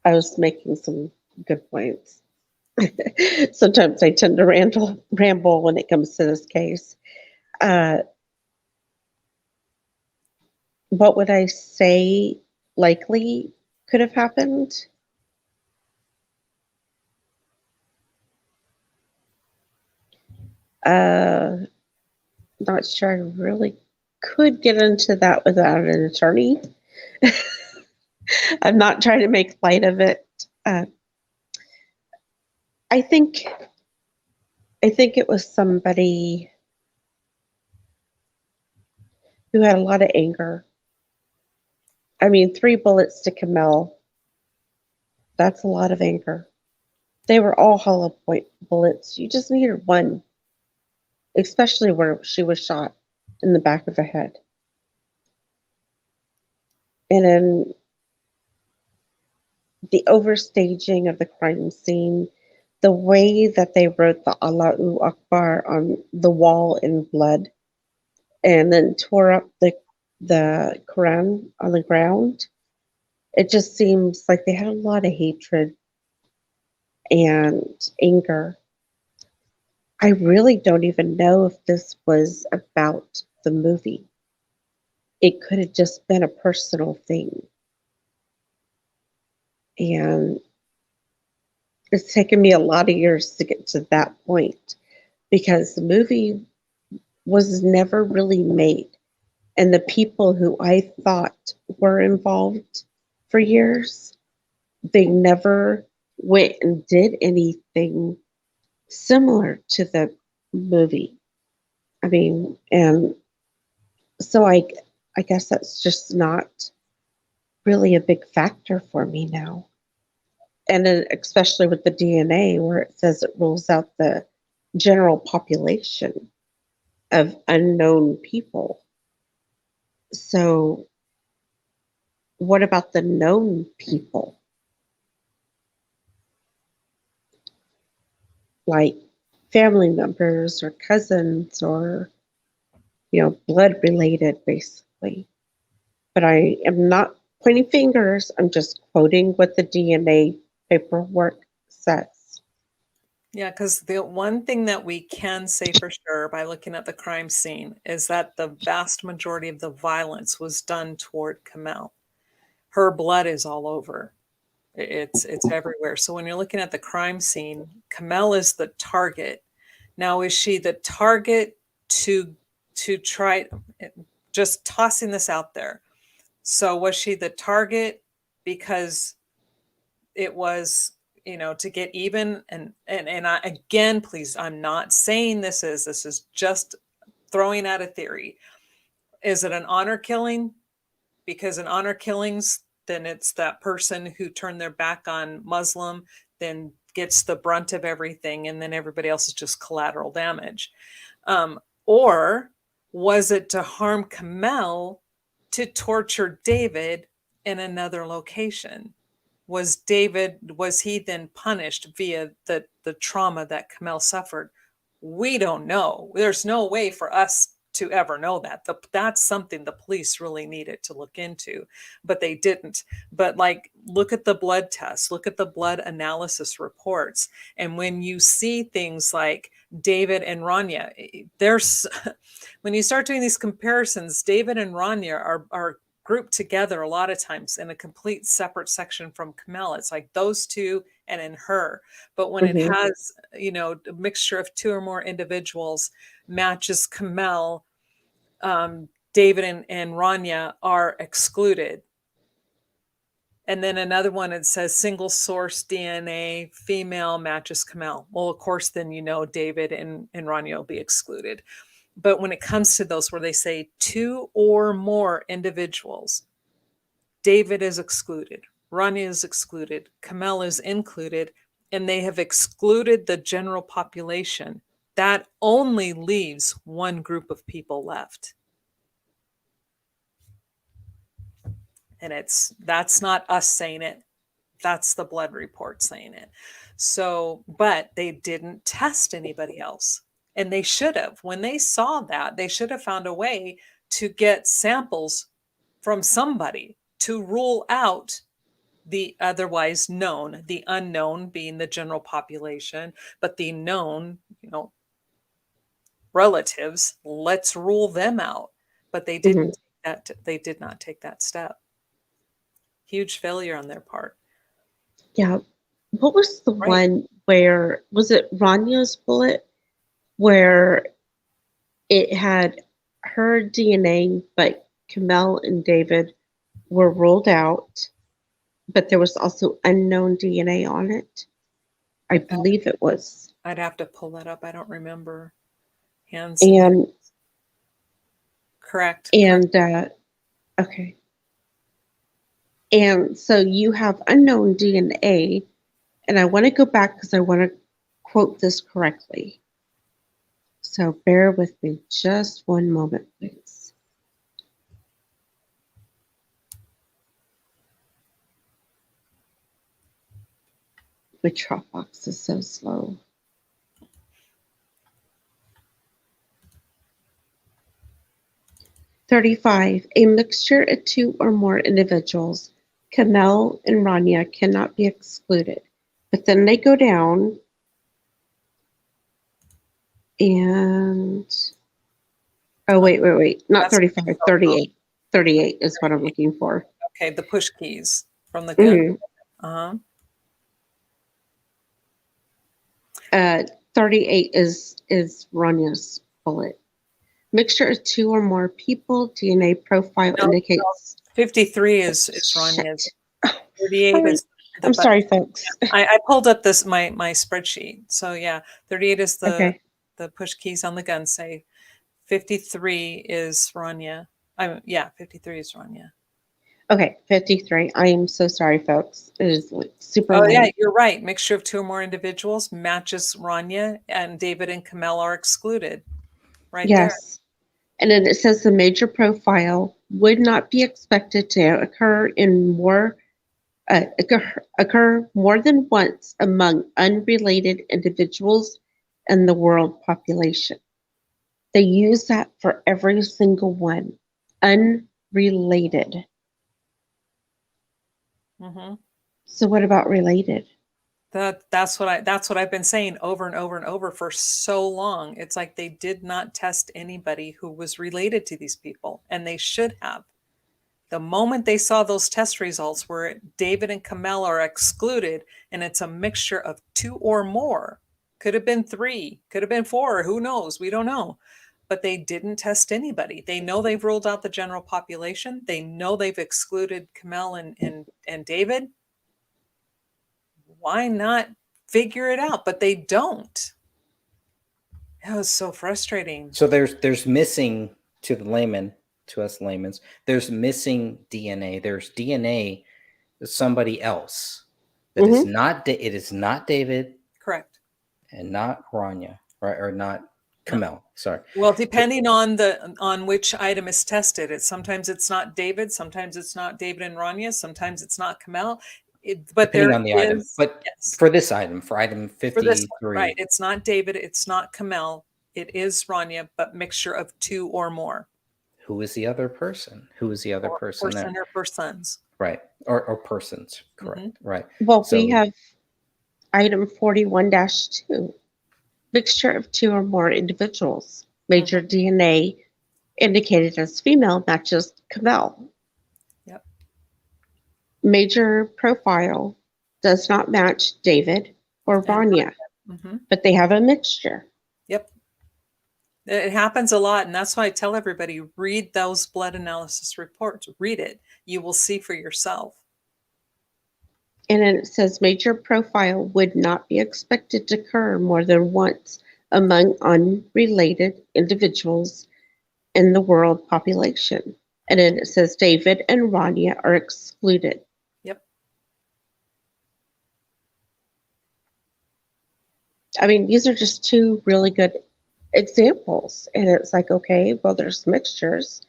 I was making some good points. Sometimes I tend to ramble when it comes to this case. What would I say likely could have happened? Not sure I really could get into that without an attorney. I'm not trying to make light of it. I think it was somebody who had a lot of anger. I mean, 3 bullets to Camille. That's a lot of anger. They were all hollow point bullets. You just needed one, especially where she was shot in the back of the head. And then the overstaging of the crime scene, the way that they wrote the Allahu Akbar on the wall in blood, and then tore up the Quran on the ground. It just seems like they had a lot of hatred and anger. I really don't even know if this was about the movie. It could have just been a personal thing. And it's taken me a lot of years to get to that point because the movie was never really made. And the people who I thought were involved for years, they never went and did anything similar to the movie. I mean, and so I guess that's just not really a big factor for me now. And then especially with the DNA where it says it rules out the general population of unknown people. So what about the known people? Like family members or cousins or, blood related, basically. But I am not pointing fingers. I'm just quoting what the DNA paperwork says. Yeah, because the one thing that we can say for sure by looking at the crime scene is that the vast majority of the violence was done toward Kamel. Her blood is all over. It's everywhere. So when you're looking at the crime scene, Kamel is the target. Now, is she the target to try, just tossing this out there? So was she the target because it was, to get even? And I, again, please, I'm not saying this is just throwing out a theory. Is it an honor killing? Because in honor killings, then it's that person who turned their back on Muslim, then gets the brunt of everything, and then everybody else is just collateral damage. Or was it to harm Kamel to torture David in another location? Was he then punished via the trauma that Kamel suffered? We don't know. There's no way for us to ever know that. That's something the police really needed to look into, but they didn't. But look at the blood tests, look at the blood analysis reports. And when you see things like David and Rania, there's, when you start doing these comparisons, David and Rania are grouped together a lot of times in a complete separate section from Kamel. It's like those two and in her. But when it has, a mixture of 2 or more individuals matches Kamel, David and Rania are excluded. And then another one, it says single source DNA, female matches Kamel. Well, of course, then David and Rania will be excluded. But when it comes to those where they say 2 or more individuals, David is excluded, Rania is excluded, Kamel is included, and they have excluded the general population. That only leaves one group of people left. And that's not us saying it. That's the blood report saying it. So, but they didn't test anybody else. And they should have. When they saw that, they should have found a way to get samples from somebody to rule out the otherwise known, the unknown being the general population, but the known, relatives, let's rule them out. But they didn't they did not take that step. Huge failure on their part. Yeah. What was the Right. one where, was it Ranya's bullet, where it had her DNA, but Kamel and David were ruled out, but there was also unknown DNA on it? I believe it was. I'd have to pull that up. I don't remember. Hands. And, Correct. okay. And so you have unknown DNA, and I want to go back because I want to quote this correctly. So bear with me just one moment, please. The Dropbox is so slow. "35. A mixture of two or more individuals, Kamel and Rania, cannot be excluded." But then they go down and, oh, wait. Not That's 35, 38. 38 is what I'm looking for. Okay, the push keys from the gun. Mhm. 'Huh. 38 is Rania's bullet. Mixture of two or more people, DNA profile No, indicates. 53 is Shit. Rania's. 38 is the I'm sorry, folks. I pulled up my spreadsheet. So yeah, 38 is Okay. the push keys on the gun say. 53 is Rania. 53 is Rania. Okay, 53. I am so sorry, folks. It is like super Oh late. yeah, you're right. Mixture of two or more individuals matches Rania, and David and Kamel are excluded. Right there. Yes. And then it says the major profile would not be expected to occur more than once among unrelated individuals in the world population. They use that for every single one. Unrelated. Mm-hmm. So what about related? That's what I've been saying over and over and over for so long. It's like they did not test anybody who was related to these people, and they should have. The moment they saw those test results where David and Kamel are excluded, and it's a mixture of two or more, could have been 3, could have been 4, who knows? We don't know. But they didn't test anybody. They know they've ruled out the general population. They know they've excluded Kamel and David. Why not figure it out? But they don't. That was so frustrating. So there's missing, to the layman, to us layman's, there's missing DNA. There's DNA of somebody else that is not. It is not David. Correct. And not Rania, right? Or not Kamel. Sorry. Well, depending on which item is tested, sometimes it's not David, sometimes it's not David and Rania, sometimes it's not Kamel. But depending there on the item. But yes. for this item, for item 53, For this one, right? It's not David, it's not Kamel, it is Rania, but mixture of two or more. Who is the other person? Who is the other person? Person or persons. Right. Or persons. Correct. Right. Well, So- we have item 41-2, mixture of two or more individuals. Major DNA indicated as female matches Kamel. Yep. Major profile does not match David or Rania, Mm-hmm. but they have a mixture. Yep. It happens a lot. And that's why I tell everybody, read those blood analysis reports. Read it. You will see for yourself. And then it says major profile would not be expected to occur more than once among unrelated individuals in the world population. And then it says David and Rania are excluded. Yep. I mean, these are just two really good examples. And it's like, okay, well, there's mixtures.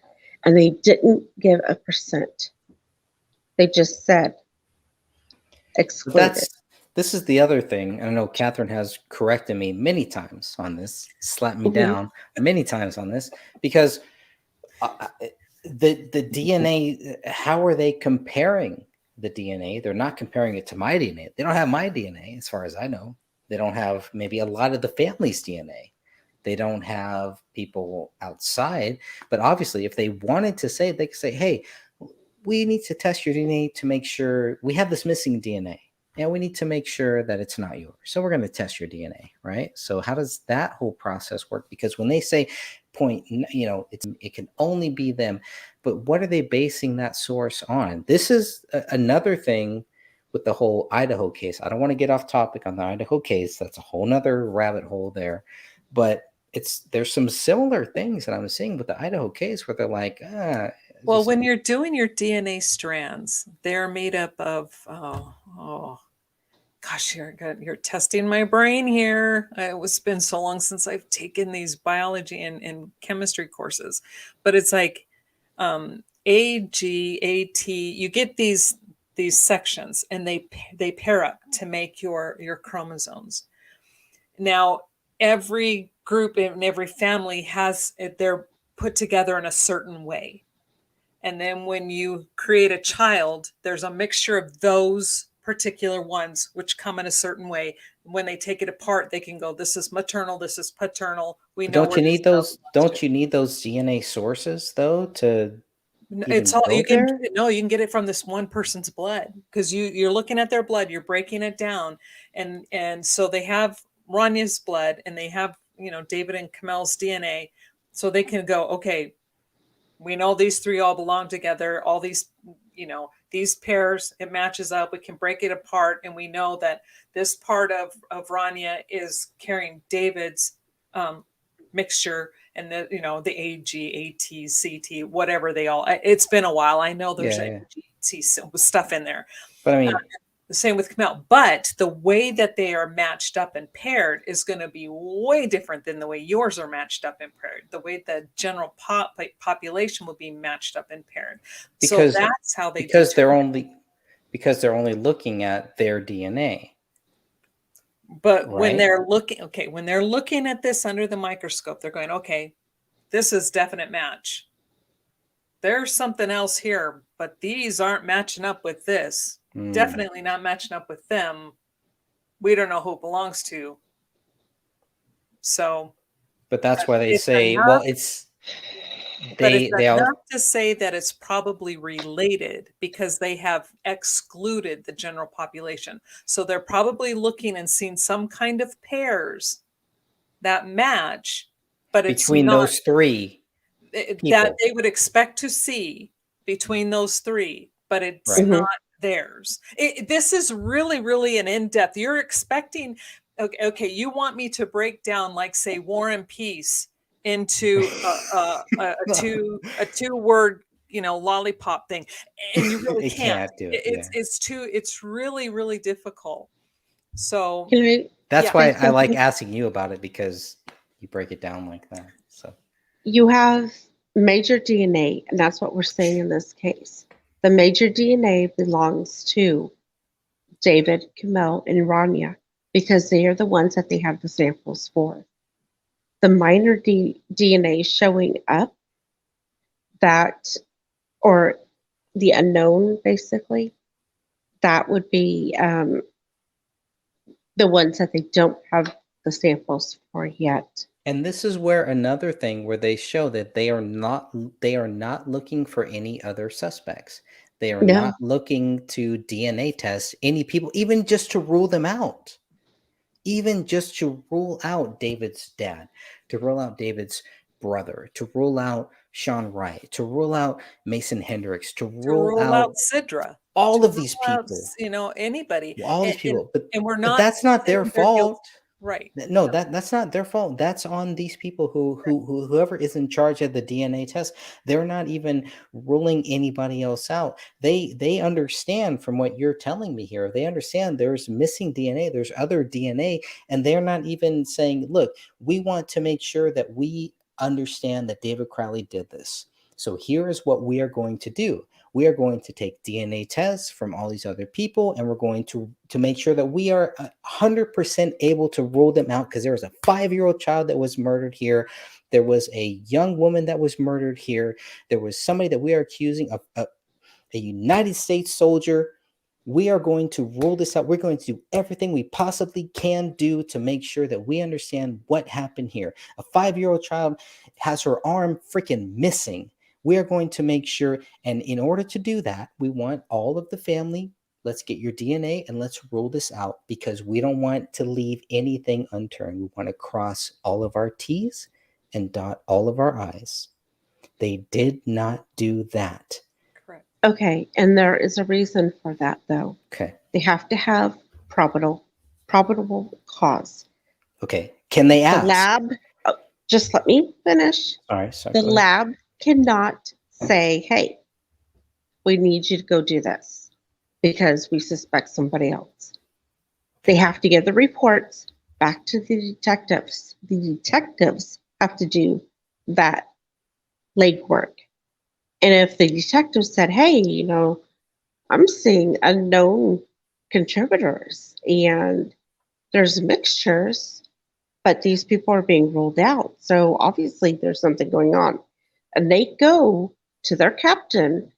And they didn't give a percent. They just said. But excluded. this is the other thing. I know Catherine has corrected me many times on this, slapped me Mhm. down many times on this, because the DNA, how are they comparing the DNA? They're not comparing it to my DNA. They don't have my DNA, as far as I know. They don't have maybe a lot of the family's DNA. They don't have people outside. But obviously, if they wanted to say, they could say, hey, we need to test your DNA to make sure we have this missing DNA. And we need to make sure that it's not yours. So we're going to test your DNA, right? So how does that whole process work? Because when they say it can only be them, but what are they basing that source on? This is another thing with the whole Idaho case. I don't want to get off topic on the Idaho case. That's a whole nother rabbit hole there. But there's some similar things that I'm seeing with the Idaho case where they're like, Well, just, when you're doing your DNA strands, they're made up of gosh, you're testing my brain here. It's been so long since I've taken these biology and chemistry courses, but it's like A, G, A, T. You get these sections, and they pair up to make your chromosomes. Now, every group and every family has they're put together in a certain way. And then when you create a child, there's a mixture of those particular ones which come in a certain way. When they take it apart, they can go, this is maternal, this is paternal. We know don't you where this need child those? belongs Don't you need those DNA sources though to to. It's even all go you can there? you can get it from this one person's blood, because you're looking at their blood, you're breaking it down. And so they have Ranya's blood, and they have, David and Kamel's DNA. So they can go, okay, we know these three all belong together, all these pairs, it matches up, we can break it apart, and we know that this part of Rania is carrying David's mixture, and the AGAT, whatever they all, it's been a while, I know there's Yeah. stuff in there. But I mean, The same with Kamel, but the way that they are matched up and paired is going to be way different than the way yours are matched up and paired. The way the general population will be matched up and paired. So because that's how they because they're determine. only looking at their DNA, But when right? they're looking at this under the microscope, they're going, okay, this is definite match. There's something else here, but these aren't matching up with this. Definitely not matching up with them. We don't know who it belongs to. So, But that's why they it's say, enough, well, it's but it's they all enough to say that it's probably related, because they have excluded the general population. So they're probably looking and seeing some kind of pairs that match, but it's between not those three that people, they would expect to see between those three, but it's right? Mhm. not theirs. This is really, really an in-depth. You're expecting, okay, you want me to break down, like, say, War and Peace into a two-word, lollipop thing, and you really It can't. can't do it. Yeah, It's really, really difficult. So Can I that's yeah. why say I like something? asking you about it, because you break it down like that. So You have major DNA, and that's what we're saying in this case. The major DNA belongs to David, Kamel, and Rania because they are the ones that they have the samples for. The minor DNA showing up, that, or the unknown, basically, that would be the ones that they don't have the samples for yet. and this is where another thing where they show that they are not looking for any other suspects. They are No. not looking to DNA test any people, even just to rule them out. Even just to rule out David's dad, to rule out David's brother, to rule out Sean Wright, to rule out Mason Hendricks, to To rule rule out out Sidra, all to of these rule out, people, anybody, all these people. and we're But not that's not their saying they're guilty, fault. right? No, that's not their fault. That's on these people whoever is in charge of the DNA test. They're not even ruling anybody else out. They understand from what you're telling me here. They understand there's missing DNA, there's other DNA, and they're not even saying, "Look, we want to make sure that we understand that David Crowley did this. So here is what we are going to do. We are going to take DNA tests from all these other people, and we're going to make sure that we are 100% able to rule them out, because there was a 5-year-old child that was murdered here. There was a young woman that was murdered here. There was somebody that we are accusing of a United States soldier. We are going to rule this out. We're going to do everything we possibly can do to make sure that we understand what happened here. A 5-year-old child has her arm freaking missing. We are going to make sure, and in order to do that, we want all of the family. Let's get your DNA and let's rule this out, because we don't want to leave anything unturned. We want to cross all of our T's and dot all of our I's. They did not do that. Correct. Okay, and there is a reason for that, though. Okay. They have to have probable cause. Okay. Can they The ask? lab, just let me finish. All right. Sorry, The go ahead. lab cannot say, hey, we need you to go do this because we suspect somebody else. They have to give the reports back to the detectives. The detectives have to do that legwork. And if the detective said, hey, I'm seeing unknown contributors and there's mixtures, but these people are being ruled out. So obviously there's something going on. And they go to their captain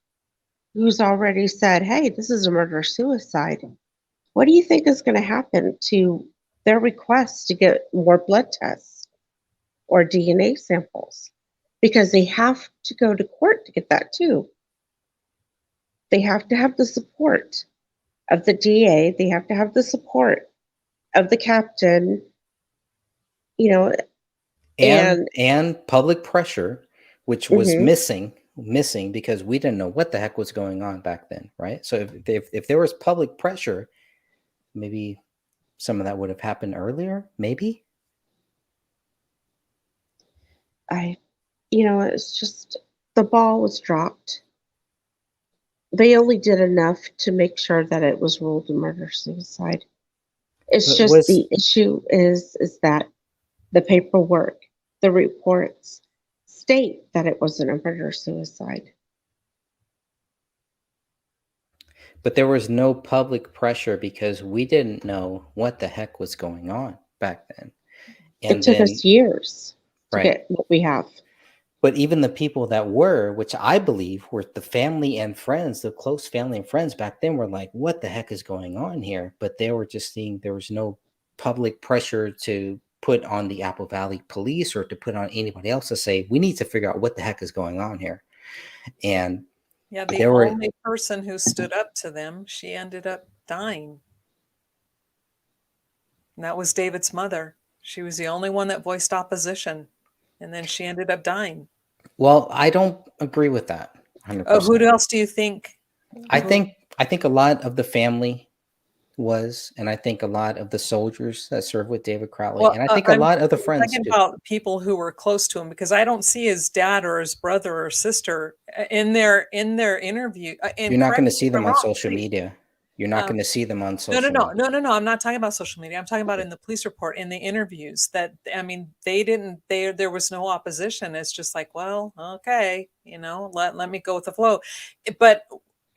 who's already said, hey, this is a murder-suicide. What do you think is going to happen to their request to get more blood tests or DNA samples? Because they have to go to court to get that too. They have to have the support of the DA. They have to have the support of the captain, and public pressure, which was Mhm. missing because we didn't know what the heck was going on back then, right? So if there was public pressure, maybe some of that would have happened earlier, maybe. It's just the ball was dropped. They only did enough to make sure that it was ruled a murder-suicide. It's But just the issue is that the paperwork, the reports state that it wasn't a murder-suicide. But there was no public pressure because we didn't know what the heck was going on back then. It took us years to right. get what we have. But even the people that were, which I believe were the family and friends, the close family and friends back then, were like, what the heck is going on here? But they were just seeing there was no public pressure to put on the Apple Valley police or to put on anybody else to say, we need to figure out what the heck is going on here. And yeah, the only person who stood up to them, she ended up dying. And that was David's mother. She was the only one that voiced opposition. And then she ended up dying. Well, I don't agree with that. 100%. Who else do you think? I think a lot of the family was, and I think a lot of the soldiers that served with David Crowley, and I think a lot of the friends too. About people who were close to him, because I don't see his dad or his brother or sister in their interview. You're not going to see them on social media. You're not going to see them on social media. No. I'm not talking about social media. I'm talking about in the police report, in the interviews that, there was no opposition. It's just like, well, okay, let me go with the flow.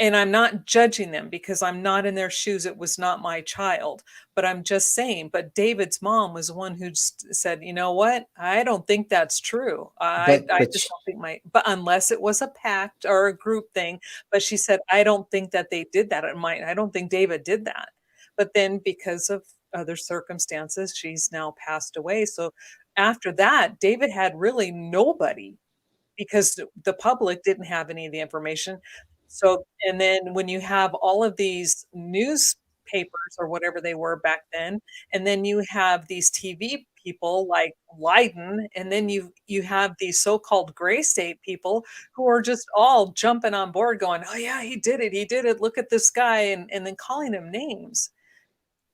And I'm not judging them because I'm not in their shoes. It was not my child, but I'm just saying, but David's mom was the one who said, you know what? I don't think that's true. I just don't think but unless it was a pact or a group thing, but she said, I don't think that they did that. I don't think David did that. But then because of other circumstances, she's now passed away. So after that, David had really nobody because the public didn't have any of the information. So, and then when you have all of these newspapers or whatever they were back then, and then you have these TV people like Leiden, and then you have these so-called gray state people who are just all jumping on board going, oh yeah, he did it. Look at this guy. And then calling him names.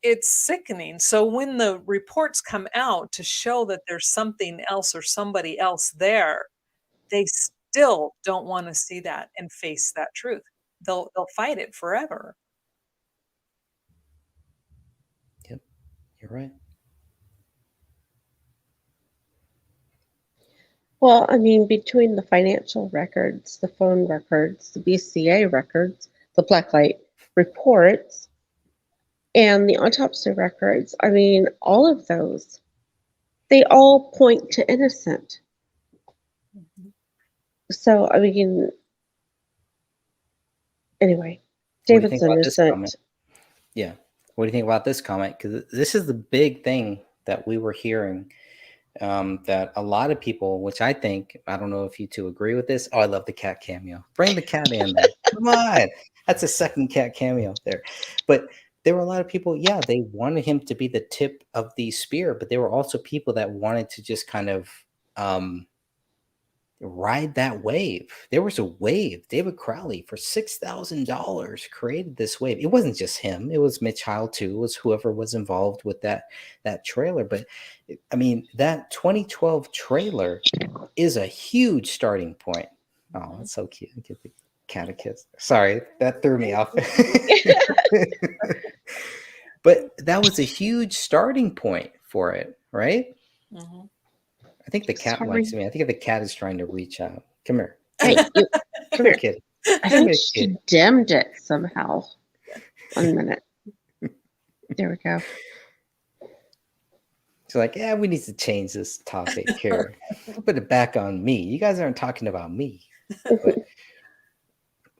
It's sickening. So when the reports come out to show that there's something else or somebody else there, they still don't want to see that and face that truth. They'll fight it forever. Yep, you're right. Well, I mean, between the financial records, the phone records, the BCA records, the blacklight reports, and the autopsy records, I mean, all of those, they all point to innocent. So, I mean, anyway, What do you David's think about this comment? innocent. Yeah. What do you think about this comment? Because this is the big thing that we were hearing, that a lot of people, which I think, I don't know if you two agree with this. Oh, I love the cat cameo. Bring the cat in there. Come on. That's a second cat cameo there. But there were a lot of people, yeah, they wanted him to be the tip of the spear, but there were also people that wanted to just kind of ride that wave. There was a wave. David Crowley for $6,000 created this wave. It wasn't just him. It was Mitch Heil too. It was whoever was involved with that trailer. But I mean, that 2012 trailer is a huge starting point. Oh, that's so cute. Get the catechist. Sorry, that threw me off. But that was a huge starting point for it, right? Mhm. I think the cat Sorry. likes me. I think the cat is trying to reach out. Come here. Hey, you, Come here, kitty. I Come think here, she kitty. dimmed it somehow. 1 minute. There we go. She's like, yeah, we need to change this topic here. Put it back on me. You guys aren't talking about me.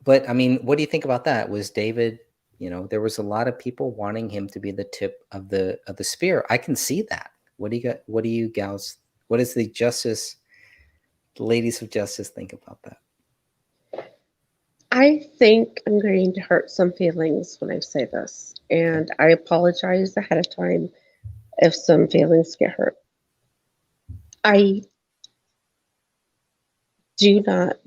But I mean, what do you think about that? Was David, there was a lot of people wanting him to be the tip of the spear. I can see that. What do you gals, what does the ladies of justice think about that? I think I'm going to hurt some feelings when I say this, and I apologize ahead of time if some feelings get hurt. I do not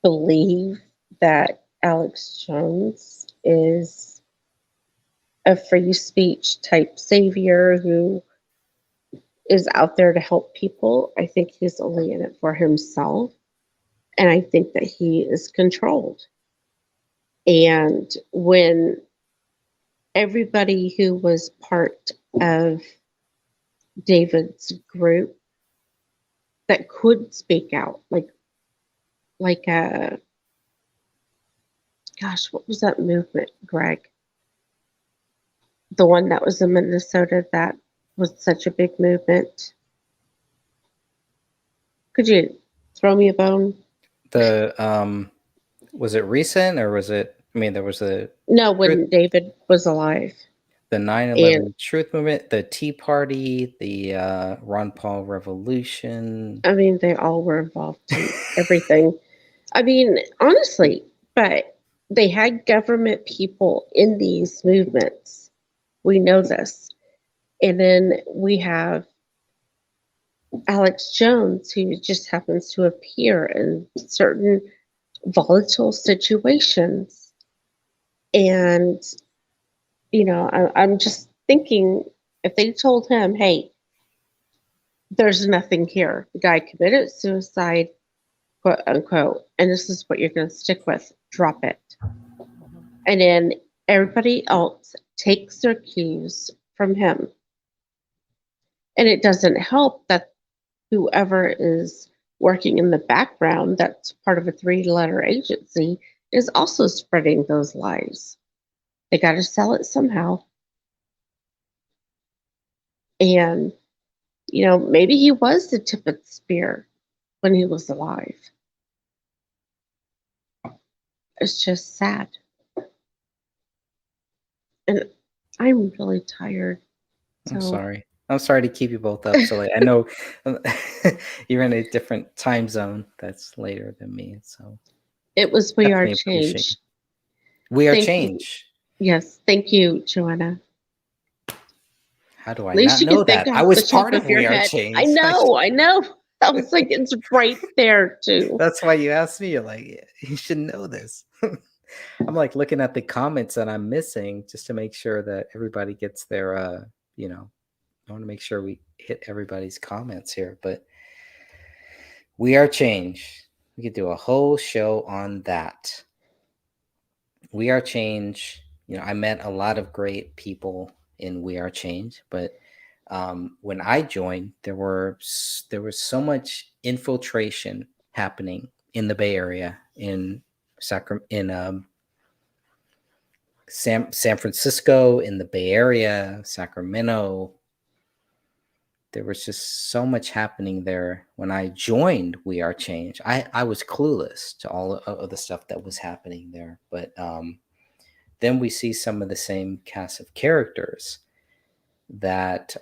believe that Alex Jones is a free speech type savior who is out there to help people. I think he's only in it for himself. And I think that he is controlled. And when everybody who was part of David's group that could speak out, like gosh, what was that movement, Greg? The one that was in Minnesota that was such a big movement. Could you throw me a bone? The was it recent or was it? I mean, there was No, when David was alive. The 9/11 Truth Movement, the Tea Party, the Ron Paul Revolution. I mean, they all were involved in everything. I mean, honestly, but they had government people in these movements. We know this. And then we have Alex Jones, who just happens to appear in certain volatile situations. And, I'm just thinking if they told him, hey, there's nothing here, the guy committed suicide, quote unquote, and this is what you're going to stick with, drop it. And then everybody else takes their cues from him. And it doesn't help that whoever is working in the background, that's part of a 3-letter agency, is also spreading those lies. They got to sell it somehow. And, maybe he was the tip of the spear when he was alive. It's just sad. And I'm really tired. I'm sorry. I'm sorry to keep you both up so late. I know you're in a different time zone that's later than me. So it was We Are Change. We Are Change. Yes. Thank you, Joanna. How do I not know that? I was part of We Are Change. I know. I was like, it's right there too. That's why you asked me. You're like, you should know this. I'm like looking at the comments that I'm missing just to make sure that everybody gets their, I want to make sure we hit everybody's comments here. But We Are Change. We could do a whole show on that. We Are Change. I met a lot of great people in We Are Change, but When I joined, there was so much infiltration happening in the Bay Area, in San Francisco, in the Bay Area, Sacramento. There was just so much happening there. When I joined We Are Change, I was clueless to all of the stuff that was happening there. But then we see some of the same cast of characters that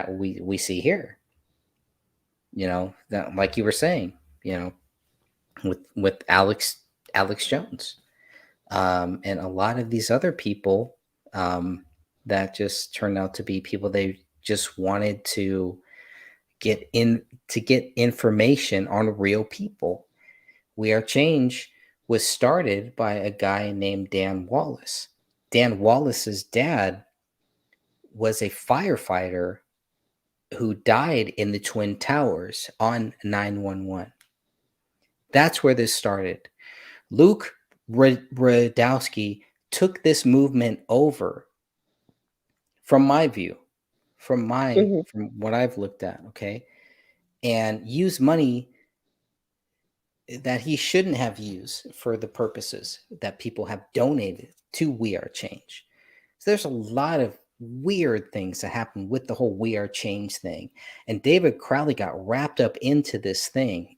we see here. That, like you were saying, with Alex Jones, and a lot of these other people that just turned out to be people they just wanted to get information on real people. We Are Change was started by a guy named Dan Wallace. Dan Wallace's dad was a firefighter who died in the Twin Towers on 911. That's where this started. Luke Radowski took this movement over, from my view, from what I've looked at, okay, and used money that he shouldn't have used for the purposes that people have donated to We Are Change. So there's a lot of weird things that happen with the whole We Are Change thing. And David Crowley got wrapped up into this thing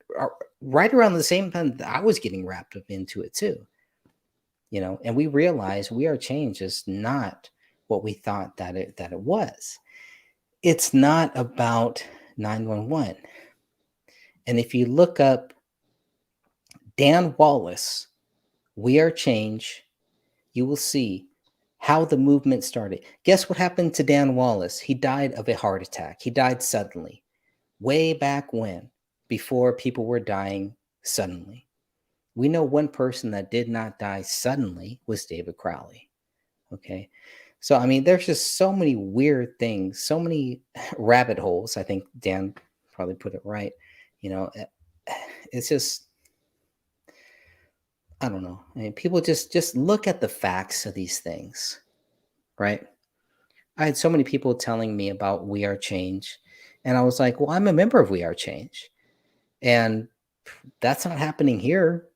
right around the same time that I was getting wrapped up into it too. And we realized We Are Change is not what we thought that it was. It's not about 911. And if you look up Dan Wallace, We Are Change, you will see how the movement started. Guess what happened to Dan Wallace? He died of a heart attack. He died suddenly, way back when, before people were dying suddenly. We know one person that did not die suddenly was David Crowley. Okay. So, I mean, there's just so many weird things, so many rabbit holes. I think Dan probably put it right. It's just, I don't know. I mean, people just look at the facts of these things, right? I had so many people telling me about We Are Change, and I was like, well, I'm a member of We Are Change, and that's not happening here.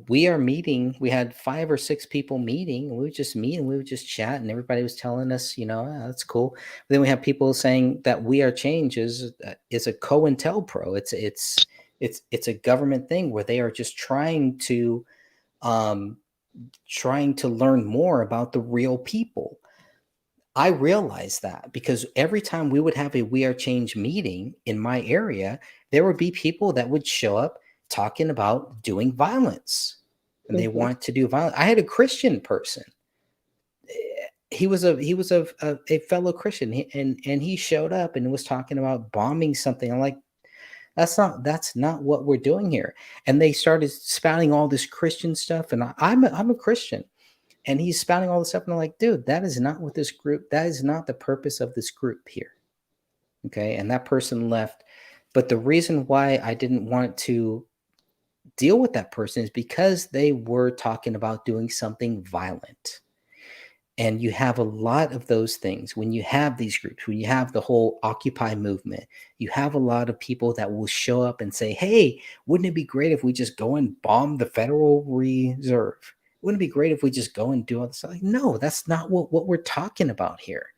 We are meeting. We had 5 or 6 people meeting, and we would just meet and we would just chat, and everybody was telling us, that's cool. But then we have people saying that We Are Change is a COINTELPRO. It's a government thing where they are just trying to learn more about the real people. I realized that because every time we would have a We Are Change meeting in my area, there would be people that would show up talking about doing violence, and they want to do violence. I had a Christian person. He was a fellow Christian, and he showed up and was talking about bombing something. I'm like, that's not what we're doing here. And they started spouting all this Christian stuff, and I'm a Christian, and he's spouting all this stuff, and I'm like, dude, that is not what this group. That is not the purpose of this group here. Okay, and that person left. But the reason why I didn't want to deal with that person is because they were talking about doing something violent. And you have a lot of those things when you have these groups, when you have the whole Occupy movement. You have a lot of people that will show up and say, hey, wouldn't it be great if we just go and bomb the Federal Reserve? Wouldn't it be great if we just go and do all this? Like, no, that's not what we're talking about here.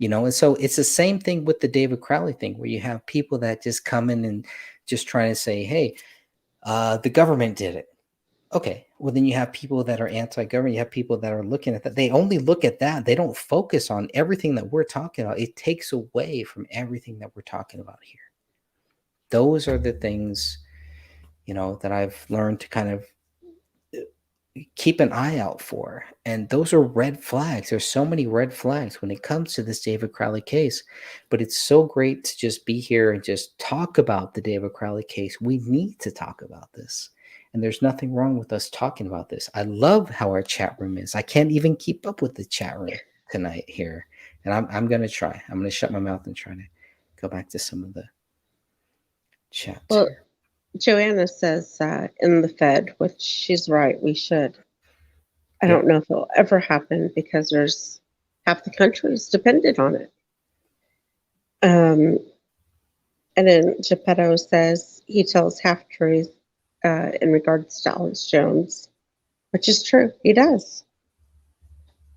And so it's the same thing with the David Crowley thing, where you have people that just come in and just trying to say, hey, the government did it. Okay, well, then you have people that are anti-government. You have people that are looking at that. They only look at that. They don't focus on everything that we're talking about. It takes away from everything that we're talking about here. Those are the things, that I've learned to kind of keep an eye out for. And those are red flags. There's so many red flags when it comes to this David Crowley case. But it's so great to just be here and just talk about the David Crowley case. We need to talk about this. And there's nothing wrong with us talking about this. I love how our chat room is. I can't even keep up with the chat room tonight here. And I'm going to try. I'm going to shut my mouth and try to go back to some of the chat. Well, Joanna says in the Fed, which she's right, we should. I don't know if it'll ever happen because there's half the country is dependent on it. And then Geppetto says he tells half truth in regards to Alex Jones, which is true. He does.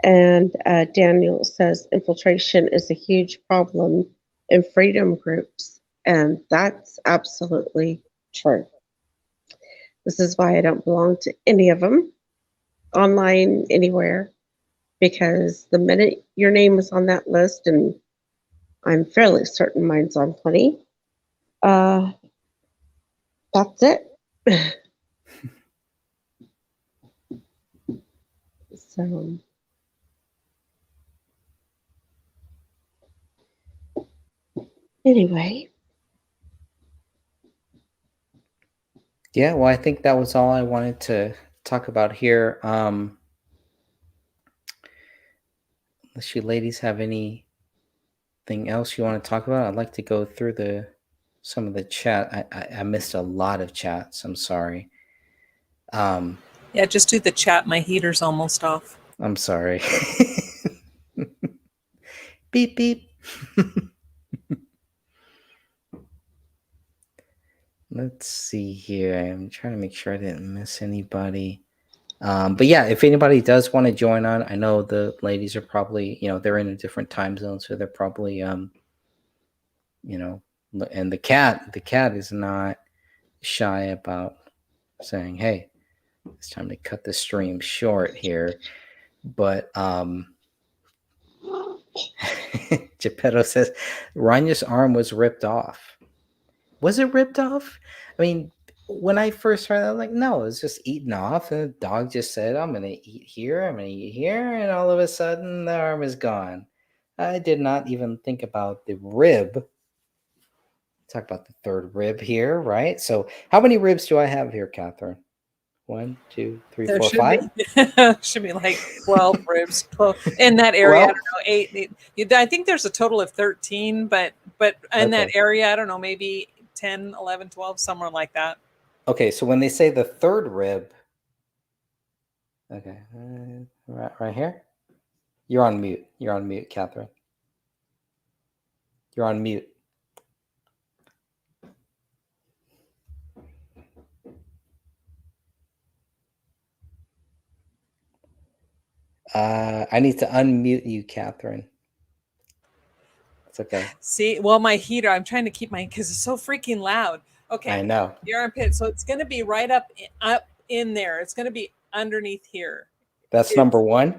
And Daniel says infiltration is a huge problem in freedom groups. And that's absolutely true. This is why I don't belong to any of them, online, anywhere, because the minute your name is on that list, and I'm fairly certain mine's on plenty, that's it. So, anyway. Yeah, well, I think that was all I wanted to talk about here. Unless you ladies have anything else you want to talk about, I'd like to go through some of the chat. I missed a lot of chats. I'm sorry. Yeah, just do the chat. My heater's almost off. I'm sorry. Beep beep. Let's see here. I'm trying to make sure I didn't miss anybody. But yeah, if anybody does want to join on, I know the ladies are probably, they're in a different time zone, so they're probably, and the cat is not shy about saying, hey, it's time to cut the stream short here. But Geppetto says Ranya's arm was ripped off. Was it ripped off? I mean, when I first heard that, I was like, no, it's just eaten off. And the dog just said, I'm going to eat here, I'm going to eat here. And all of a sudden, the arm is gone. I did not even think about the rib. Talk about the third rib here, right? So how many ribs do I have here, Catherine? 1, 2, 3, 4, 5? Should be like 12 ribs. 12 in that area. 12? I don't know, 8. I think there's a total of 13, but in that area, I don't know, maybe 10, 11, 12, somewhere like that. Okay, so when they say the third rib, okay, right here, you're on mute. You're on mute, Catherine. You're on mute. I need to unmute you, Catherine. It's okay. See, well, my heater, I'm trying to keep because it's so freaking loud. Okay. I know. The armpit. So it's going to be right up in there. It's going to be underneath here. That's number 1?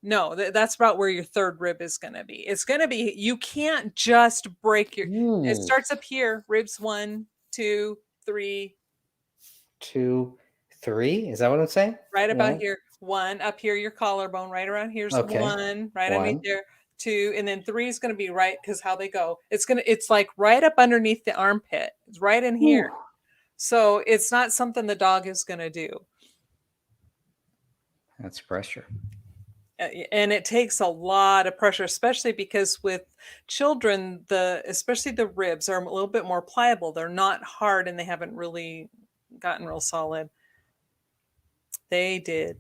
No, that's about where your third rib is going to be. It's going to be, you can't just break your, It starts up here, ribs 1, 2, 3. 2, 3? Is that what I'm saying? Right about here. 1 up here, your collarbone, right around here's 1, right underneath there. 2, and then 3 is going to be right, because how they go. It's like right up underneath the armpit. It's right in here. So it's not something the dog is going to do. That's pressure. And it takes a lot of pressure, especially because with children, especially the ribs are a little bit more pliable. They're not hard and they haven't really gotten real solid. They did.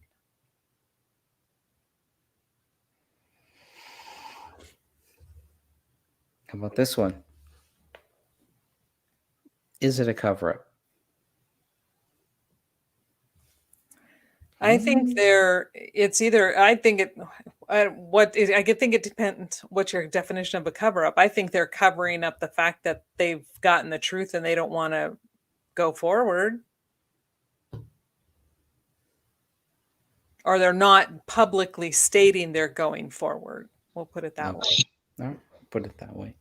How about this one? Is it a cover-up? I think it's either, I think it depends what your definition of a cover-up. I think they're covering up the fact that they've gotten the truth and they don't want to go forward. Or they're not publicly stating they're going forward. We'll put it that way. All right, put it that way.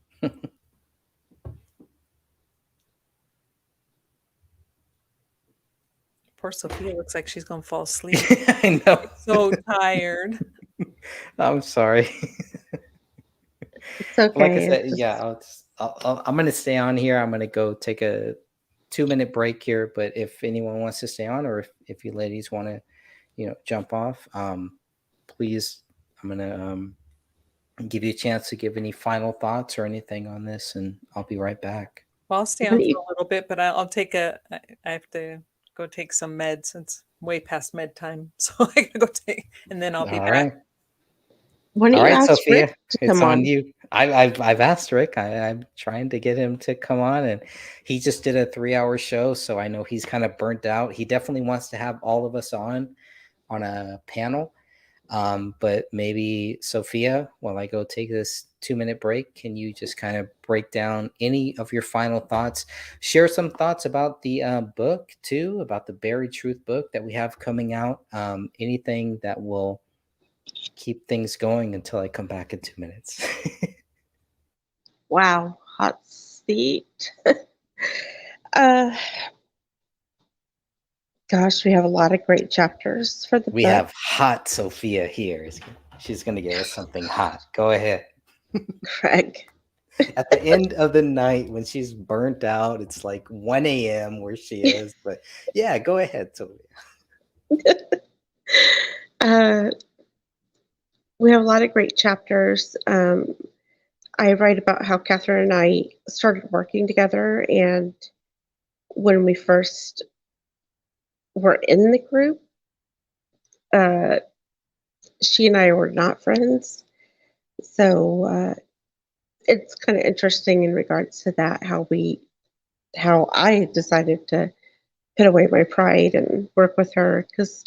Poor Sophia looks like she's going to fall asleep. I know. So tired. I'm sorry. It's okay. Like I said, yeah, I'm going to stay on here. I'm going to go take a 2-minute break here. But if anyone wants to stay on, or if you ladies want to, jump off, please, I'm going to give you a chance to give any final thoughts or anything on this, and I'll be right back. Well, I'll stay on for a little bit, but I have to go take some meds. It's way past med time. So I gotta go take, and then I'll be back. Right. Why don't All you right, ask Sophia, Rick to it's come on on? you. I've asked Rick. I'm trying to get him to come on, and he just did a 3 hour show, so I know he's kind of burnt out. He definitely wants to have all of us on a panel. But maybe Sophia, while I go take this 2 minute break, can you just kind of break down any of your final thoughts? Share some thoughts about the book too, about the Buried Truth book that we have coming out. Anything that will keep things going until I come back in 2 minutes. Wow, hot seat. uh, Gosh, we have a lot of great chapters for the We book. have hot Sophia here. She's going to give us something hot. Go ahead. Craig. At the end of the night when she's burnt out, it's like 1 a.m. where she is. But yeah, go ahead, Sophia. uh, we have a lot of great chapters. I write about how Catherine and I started working together, and when we first were in the group, uh, she and I were not friends. So it's kind of interesting in regards to that, how I decided to put away my pride and work with her. Because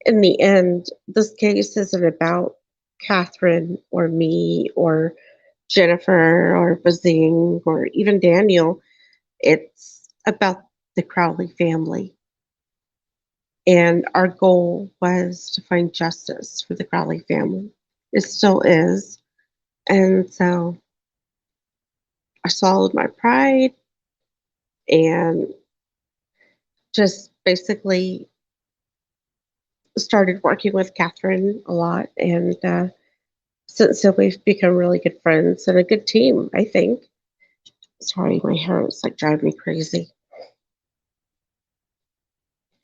in the end, this case isn't about Catherine or me or Jennifer or Bazing or even Daniel. It's about the Crowley family. And our goal was to find justice for the Crowley family. It still is. And so I swallowed my pride and just basically started working with Catherine a lot. And since then, we've become really good friends and a good team, I think. Sorry, my hair is like driving me crazy.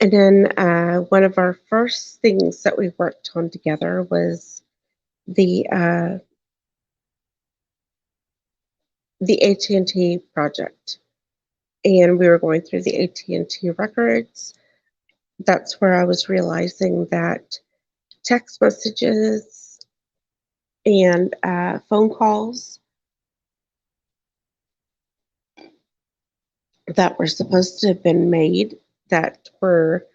And then one of our first things that we worked on together was the AT&T project. And we were going through the AT&T records. That's where I was realizing that text messages and phone calls that were supposed to have been made, that were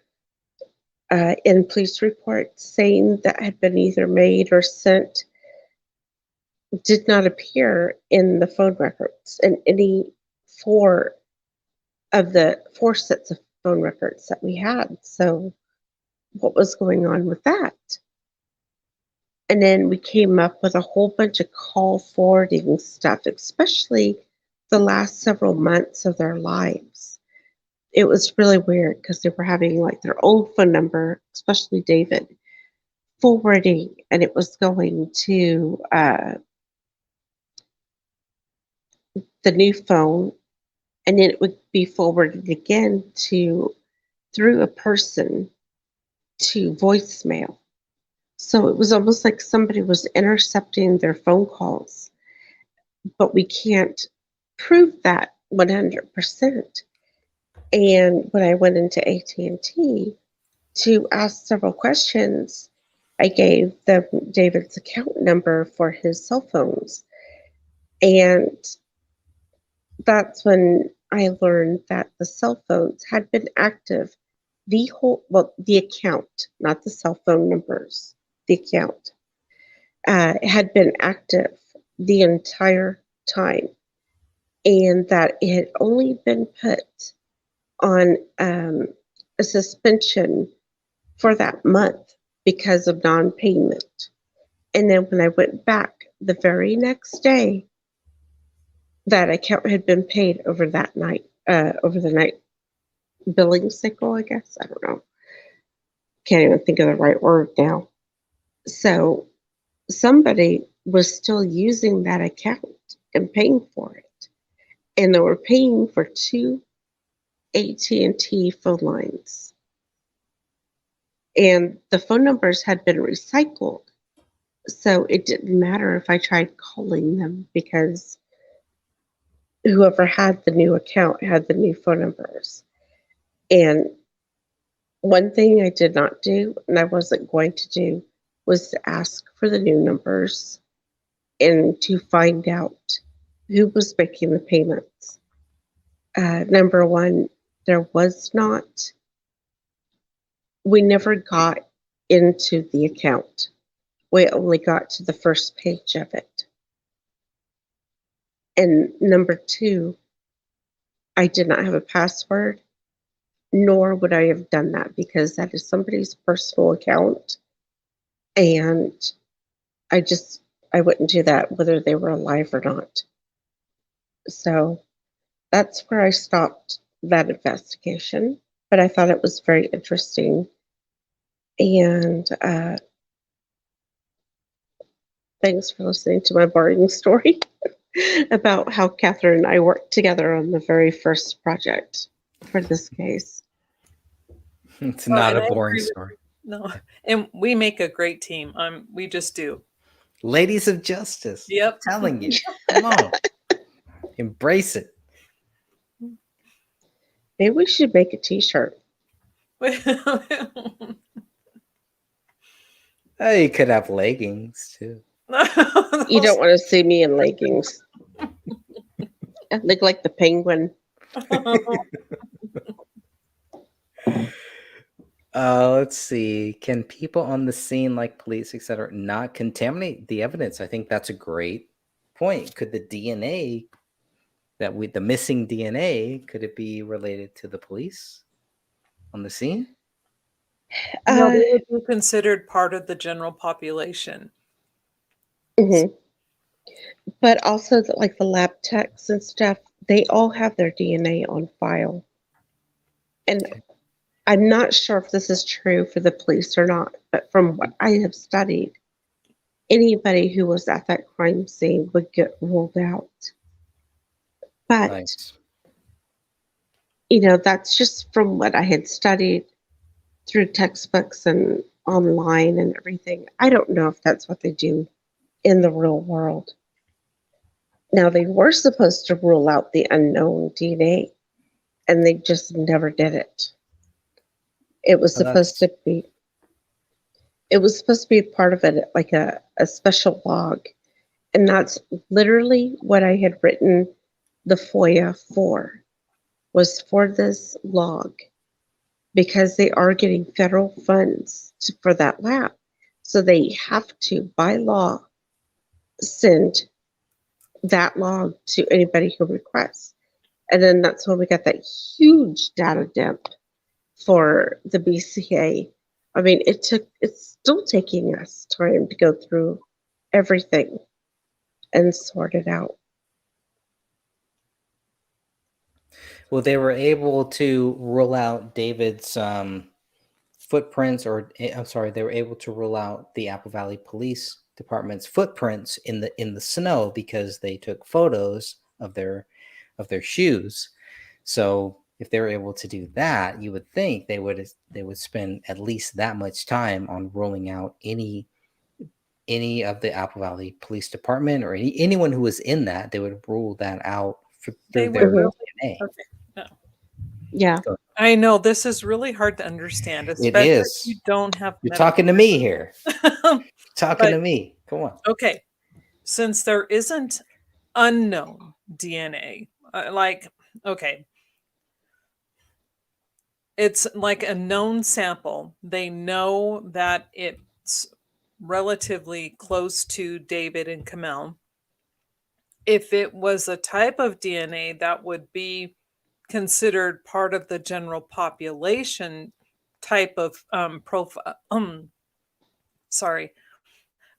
in police reports saying that had been either made or sent, did not appear in the phone records in any four of the four sets of phone records that we had. So what was going on with that? And then we came up with a whole bunch of call forwarding stuff, especially the last several months of their lives. It was really weird because they were having like their old phone number, especially David, forwarding, and it was going to the new phone, and then it would be forwarded again to through a person to voicemail. So it was almost like somebody was intercepting their phone calls, but we can't prove that 100%. And when I went into AT&T to ask several questions, I gave them David's account number for his cell phones. And that's when I learned that the cell phones had been active the account, not the cell phone numbers, the account had been active the entire time, and that it had only been put on a suspension for that month because of non-payment. And then when I went back the very next day, that account had been paid over that night, over the night billing cycle, I guess. I don't know. Can't even think of the right word now. So somebody was still using that account and paying for it. And they were paying for 2 AT&T phone lines. And the phone numbers had been recycled. So it didn't matter if I tried calling them because whoever had the new account had the new phone numbers. And one thing I did not do, and I wasn't going to do, was to ask for the new numbers and to find out who was making the payments. Number one, there was not, we never got into the account. We only got to the first page of it. And number two, I did not have a password, nor would I have done that because that is somebody's personal account. And I wouldn't do that whether they were alive or not. So that's where I stopped that investigation. But I thought it was very interesting. And thanks for listening to my boring story about how Catherine and I worked together on the very first project for this case. It's Well, not and a I boring agree with- story. No, and we make a great team. We just do. Ladies of justice. Yep. I'm telling you. Come on. Embrace it. Maybe we should make a t-shirt. Oh, you could have leggings too. You don't want to see me in leggings. I look like the penguin. Let's see. Can people on the scene, like police, etc., not contaminate the evidence? I think that's a great point. Could the DNA the missing DNA, could it be related to the police on the scene? No, Uh, they would be considered part of the general population. mhm. But also, like the lab techs and stuff, they all have their DNA on file. And Okay. I'm not sure if this is true for the police or not, but from what I have studied, anybody who was at that crime scene would get ruled out. But, Nice. That's just from what I had studied through textbooks and online and everything. I don't know if that's what they do in the real world. Now, they were supposed to rule out the unknown DNA, and they just never did it. It was Well, supposed to be. It was supposed to be part of it, like a special log. And that's literally what I had written the FOIA for, was for this log, because they are getting federal funds for that lab. So they have to, by law, send that log to anybody who requests. And then that's when we got that huge data dump for the BCA. I mean, it's still taking us time to go through everything and sort it out. Well, they were able to rule out David's footprints, or I'm sorry, they were able to rule out the Apple Valley Police Department's footprints in the snow because they took photos of their shoes. So if they were able to do that, you would think they would spend at least that much time on ruling out any of the Apple Valley Police Department or anyone who was in that. They would rule that out They through their would. DNA. Okay. No. Yeah. I know this is really hard to understand, especially if is. you don't have You're medical- talking to me here. Talking But- to me. Come on. Okay. Since there isn't unknown DNA, okay, it's like a known sample. They know that it's relatively close to David and Kamel. If it was a type of DNA that would be considered part of the general population type of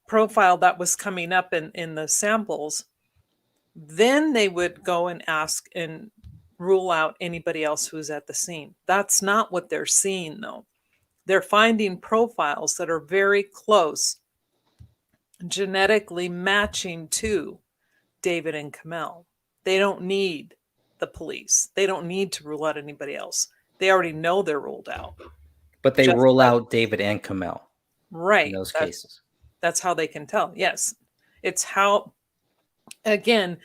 profile that was coming up in the samples, then they would go and ask and rule out anybody else who's at the scene. That's not what they're seeing, though. They're finding profiles that are very close, genetically matching to David and Kamel. They don't need the police. They don't need to rule out anybody else. They already know they're ruled out. But they Just rule like- out David and Kamel Right. in those That's- cases. That's how they can tell. Yes. It's how, again,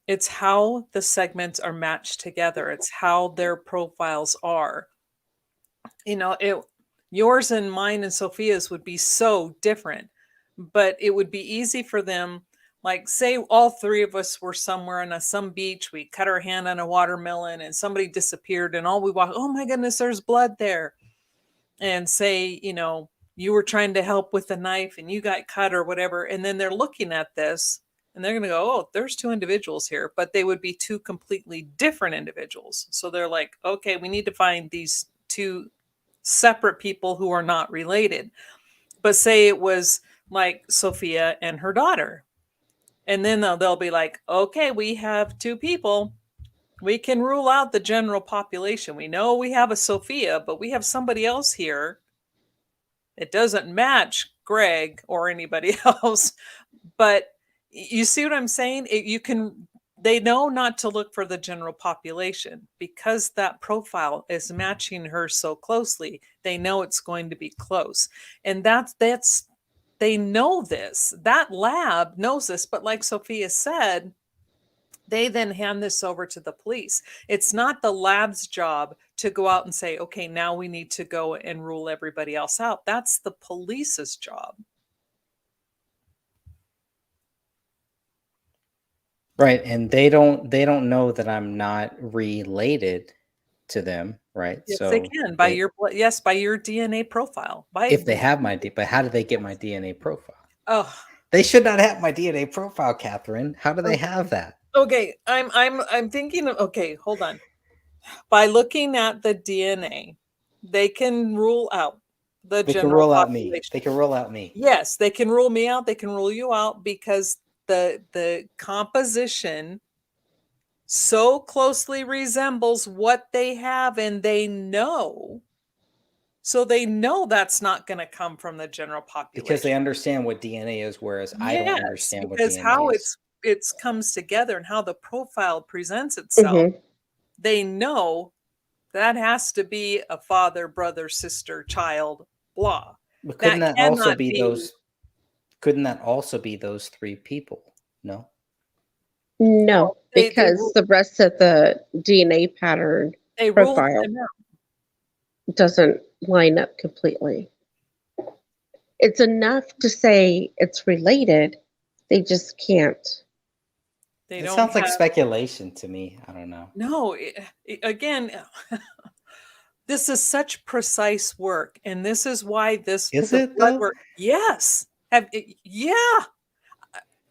it's how the segments are matched together. It's how their profiles are. yours and mine and Sophia's would be so different, but it would be easy for them. Like, say all three of us were somewhere on some beach, we cut our hand on a watermelon and somebody disappeared, and all we walk, oh my goodness, there's blood there. And say, you were trying to help with the knife and you got cut or whatever. And then they're looking at this and they're going to go, oh, there's two individuals here, but they would be two completely different individuals. So they're like, okay, we need to find these two separate people who are not related. But say it was like Sophia and her daughter. And then they'll be like, okay, we have two people. We can rule out the general population. We know we have a Sophia, but we have somebody else here. It doesn't match Greg or anybody else. But you see what I'm saying? They know not to look for the general population because that profile is matching her so closely. They know it's going to be close. And they know this. That lab knows this. But like Sophia said, they then hand this over to the police. It's not the lab's job to go out and say, okay, now we need to go and rule everybody else out. That's the police's job. Right. And they don't know that I'm not related to them. Right. Yes, So they can by your DNA profile. if they have but how do they get my DNA profile? Oh, They should not have my DNA profile, Catherine. How do they have that? okay. I'm thinking of, okay, hold on. By looking at the DNA, they can rule out the They can general rule out population. me. They can rule out me. Yes, they can rule me out. They can rule you out because the composition so closely resembles what they have, and they know. So they know that's not going to come from the general population. Because they understand what DNA is, whereas I don't understand what because DNA how is. it comes together and how the profile presents itself. Mhm. They know that has to be a father, brother, sister, child, blah. But couldn't that cannot also be those? Couldn't that also be those three people? No. No, They because rule- the rest of the DNA pattern They rule profile them out. doesn't line up completely. It's enough to say it's related. They just can't. They It don't sounds like have- speculation to me. I don't know. No, again, this is such precise work, and this is why this Is the it, blood though? work. Yes, yeah.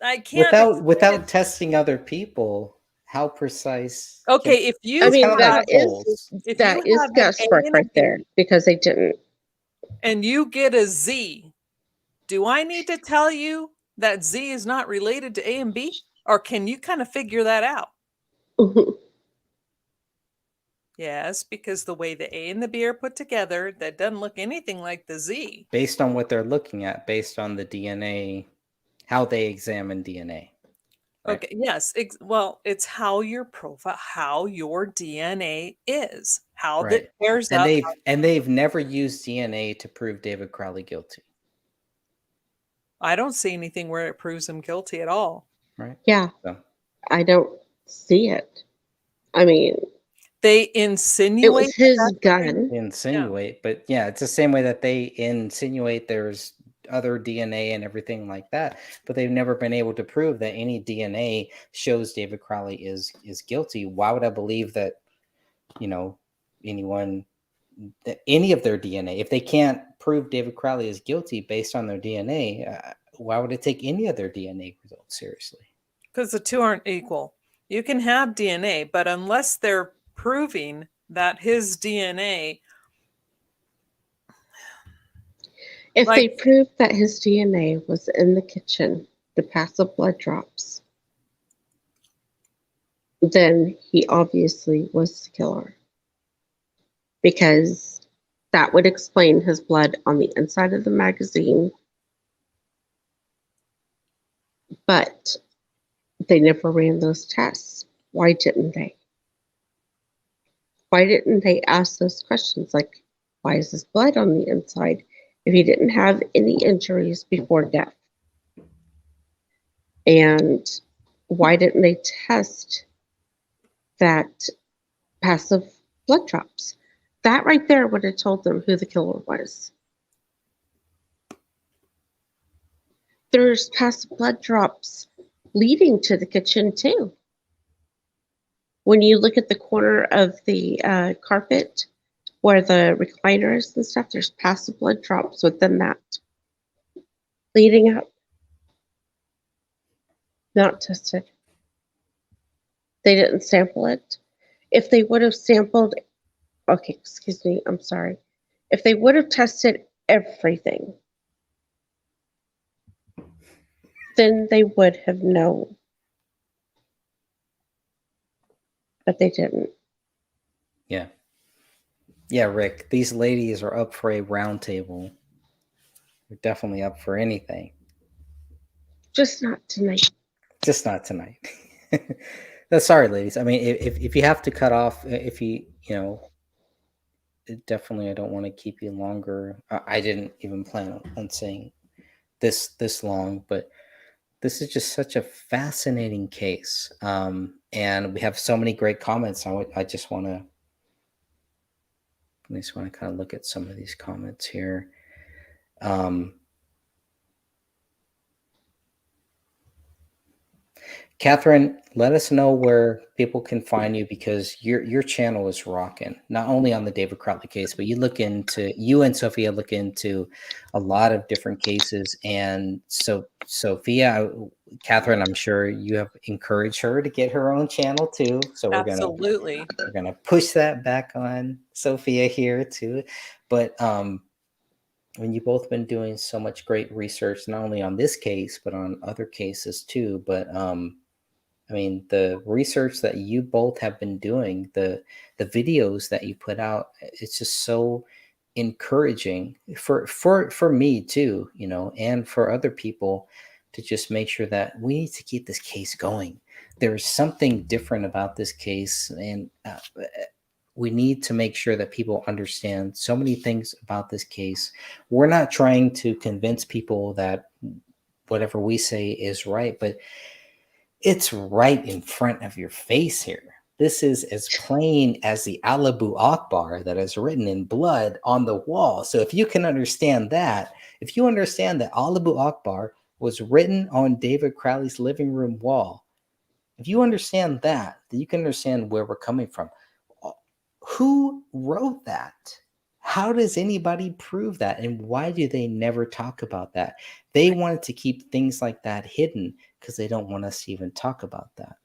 I can't Without testing other people, how precise? Okay, if you I mean, kinda that like is polls. if that you is have an guesswork A and a right there because they didn't. and you get a Z, do I need to tell you that Z is not related to A and B, or can you kind of figure that out? Yes, because the way the A and the B are put together, that doesn't look anything like the Z. Based on what they're looking at, based on the DNA, how they examine DNA. Right. Okay, yes. Well, it's how your profile, how your DNA is, how Right. that pairs And up. they've never used DNA to prove David Crowley guilty. I don't see anything where it proves him guilty at all. Right. Yeah, So I don't see it. I mean, They it insinuate was his that- gun. they insinuate, but yeah, it's the same way that they insinuate there's other DNA and everything like that, but they've never been able to prove that any DNA shows David Crowley is guilty. Why would I believe that, anyone, that any of their DNA, if they can't prove David Crowley is guilty based on their DNA, why would it take any of their DNA results seriously? Because the two aren't equal. You can have DNA, but unless they're proving that his DNA, If they like- proved that his DNA was in the kitchen, the passive blood drops, then he obviously was the killer. Because that would explain his blood on the inside of the magazine. But they never ran those tests. Why didn't they? Why didn't they ask those questions like, why is his blood on the inside if he didn't have any injuries before death? And why didn't they test that passive blood drops? That right there would have told them who the killer was. There's past blood drops leading to the kitchen too. When you look at the corner of the carpet where the recliner is and stuff, there's past blood drops within that leading up. Not tested. They didn't sample it. If they would have sampled, okay, excuse me, I'm sorry. If they would have tested everything, then they would have known. But they didn't. Yeah. Yeah, Rick, these ladies are up for a round table. They're definitely up for anything. Just not tonight. Just not tonight. No, sorry, ladies. I mean, if you have to cut off, if you know, definitely, I don't want to keep you longer. I didn't even plan on saying this long, but this is just such a fascinating case, and we have so many great comments. I just want to kind of look at some of these comments here. Catherine, let us know where people can find you, because your channel is rocking. Not only on the David Crowley case, but you and Sophia look into a lot of different cases. And so Sophia, Catherine, I'm sure you have encouraged her to get her own channel too. So we're gonna push that back on Sophia here too. But when you've both been doing so much great research, not only on this case but on other cases too. But I mean, the research that you both have been doing, the videos that you put out, it's just so encouraging for me too, you know, and for other people, to just make sure that we need to keep this case going. There's something different about this case, and we need to make sure that people understand so many things about this case. We're not trying to convince people that whatever we say is right, but it's right in front of your face here. This is as plain as the Alabu Akbar that is written in blood on the wall. So if you can understand that, if you understand that Alabu Akbar was written on David Crowley's living room wall, if you understand that, then you can understand where we're coming from. Who wrote that? How does anybody prove that? And why do they never talk about that? They wanted to keep things like that hidden because they don't want us to even talk about that.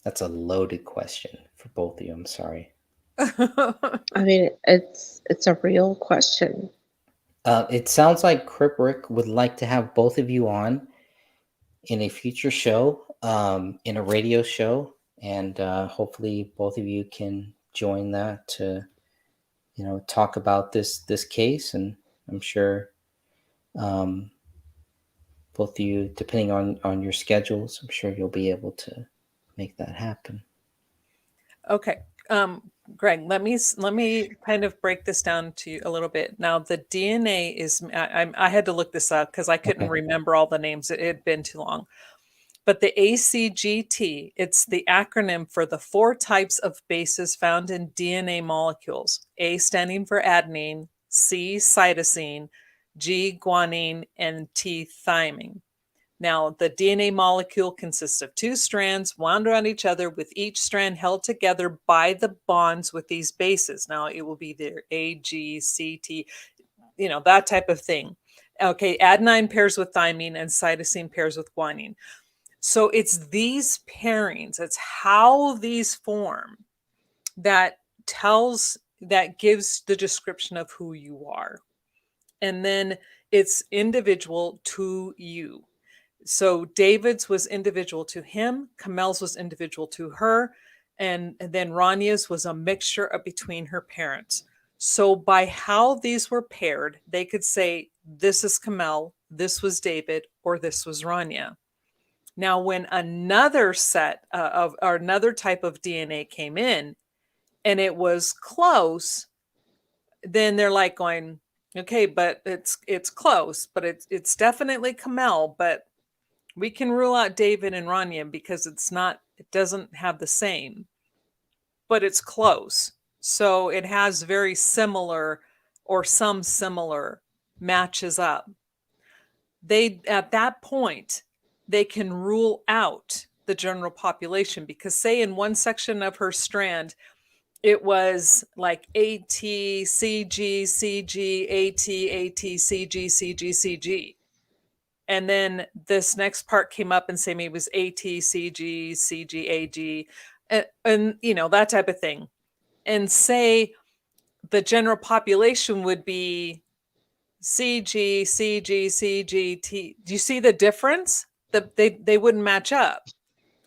That's a loaded question for both of you. I'm sorry. I mean, it's a real question. It sounds like Crip Rick would like to have both of you on in a future show, in a radio show, and hopefully both of you can join that to, you know, talk about this case. And I'm sure both of you, depending on your schedules, I'm sure you'll be able to make that happen. Okay. Greg, let me kind of break this down to you a little bit. Now, the DNA is, I had to look this up because I couldn't remember all the names. It had been too long. But the ACGT, it's the acronym for the 4 types of bases found in DNA molecules. A standing for adenine, C cytosine, G guanine, and T thymine. Now, the DNA molecule consists of 2 strands wound around each other, with each strand held together by the bonds with these bases. Now, it will be there A, G, C, T, you know, that type of thing. Okay, adenine pairs with thymine and cytosine pairs with guanine. So it's these pairings, it's how these form that gives the description of who you are. And then it's individual to you. So David's was individual to him, Kamel's was individual to her, and then Rania's was a mixture between her parents. So by how these were paired, they could say, this is Kamel, this was David, or this was Rania. Now, when another set or another type of DNA came in and it was close, then they're like going, okay, but it's close, but it's definitely Kamel, but we can rule out David and Rania because it doesn't have the same. but it's close. So it has very similar or some similar matches up. They, at that point, they can rule out the general population because, say, in one section of her strand, it was like AT, CG, CG, AT, AT, CG, CG, CG. And then this next part came up and say maybe it was AT, CG, CG, AG, and you know, that type of thing. And say the general population would be CG, CG, CG, T. Do you see the difference? They wouldn't match up,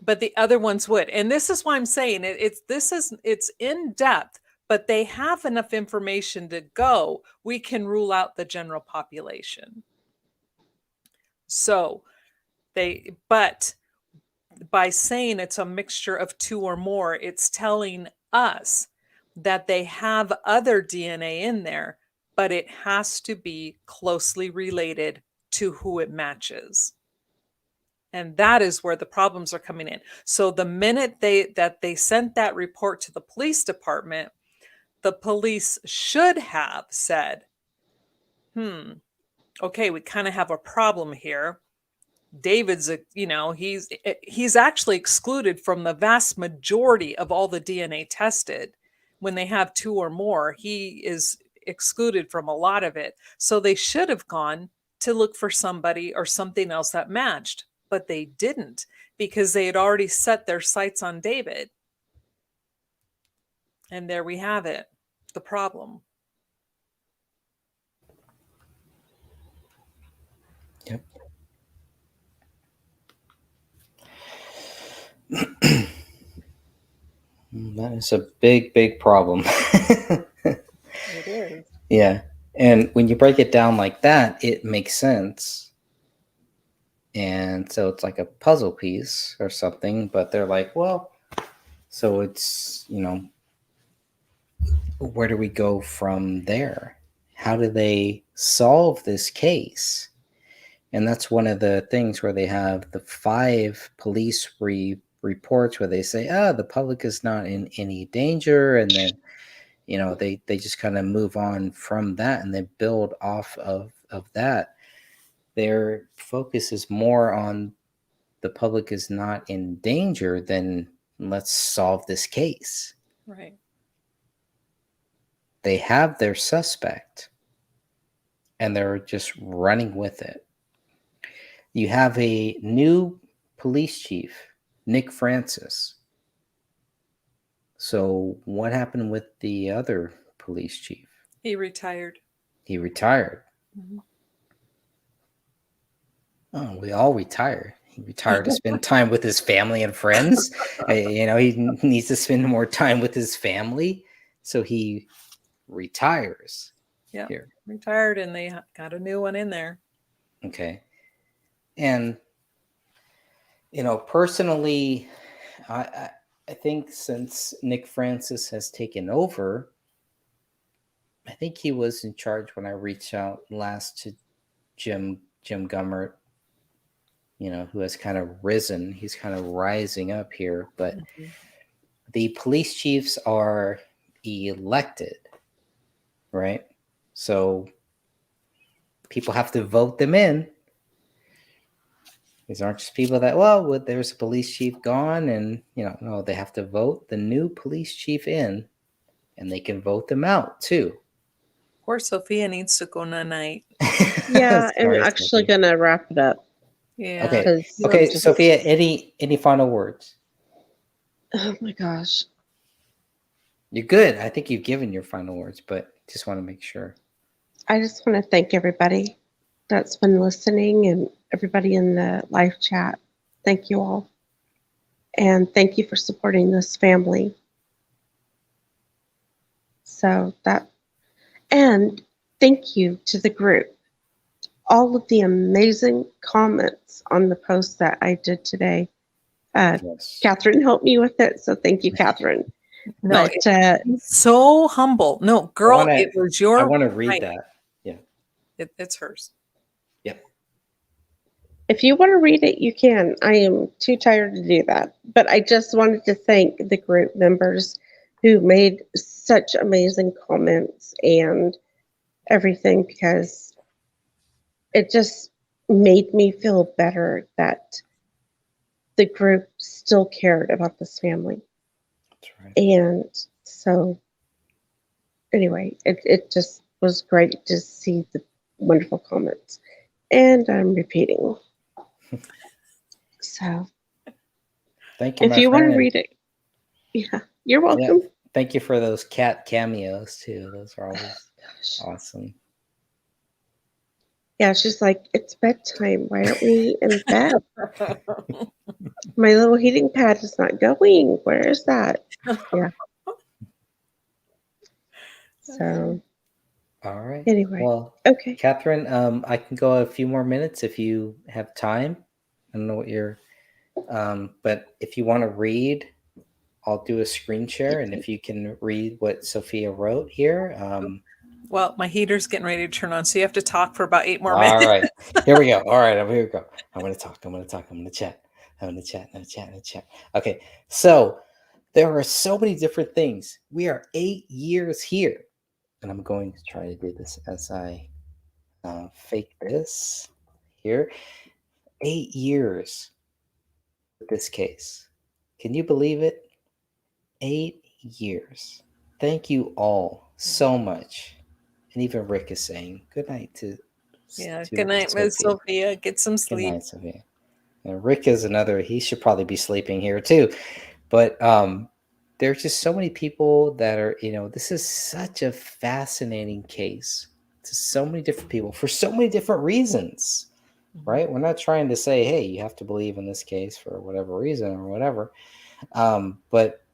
but the other ones would. And this is why I'm saying it's in depth, but they have enough information to go. We can rule out the general population. So but by saying it's a mixture of two or more, it's telling us that they have other DNA in there, but it has to be closely related to who it matches. And that is where the problems are coming in. So the minute they sent that report to the police department, the police should have said, okay, we kind of have a problem here. David's, he's actually excluded from the vast majority of all the DNA tested. When they have two or more, he is excluded from a lot of it. So they should have gone to look for somebody or something else that matched, but they didn't because they had already set their sights on David. And there we have it, the problem. Yep. That is a big, big problem. It is. Yeah. And when you break it down like that, it makes sense. And so it's like a puzzle piece or something, but they're like, well, so it's, where do we go from there? How do they solve this case? And that's one of the things where they have the 5 police reports where they say, the public is not in any danger. And then, they just kind of move on from that and they build off of that. Their focus is more on the public is not in danger than let's solve this case. Right. They have their suspect and they're just running with it. You have a new police chief, Nick Francis. So what happened with the other police chief? He retired. He retired. Mm-hmm. Oh, we all retire. He retired to spend time with his family and friends. He needs to spend more time with his family. So he retires. Yeah, here. Retired, and they got a new one in there. Okay. And, personally, I think since Nick Francis has taken over, I think he was in charge when I reached out last to Jim Gummert, who has kind of risen. He's kind of rising up here. But the police chiefs are elected, right? So people have to vote them in. These aren't just people that, there's a police chief gone and, no, they have to vote the new police chief in and they can vote them out too. Poor Sophia needs to go night. Yeah, I'm actually going to wrap it up. Yeah. Okay, Sophia, any final words? Oh my gosh. You're good. I think you've given your final words, but just want to make sure. I just want to thank everybody that's been listening and everybody in the live chat. Thank you all. And thank you for supporting this family. And thank you to the group. All of the amazing comments on the post that I did today. Yes. Catherine helped me with it. So thank you, Catherine. No, but, so humble. No, girl, it was your. I want to read that. Yeah. It's hers. Yep. If you want to read it, you can. I am too tired to do that. But I just wanted to thank the group members who made such amazing comments and everything, because it just made me feel better that the group still cared about this family. That's right. And so, anyway, it just was great to see the wonderful comments. And I'm repeating. So, Thank you, if my you want to friend. read it, yeah, you're Yeah, welcome. thank you for those cat cameos too. Those are always Gosh. awesome. Yeah, she's like, it's bedtime. Why aren't we in bed? My little heating pad is not going. Where is that? Yeah. So, All right. anyway, Well, okay. Catherine, I can go a few more minutes if you have time. I don't know what you're, but if you want to read, I'll do a screen share, and if you can read what Sophia wrote here. Well, my heater's getting ready to turn on, so you have to talk for about 8 more All minutes. right, here we go. All right, here we go. I'm going to talk. I'm going to talk. I'm going to chat. I'm going to chat. I'm going to chat. I'm going to chat. Okay, so there are so many different things. We are 8 years here, and I'm going to try to do this as I fake this here. 8 years with this case. Can you believe it? 8 years. Thank you all so much. And even Rick is saying good night to Yeah. to Good night, Miss Sophia. Sophia. Get some Good sleep. night, Sophia. And Rick is another. He should probably be sleeping here too. But there's just so many people that are. This is such a fascinating case to so many different people for so many different reasons. Right? We're not trying to say, hey, you have to believe in this case for whatever reason or whatever. But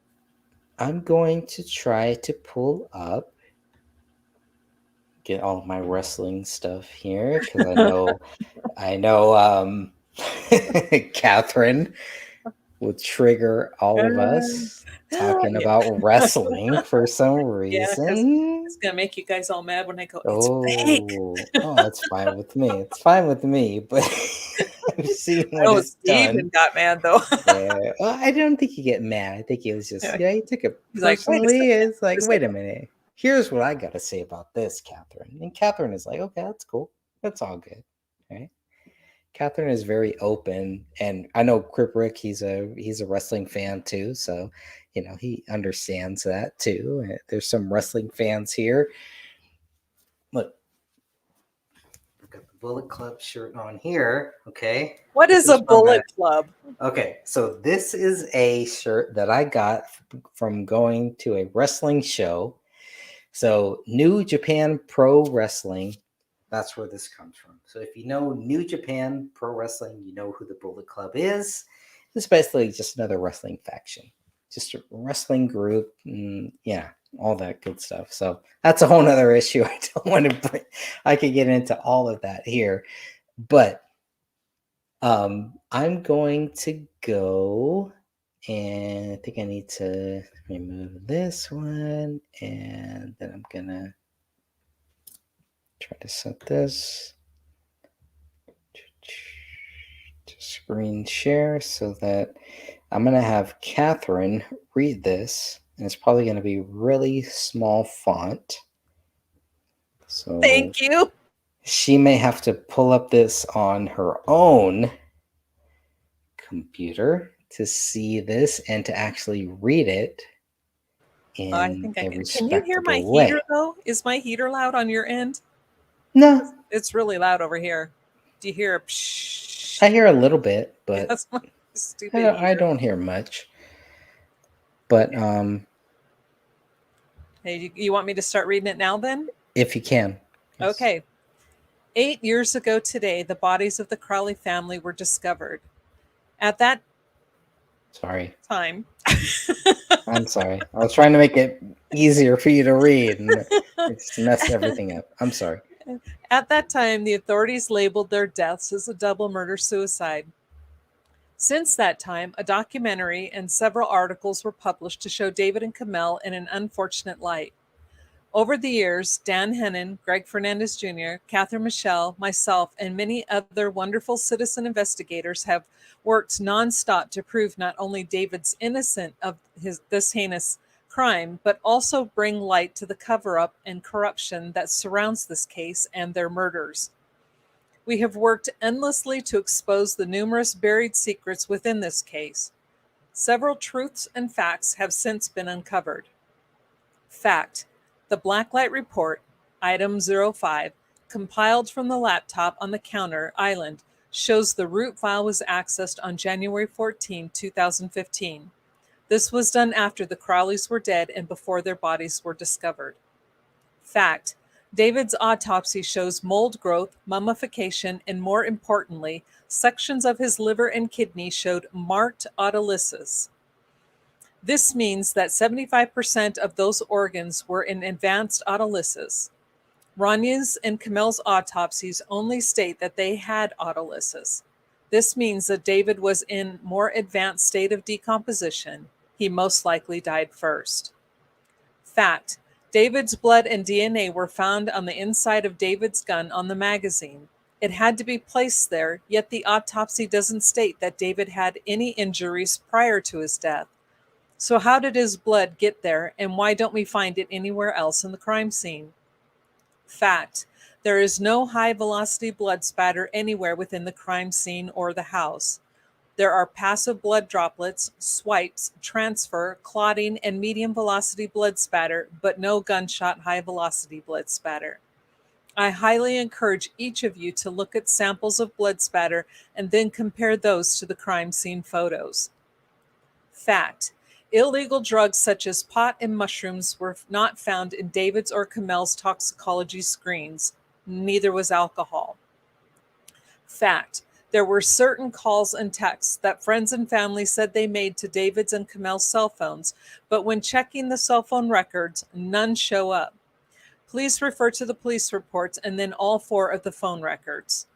I'm going to try to pull up, get all my wrestling stuff here because I know, Catherine will trigger all of us talking Yeah. about wrestling for some Yeah, because reason. it's gonna make you guys all mad when I go, it's fake. Oh, that's fine with me. It's fine with me, but I've seen what Oh, it's done. Steven got mad though. Yeah, well, I don't think he get mad. I think he was just, Yeah. he took it He's like, wait a personally. second. It's like, wait a minute. Here's what I got to say about this, Catherine. And Catherine is like, okay, that's cool. That's all good. Right? Catherine is very open, and I know Crip Rick. He's a wrestling fan too, so he understands that too. There's some wrestling fans here. Look, I've got the Bullet Club shirt on here. Okay. What This is a from Bullet Club? Okay, so this is a shirt that I got from going to a wrestling show. So New Japan Pro Wrestling, that's where this comes from. So if you know New Japan Pro Wrestling, you know who the Bullet Club is. It's basically just another wrestling faction, just a wrestling group, yeah, all that good stuff. So that's a whole nother issue. I don't want to bring, I could get into all of that here, but I'm going to go, and I think I need to remove this one, and then I'm gonna try to set this to screen share so that I'm gonna have Catherine read this, and it's probably gonna be really small font. So Thank you. she may have to pull up this on her own computer to see this and to actually read it in I think I a can. Can you hear my respectable way. heater though? Is my heater loud on your end? No, It's really loud over here. Do you hear a psh? I hear a little bit, but That's my I stupid don't, I heater. don't hear much. But Hey, you want me to start reading it now then? if you can. Yes. Okay. 8 years ago today, the bodies of the Crowley family were discovered. At that Sorry. time, I'm sorry. I was trying to make it easier for you to read, and it just messed everything up. I'm sorry. At that time, the authorities labeled their deaths as a double murder-suicide. Since that time, a documentary and several articles were published to show David and Kamel in an unfortunate light. Over the years, Dan Hennon, Greg Fernandez Jr., Catherine Michelle, myself, and many other wonderful citizen investigators have worked nonstop to prove not only David's innocent of this heinous crime, but also bring light to the cover-up and corruption that surrounds this case and their murders. We have worked endlessly to expose the numerous buried secrets within this case. Several truths and facts have since been uncovered. Fact: the Blacklight Report, Item 05, compiled from the laptop on the counter island, shows the root file was accessed on January 14, 2015. This was done after the Crowleys were dead and before their bodies were discovered. Fact: David's autopsy shows mold growth, mummification, and more importantly, sections of his liver and kidney showed marked autolysis. This means that 75% of those organs were in advanced autolysis. Ranya's and Kamel's autopsies only state that they had autolysis. This means that David was in more advanced state of decomposition. He most likely died first. Fact: David's blood and DNA were found on the inside of David's gun on the magazine. It had to be placed there, yet the autopsy doesn't state that David had any injuries prior to his death. So how did his blood get there, and why don't we find it anywhere else in the crime scene? Fact: there is no high-velocity blood spatter anywhere within the crime scene or the house. There are passive blood droplets, swipes, transfer, clotting, and medium-velocity blood spatter, but no gunshot high-velocity blood spatter. I highly encourage each of you to look at samples of blood spatter and then compare those to the crime scene photos. Fact: illegal drugs such as pot and mushrooms were not found in David's or Kamel's toxicology screens. Neither was alcohol. Fact: there were certain calls and texts that friends and family said they made to David's and Kamel's cell phones, but when checking the cell phone records, none show up. Please refer to the police reports and then all 4 of the phone records.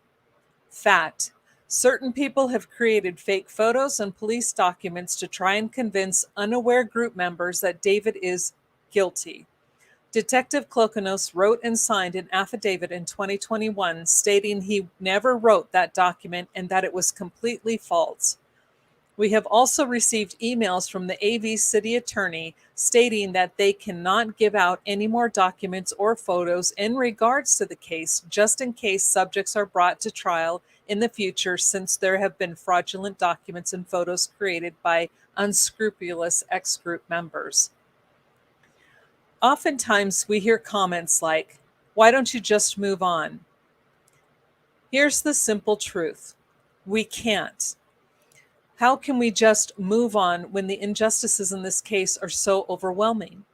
Fact: certain people have created fake photos and police documents to try and convince unaware group members that David is guilty. Detective Klokonos wrote and signed an affidavit in 2021 stating he never wrote that document and that it was completely false. We have also received emails from the AV city attorney stating that they cannot give out any more documents or photos in regards to the case, just in case subjects are brought to trial in the future, since there have been fraudulent documents and photos created by unscrupulous ex-group members. Oftentimes we hear comments like, "Why don't you just move on?" Here's the simple truth: we can't. How can we just move on when the injustices in this case are so overwhelming?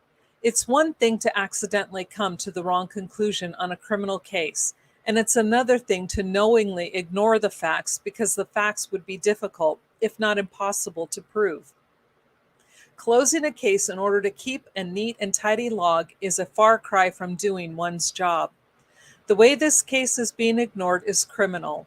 It's one thing to accidentally come to the wrong conclusion on a criminal case, and it's another thing to knowingly ignore the facts because the facts would be difficult, if not impossible, to prove. Closing a case in order to keep a neat and tidy log is a far cry from doing one's job. The way this case is being ignored is criminal.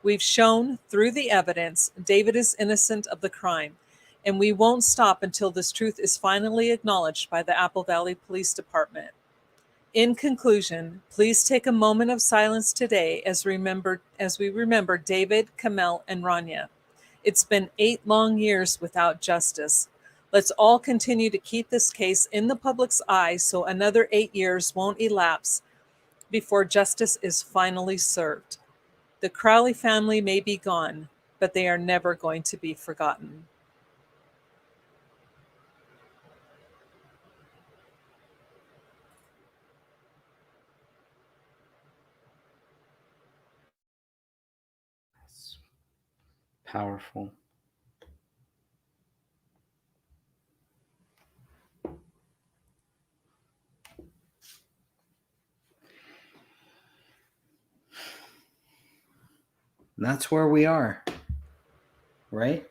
We've shown through the evidence David is innocent of the crime, and we won't stop until this truth is finally acknowledged by the Apple Valley Police Department. In conclusion, please take a moment of silence today as we remember David, Kamel, and Rania. It's been 8 long years without justice. Let's all continue to keep this case in the public's eye so another 8 years won't elapse before justice is finally served. The Crowley family may be gone, but they are never going to be forgotten. That's powerful. That's where we are, right?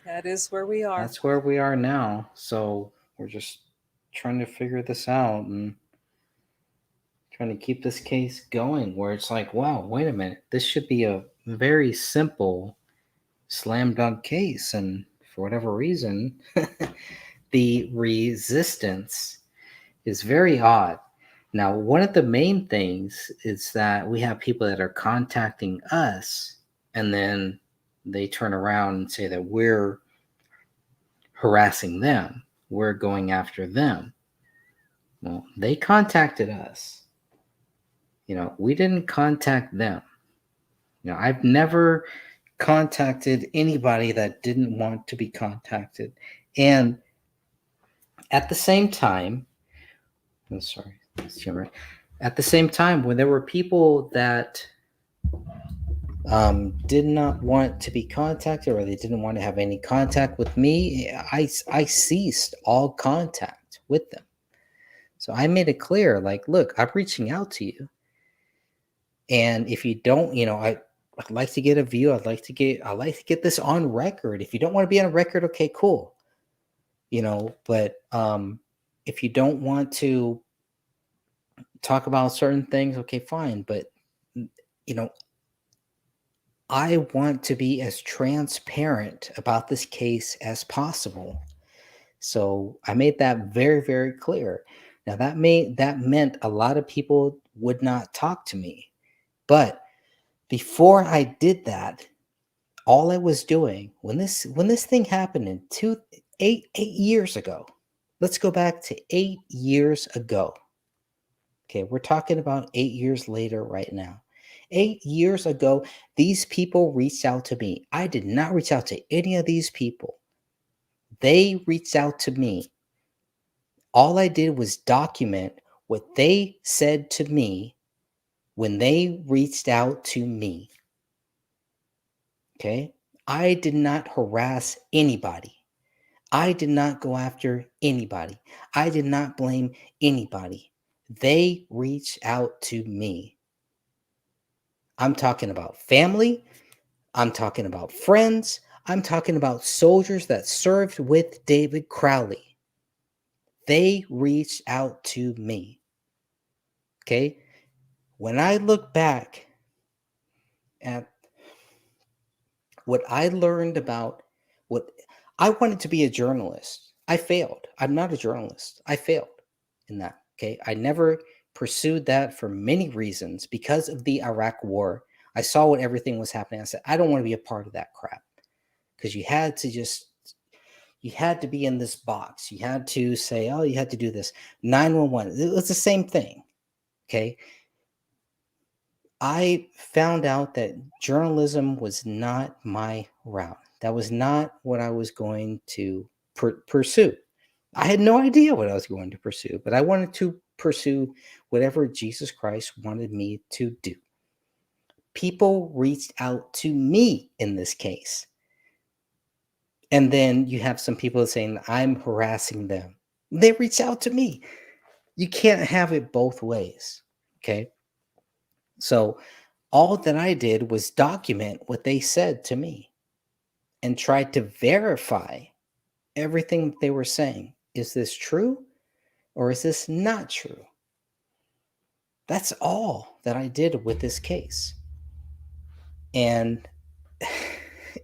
That is where we are. That's where we are now. So we're just trying to figure this out and trying to keep this case going where it's like, wow, wait a minute. This should be a very simple slam dunk case. And for whatever reason, the resistance is very odd. Now, one of the main things is that we have people that are contacting us and then they turn around and say that we're harassing them. we're going after them. Well, they contacted us. We didn't contact them. I've never contacted anybody that didn't want to be contacted. And at the same time, I'm sorry, at the same time, when there were people that did not want to be contacted, or they didn't want to have any contact with me, I ceased all contact with them. So I made it clear, like, look, I'm reaching out to you. And if you don't, I'd like to get a view. I'd like to get this on record. If you don't want to be on record, okay, cool. But if you don't want to talk about certain things, okay, fine. But I want to be as transparent about this case as possible. So I made that very, very clear. Now that meant a lot of people would not talk to me. But before I did that, all I was doing when this thing happened in 8 years ago. Let's go back to 8 years ago. Okay, we're talking about 8 years later right now. 8 years ago, these people reached out to me. I did not reach out to any of these people. They reached out to me. All I did was document what they said to me when they reached out to me. Okay? I did not harass anybody. I did not go after anybody. I did not blame anybody. They reached out to me. I'm talking about family. I'm talking about friends. I'm talking about soldiers that served with David Crowley. They reached out to me. Okay? When I look back at what I learned about what I wanted to be a journalist, I failed. I'm not a journalist. I failed in that. Okay? I never pursued that for many reasons because of the Iraq War. I saw what everything was happening. I said, I don't want to be a part of that crap. Because you had to be in this box. You had to say, oh, you had to do this. 911. It's the same thing. Okay. I found out that journalism was not my route. That was not what I was going to pursue. I had no idea what I was going to pursue, but I wanted to pursue whatever Jesus Christ wanted me to do. People reached out to me in this case. And then you have some people saying I'm harassing them. They reach out to me. You can't have it both ways. Okay. So all that I did was document what they said to me and tried to verify everything they were saying. Is this true or is this not true? That's all that I did with this case. And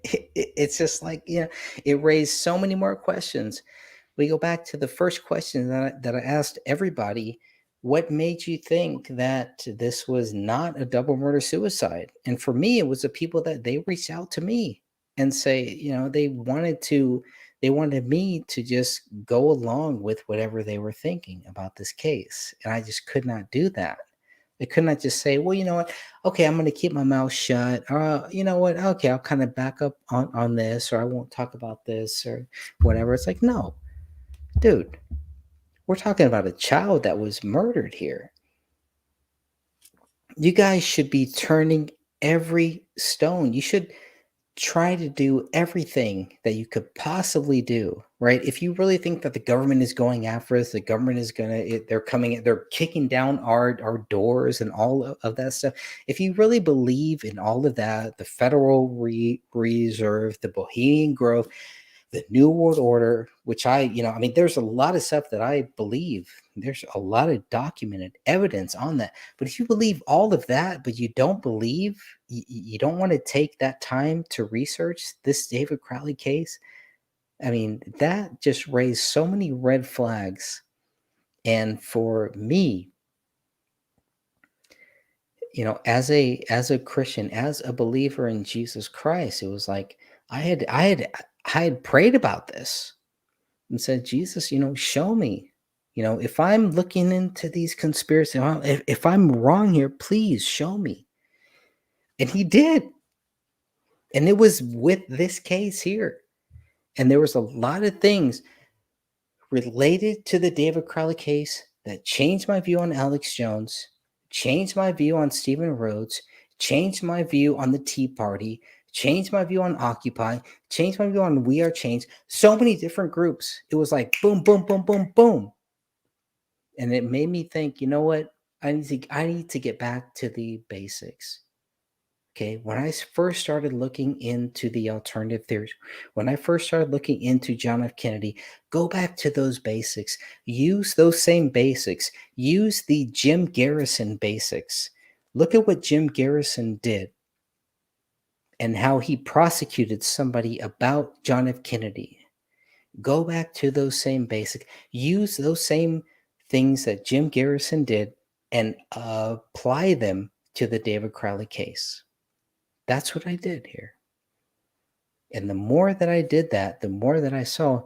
it's just like, it raised so many more questions. We go back to the first question that I asked everybody. What made you think that this was not a double murder suicide? And for me, it was the people that they reached out to me and say, they wanted me to just go along with whatever they were thinking about this case. And I just could not do that. I could not just say, well, you know what? Okay, I'm going to keep my mouth shut. Or, you know what? Okay, I'll kind of back up on this, or I won't talk about this or whatever. It's like, no, dude, we're talking about a child that was murdered here. You guys should be turning every stone. You should try to do everything that you could possibly do, right? If you really think that the government is going after us, the government is they're kicking down our doors and all of that stuff. If you really believe in all of that, the Federal Reserve, the Bohemian Grove, the New World Order, which there's a lot of stuff that I believe. There's a lot of documented evidence on that. But if you believe all of that, but you don't believe, you don't want to take that time to research this David Crowley case, that just raised so many red flags. And for me, as a Christian, as a believer in Jesus Christ, it was like I had prayed about this. and said, Jesus, show me. If I'm looking into these conspiracy, if I'm wrong here, please show me. And he did. And it was with this case here. And there was a lot of things related to the David Crowley case that changed my view on Alex Jones, changed my view on Stephen Rhodes, changed my view on the Tea Party, changed my view on Occupy, changed my view on We Are Change. So many different groups. It was like boom, boom, boom, boom, boom. And it made me think, you know what? I need to get back to the basics. Okay, when I first started looking into the alternative theories, when I first started looking into John F. Kennedy, go back to those basics. Use those same basics. Use the Jim Garrison basics. Look at what Jim Garrison did and how he prosecuted somebody about John F. Kennedy. Go back to those same basics. Use those same things that Jim Garrison did and apply them to the David Crowley case. That's what I did here. And the more that I did that, the more that I saw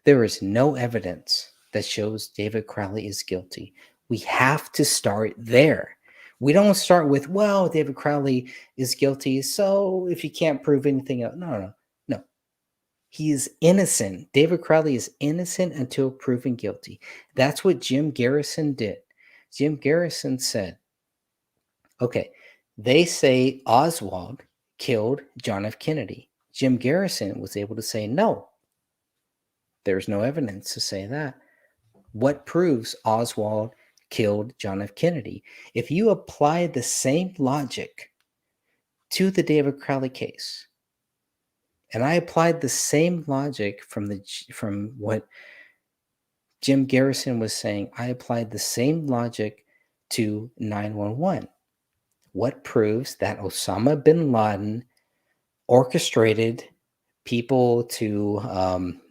there is no evidence that shows David Crowley is guilty. We have to start there. We don't start with, well, David Crowley is guilty, so if you can't prove anything else. No. He is innocent. David Crowley is innocent until proven guilty. That's what Jim Garrison did. Jim Garrison said, okay, they say Oswald killed John F. Kennedy. Jim Garrison was able to say, no, there's no evidence to say that. What proves Oswald killed John F. Kennedy? If you apply the same logic to the David Crowley case, and I applied the same logic from what Jim Garrison was saying, I applied the same logic to 911. What proves that Osama bin Laden orchestrated people to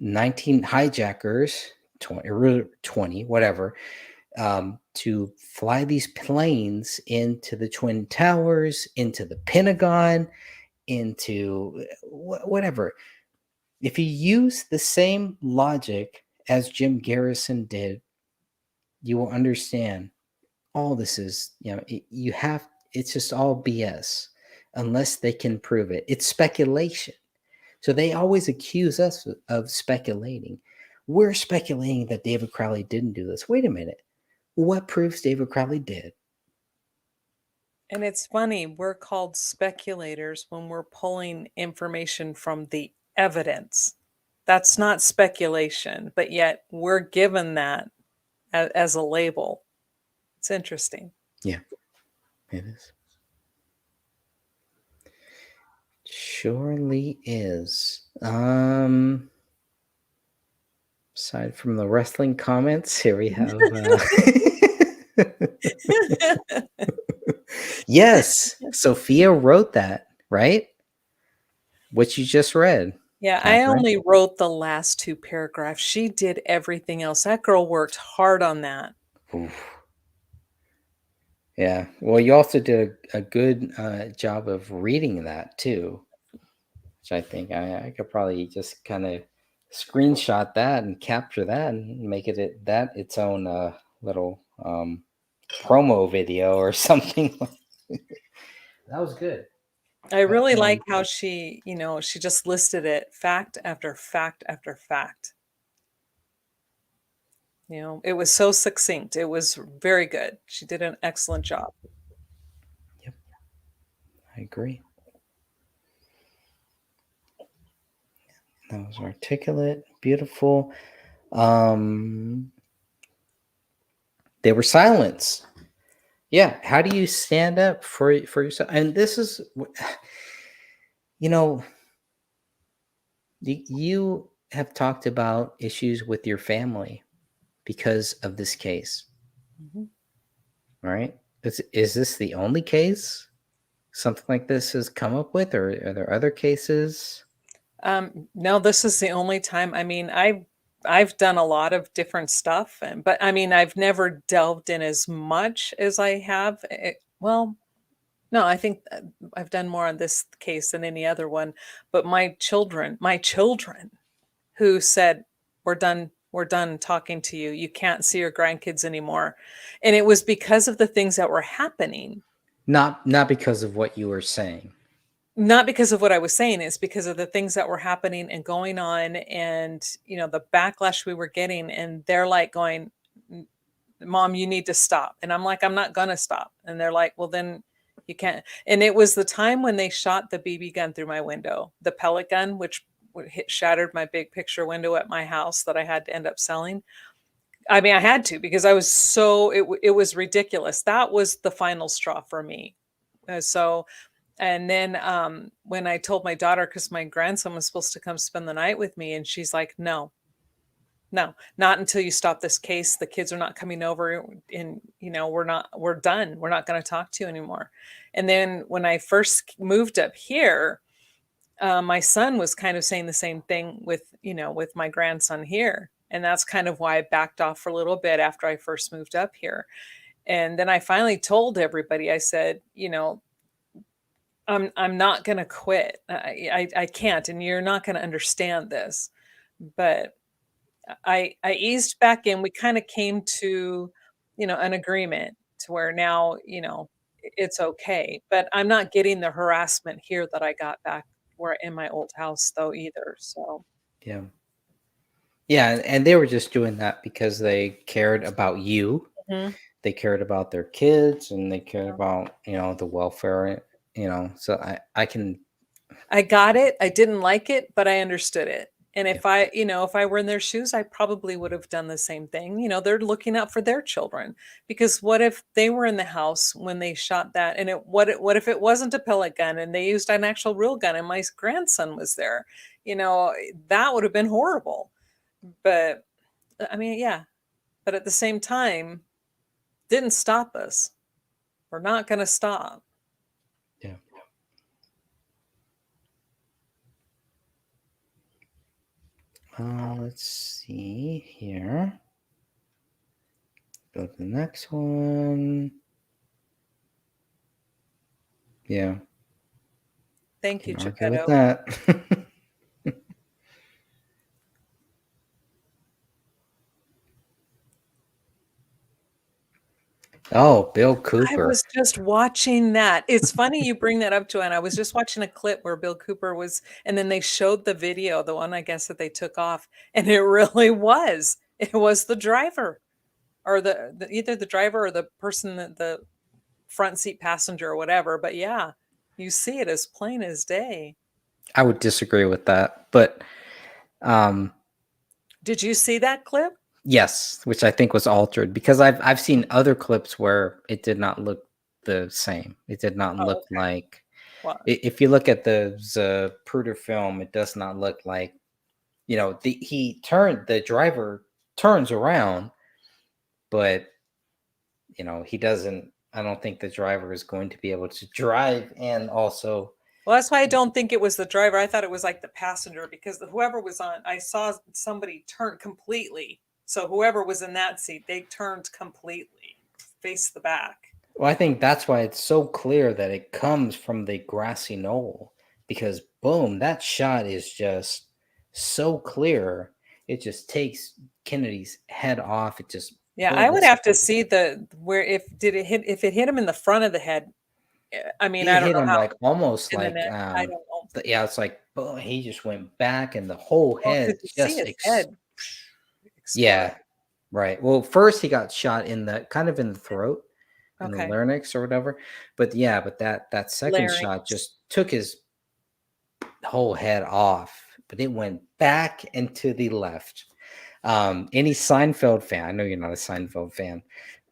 19 hijackers, 20, whatever, to fly these planes into the Twin Towers, into the Pentagon, into whatever. If you use the same logic as Jim Garrison did, you will understand all this is, it's just all BS unless they can prove it. It's speculation. So they always accuse us of speculating. We're speculating that David Crowley didn't do this. Wait a minute. What proves David Crowley did? And it's funny, we're called speculators when we're pulling information from the evidence. That's not speculation, but yet we're given that as a label. It's interesting. Yeah, it is. Surely is. Aside from the wrestling comments, here we have yes, Sophia wrote that, right? What you just read. Yeah, I Catherine? only wrote the last two paragraphs. She did everything else. That girl worked hard on that. Oof. Yeah. Well, you also did a good job of reading that too, which I think I could probably just kind of screenshot that and capture that and make it its own little promo video or something. That was good. I really like how she, she just listed it fact after fact after fact. It was so succinct. It was very good. She did an excellent job. Yep. I agree. That was articulate, beautiful. They were silenced. Yeah. How do you stand up for yourself? And this is, you have talked about issues with your family because of this case. Mm-hmm. Right? Is this the only case something like this has come up with, or are there other cases? No, this is the only time. I mean, I've done a lot of different stuff, but I mean, I've never delved in as much as I have. Well, no, I think I've done more on this case than any other one. But my children who said, we're done. We're done talking to you. You can't see your grandkids anymore. And it was because of the things that were happening, Not because of what you were saying. not because of what I was saying, it's because of the things that were happening and going on, and the backlash we were getting. And they're like going, Mom, you need to stop. And I'm like, I'm not gonna stop. And they're like, well, then you can't. And it was the time when they shot the BB gun through my window, the pellet gun, which shattered my big picture window at my house that I had to end up selling. I mean, I had to, because I was it was ridiculous. That was the final straw for me. So, and then when I told my daughter, because my grandson was supposed to come spend the night with me, and she's like, no, not until you stop this case. The kids are not coming over, and we're done. We're not going to talk to you anymore. And then when I first moved up here, my son was kind of saying the same thing with my grandson here. And that's kind of why I backed off for a little bit after I first moved up here. And then I finally told everybody, I said, I'm not going to quit. I can't, and you're not going to understand this. But I eased back in. We kind of came to, an agreement to where now, it's okay. But I'm not getting the harassment here that I got back where in my old house though either. So Yeah. Yeah, and they were just doing that because they cared about you. mhm. They cared about their kids, and they cared about, the welfare, So I got it. I didn't like it, but I understood it. And if I were in their shoes, I probably would have done the same thing. They're looking out for their children, because what if they were in the house when they shot that, and what if it wasn't a pellet gun and they used an actual real gun and my grandson was there? That would have been horrible. But I mean, yeah, but at the same time, didn't stop us. We're not going to stop. yeah. Let's see here. Go to the next one. Yeah. Thank you, Can argue with Geppetto. that. Oh, Bill I Cooper. was just watching that. It's funny you bring that up, Joanne. I was just watching a clip where Bill Cooper was, and then they showed the video, the one I guess that they took off, and it really was. It was the driver, or either the driver or the person that the front seat passenger or whatever. But yeah, you see it as plain as day. I would disagree with that, but Did you see that clip? yes, which I think was altered, because I've seen other clips where it did not look the same. It did not Oh, look okay. like. Well, If you look at the Zapruder film, it does not look like, the driver turns around, but he doesn't. I don't think the driver is going to be able to drive, and also, well, that's why I don't think it was the driver. I thought it was like the passenger, because whoever was on, I saw somebody turn completely. So whoever was in that seat, they turned completely, face the back. well, I think that's why it's so clear that it comes from the grassy knoll, because boom, that shot is just so clear. It just takes Kennedy's head off. It just Yeah, boom. I would have to see if it hit him in the front of the head. I mean, I It don't hit know him how like almost in the like neck. I don't know. yeah, it's like boom, he just went back, and the whole Well, head because you see just his head explode. yeah, right. Well, first he got shot in the kind of in the throat, in the Okay. larynx or whatever. But yeah, but that second shot Larynx. just took his whole head off, but it went back and to the left. Any Seinfeld fan, I know you're not a Seinfeld fan,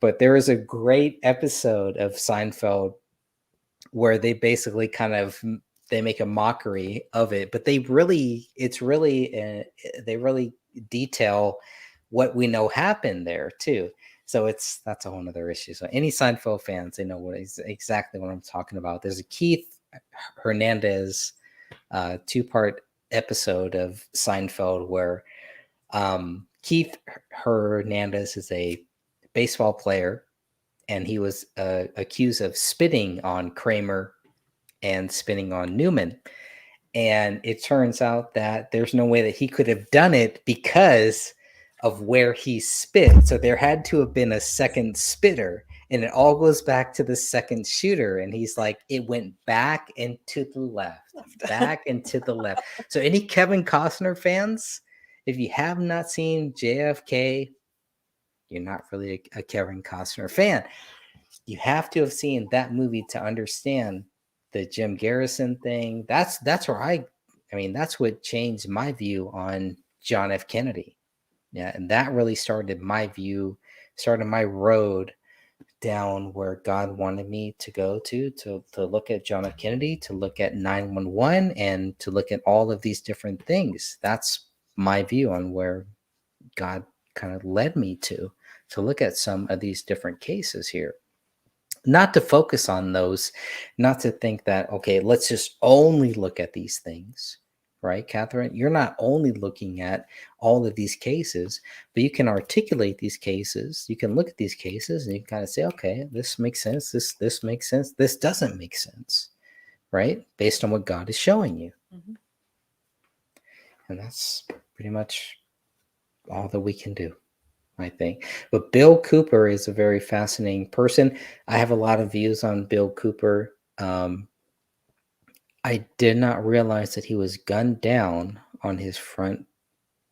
but there is a great episode of Seinfeld where they basically they make a mockery of it, but they really detail what we know happened there too. So that's a whole other issue. So any Seinfeld fans, they know exactly what I'm talking about. There's a Keith Hernandez 2-part episode of Seinfeld where Keith Hernandez is a baseball player, and he was accused of spitting on Kramer and spitting on Newman. And it turns out that there's no way that he could have done it because of where he spit. So there had to have been a second spitter. And it all goes back to the second shooter. And he's like, it went back and to the left, back and to the left. So any Kevin Costner fans, if you have not seen JFK, you're not really a Kevin Costner fan. You have to have seen that movie to understand the Jim Garrison thing. That's where I mean, that's what changed my view on John F. Kennedy. Yeah, and that really started my road down where God wanted me to go to look at John F. Kennedy, to look at 911, and to look at all of these different things. That's my view on where God kind of led me to look at some of these different cases here. Not to focus on those, not to think that, okay, let's just only look at these things, right, Catherine? You're not only looking at all of these cases, but you can articulate these cases. You can look at these cases and you can kind of say, okay, this makes sense. This makes sense. This doesn't make sense, right? Based on what God is showing you. Mhm. And that's pretty much all that we can do, I think. But Bill Cooper is a very fascinating person. I have a lot of views on Bill Cooper. I did not realize that he was gunned down on his front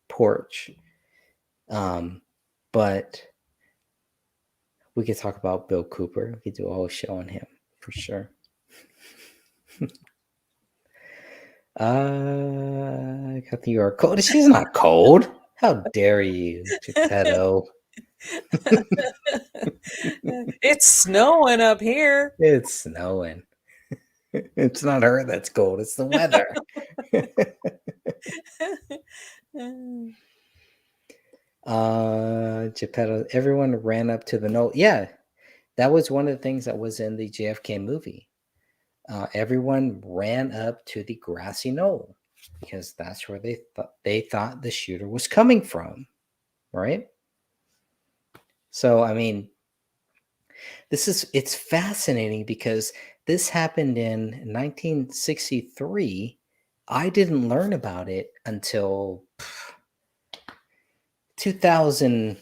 porch. But we could talk about Bill Cooper. We could do a whole show on him for sure. Kathy, you are cold. She's not cold. How dare you, Geppetto? It's snowing up here. It's snowing. It's not her that's cold. It's the weather. Geppetto, everyone ran up to the knoll. Yeah, that was one of the things that was in the JFK movie. Everyone ran up to the grassy knoll because that's where they thought the shooter was coming from, right? So, I mean, it's fascinating because this happened in 1963. I didn't learn about it until 2000,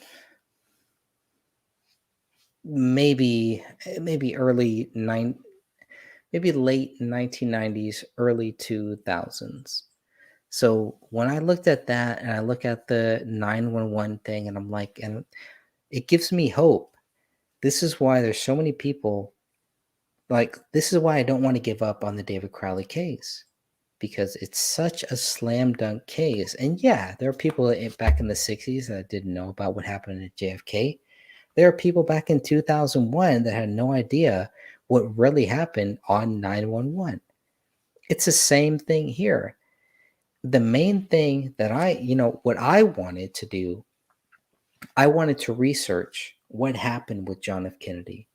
maybe late 1990s, early 2000s. So when I looked at that and I look at the 911 thing, and I'm like, and it gives me hope. This is why there's so many people, like, this is why I don't want to give up on the David Crowley case, because it's such a slam dunk case. And yeah, there are people back in the 60s that didn't know about what happened at JFK. There are people back in 2001 that had no idea what really happened on 911. It's the same thing here. The main thing that what I wanted to do, I wanted to research what happened with John F. Kennedy.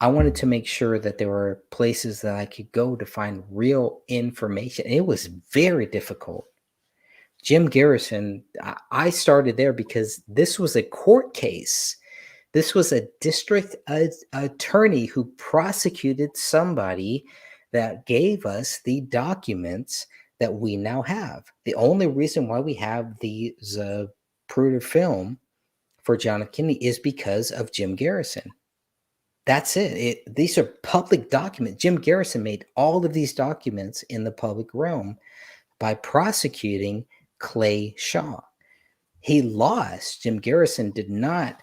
I wanted to make sure that there were places that I could go to find real information. It was very difficult. Jim Garrison, I started there because this was a court case. This was a district attorney who prosecuted somebody that gave us the documents that we now have. The only reason why we have the Zapruder film for John F. Kennedy is because of Jim Garrison. That's it. These are public documents. Jim Garrison made all of these documents in the public realm by prosecuting Clay Shaw. He lost. Jim Garrison did not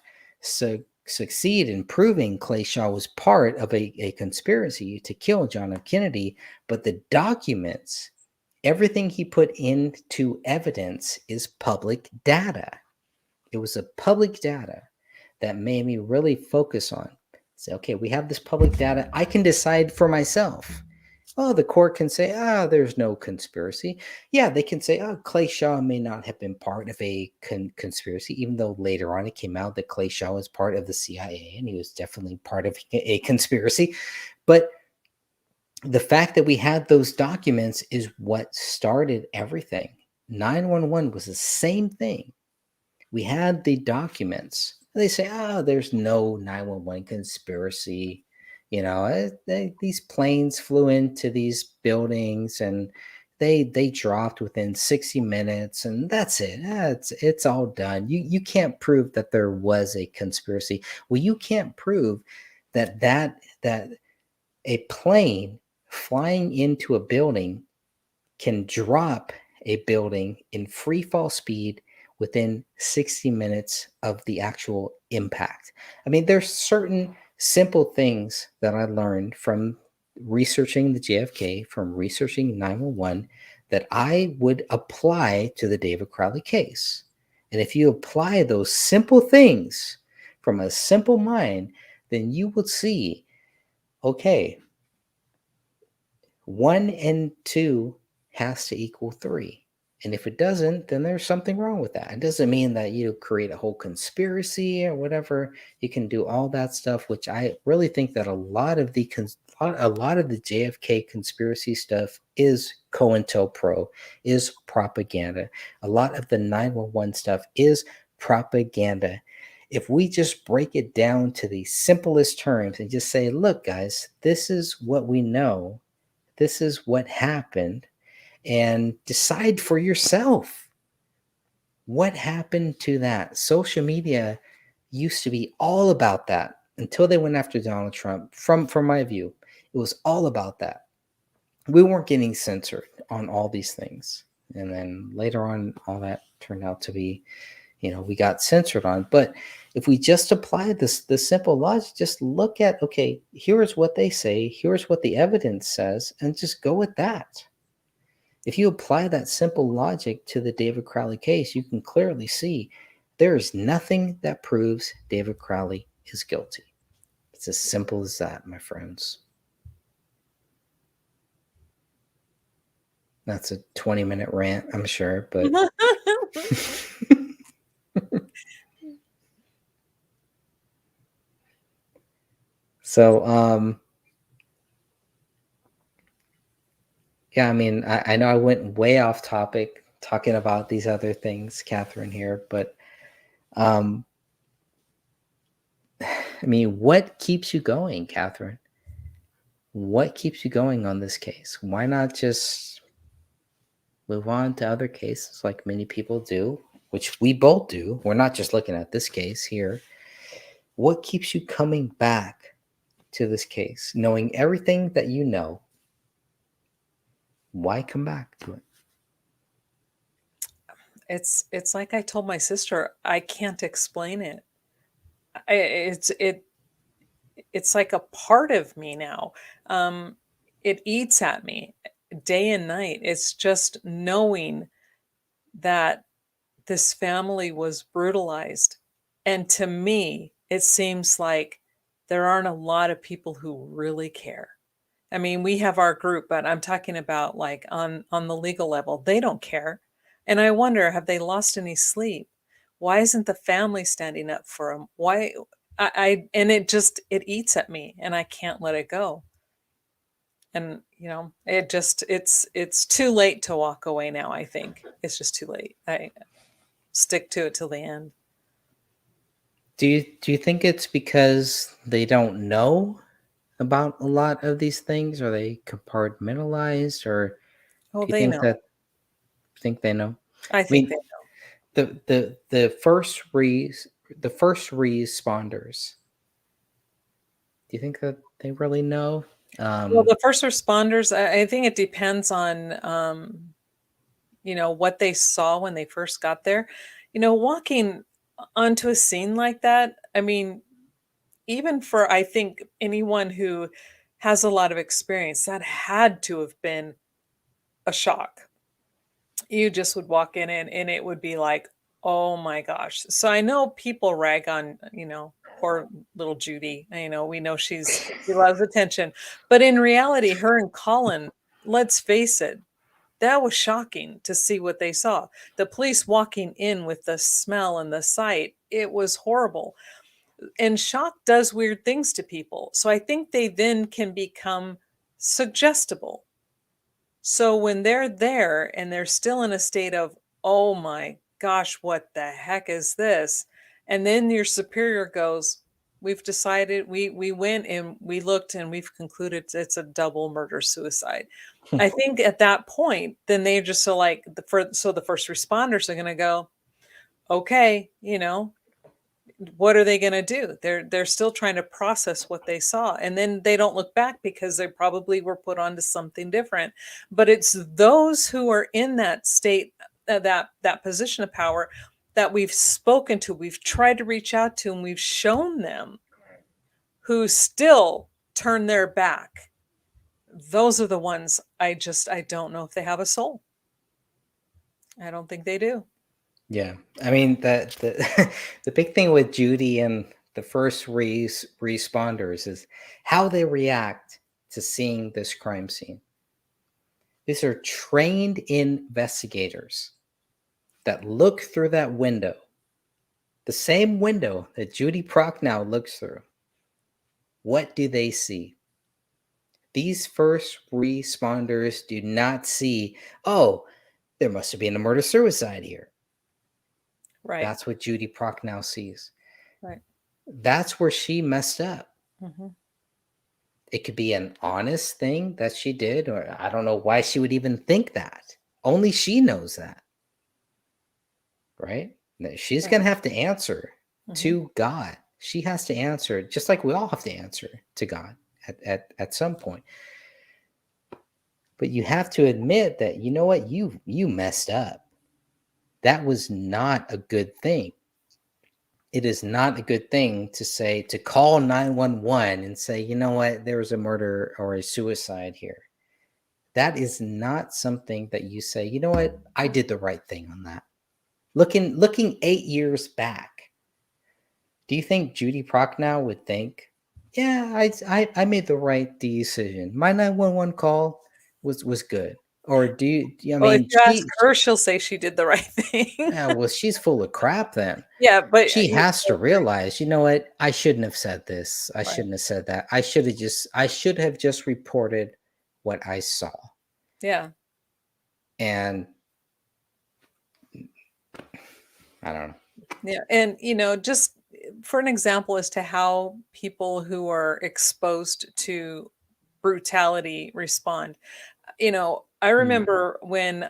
succeed in proving Clay Shaw was part of a conspiracy to kill John F. Kennedy, but the documents, everything he put into evidence is public data. It was a public data that made me really focus on. Say, okay, we have this public data. I can decide for myself. Oh, the court can say, there's no conspiracy. Yeah, they can say, Clay Shaw may not have been part of a conspiracy, even though later on it came out that Clay Shaw was part of the CIA and he was definitely part of a conspiracy. But the fact that we had those documents is what started everything. 911 was the same thing. We had the documents. They say, there's no 911 conspiracy. These planes flew into these buildings and, they dropped within 60 minutes and that's it. It's all done. You can't prove that there was a conspiracy. Well, you can't prove that a plane flying into a building can drop a building in free fall speed within 60 minutes of the actual impact. I mean, there's certain simple things that I learned from researching the JFK, from researching 911, that I would apply to the David Crowley case. And if you apply those simple things from a simple mind, then you will see, okay, 1 and 2 has to equal 3. And if it doesn't, then there's something wrong with that. It doesn't mean that you create a whole conspiracy or whatever. You can do all that stuff, which I really think that a lot of the JFK conspiracy stuff is COINTELPRO, is propaganda. A lot of the 911 stuff is propaganda. If we just break it down to the simplest terms and just say, look, guys, this is what we know. This is what happened, and decide for yourself what happened to that. Social media used to be all about that until they went after Donald Trump. From my view, it was all about that. We weren't getting censored on all these things, and then later on, all that turned out to be, we got censored on. But if we just apply this simple logic, just look at, okay, here's what they say, here's what the evidence says, and just go with that. If you apply that simple logic to the David Crowley case, you can clearly see there is nothing that proves David Crowley is guilty. It's as simple as that, my friends. That's a 20-minute rant, I'm sure, but so yeah, I mean, I know I went way off topic talking about these other things, Catherine, here, but I mean, what keeps you going, Catherine? What keeps you going on this case? Why not just move on to other cases like many people do, which we both do? We're not just looking at this case here. What keeps you coming back to this case, knowing everything that you know? Why come back to it? It's like I told my sister, I can't explain it. It's like a part of me now. It eats at me day and night. It's just knowing that this family was brutalized. And to me, it seems like there aren't a lot of people who really care. I mean, we have our group, but I'm talking about like on the legal level, they don't care. And I wonder, have they lost any sleep? Why isn't the family standing up for them? Why and it eats at me and I can't let it go. And it's too late to walk away now, I think. It's just too late. I stick to it till the end. Do you think it's because they don't know about a lot of these things? Are they compartmentalized, or Oh, do you they think know. they know? I think mean, they know. the first responders. Do you think that they really know? Well, the first responders, I think it depends on what they saw when they first got there. Walking onto a scene like that, I mean, even for, I think, anyone who has a lot of experience, that had to have been a shock. You just would walk in and it would be like, oh my gosh. So I know people rag on, poor little Judy. We know she loves attention. But in reality, her and Colin, let's face it, that was shocking to see what they saw. The police walking in with the smell and the sight, it was horrible. And shock does weird things to people. So I think they then can become suggestible. So when they're there and they're still in a state of, oh my gosh, what the heck is this? And then your superior goes, we've decided, we went and we looked and we've concluded it's a double murder suicide. I think at that point, then they just so like so the first responders are going to go, okay, what are they going to do? They're still trying to process what they saw, and then they don't look back because they probably were put onto something different. But it's those who are in that state, that position of power, that we've spoken to, we've tried to reach out to, and we've shown them, who still turn their back. Those are the ones I don't know if they have a soul. I don't think they do. Yeah, I mean the the big thing with Judy and the first responders is how they react to seeing this crime scene. These are trained investigators that look through that window, the same window that Judy Prochnow looks through. What do they see? These first responders do not see, oh, there must have been a murder-suicide here. Right. That's what Judy Prochnow sees. Right. That's where she messed up. Mm-hmm. It could be an honest thing that she did, or I don't know why she would even think that. Only she knows that. Right? She's going to have to answer to God. She has to answer, just like we all have to answer to God at some point. But you have to admit that, you know what, you messed up. That was not a good thing. It is not a good thing to say, to call 911 and say, you know what, there was a murder or a suicide here. That is not something that you say, you know what, I did the right thing on that. Looking 8 years back, do you think Judy Prochnow would think, yeah, I made the right decision. My 911 call was good. Or do you, I Well, mean, if you ask her, she'll say she did the right thing. yeah, well, she's full of crap then. Yeah, but She has to realize, you know what? I shouldn't have said this. I Right. shouldn't have said that. I should have just reported what I saw. Yeah. And I don't know. Yeah. And, just for an example as to how people who are exposed to brutality respond, I remember when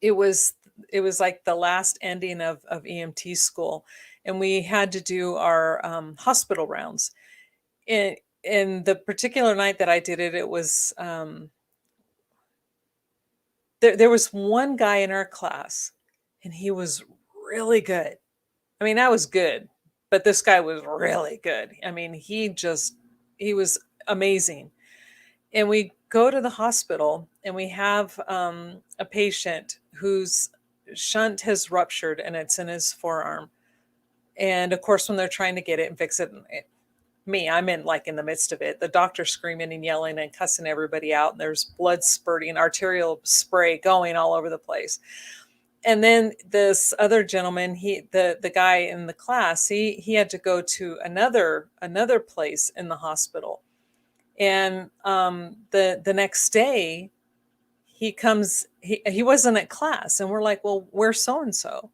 it was like the last ending of EMT school, and we had to do our hospital rounds. In the particular night that I did it, it was there was one guy in our class, and he was really good. I mean, I was good, but this guy was really good. I mean, he was amazing. And we go to the hospital, and we have a patient whose shunt has ruptured, and it's in his forearm. And of course, when they're trying to get it and fix it, I'm in the midst of it. The doctor's screaming and yelling and cussing everybody out. And there's blood spurting, arterial spray going all over the place. And then this other gentleman, the guy in the class, he had to go to another place in the hospital. And the next day he comes, he wasn't at class, and we're like, well, where's so-and-so?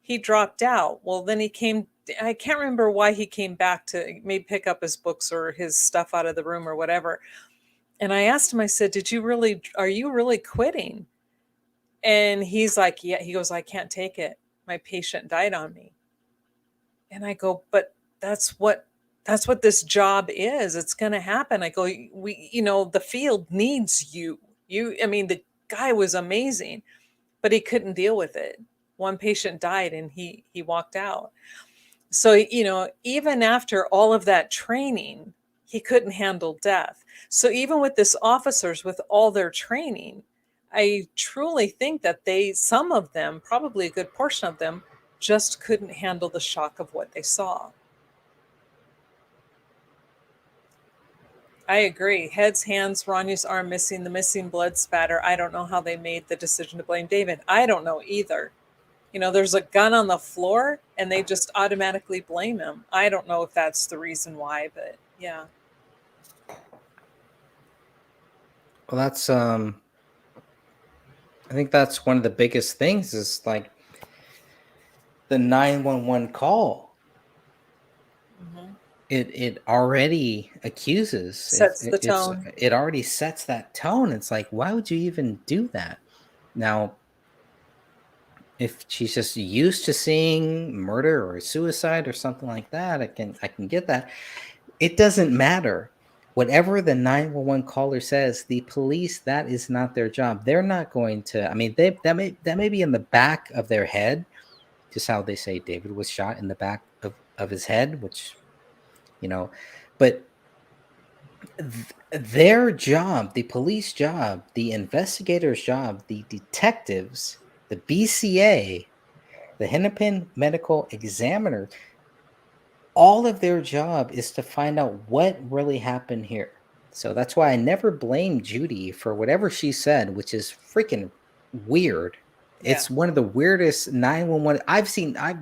He dropped out. Well, then he came, I can't remember why he came back to maybe pick up his books or his stuff out of the room or whatever. And I asked him, I said, are you really quitting? And he's like, yeah. He goes, I can't take it. My patient died on me. And I go, but that's what this job is. It's going to happen. I go, the field needs you. The guy was amazing, but he couldn't deal with it. One patient died and he walked out. So, even after all of that training, he couldn't handle death. So even with this officers, with all their training, I truly think that some of them, probably a good portion of them, just couldn't handle the shock of what they saw. I agree. Heads, hands, Ranya's arm missing, the missing blood spatter. I don't know how they made the decision to blame David. I don't know either. There's a gun on the floor and they just automatically blame him. I don't know if that's the reason why, but yeah. Well, that's I think that's one of the biggest things is like the 911 call. it already accuses. Sets the tone. It already sets that tone. It's like, why would you even do that? Now, if she's just used to seeing murder or suicide or something like that, I can get that. It doesn't matter. Whatever the 911 caller says, the police, that is not their job. They're not going to, I mean, that may be in the back of their head, just how they say David was shot in the back of his head, which, you know, but their job, the police job, the investigator's job, the detectives, the BCA, the Hennepin Medical Examiner, all of their job is to find out what really happened here. So that's why I never blame Judy for whatever she said, which is freaking weird. Yeah. It's one of the weirdest 911 I've seen. I've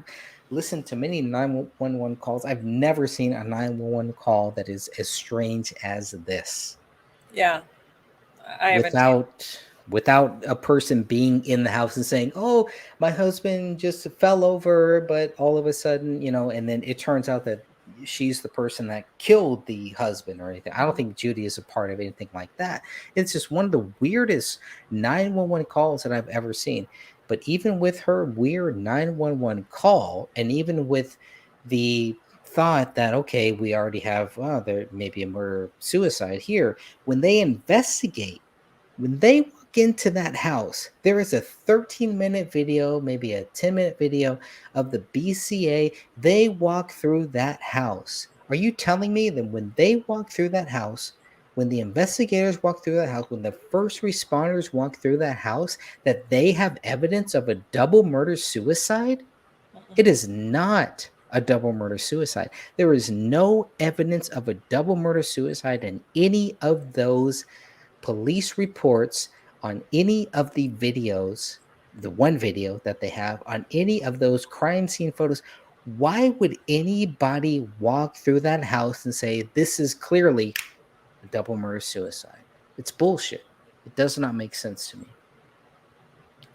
listened to many 911 calls. I've never seen a 911 call that is as strange as this. Yeah. I haven't. Without a person being in the house and saying, "Oh, my husband just fell over," but all of a sudden, you know, and then it turns out that she's the person that killed the husband or anything. I don't think Judy is a part of anything like that. It's just one of the weirdest 911 calls that I've ever seen. But even with her weird 911 call, and even with the thought that, okay, we already have, there may be a murder suicide here, when they investigate, when they walk into that house, there is a 13-minute video, maybe a 10-minute video of the BCA. They walk through that house. Are you telling me that when they walk through that house, when the investigators walk through that house, when the first responders walk through that house, that they have evidence of a double murder suicide? It is not a double murder suicide. There is no evidence of a double murder suicide in any of those police reports, on any of the videos, the one video that they have, on any of those crime scene photos. Why would anybody walk through that house and say, this is clearly a double murder suicide? It's bullshit. It does not make sense to me.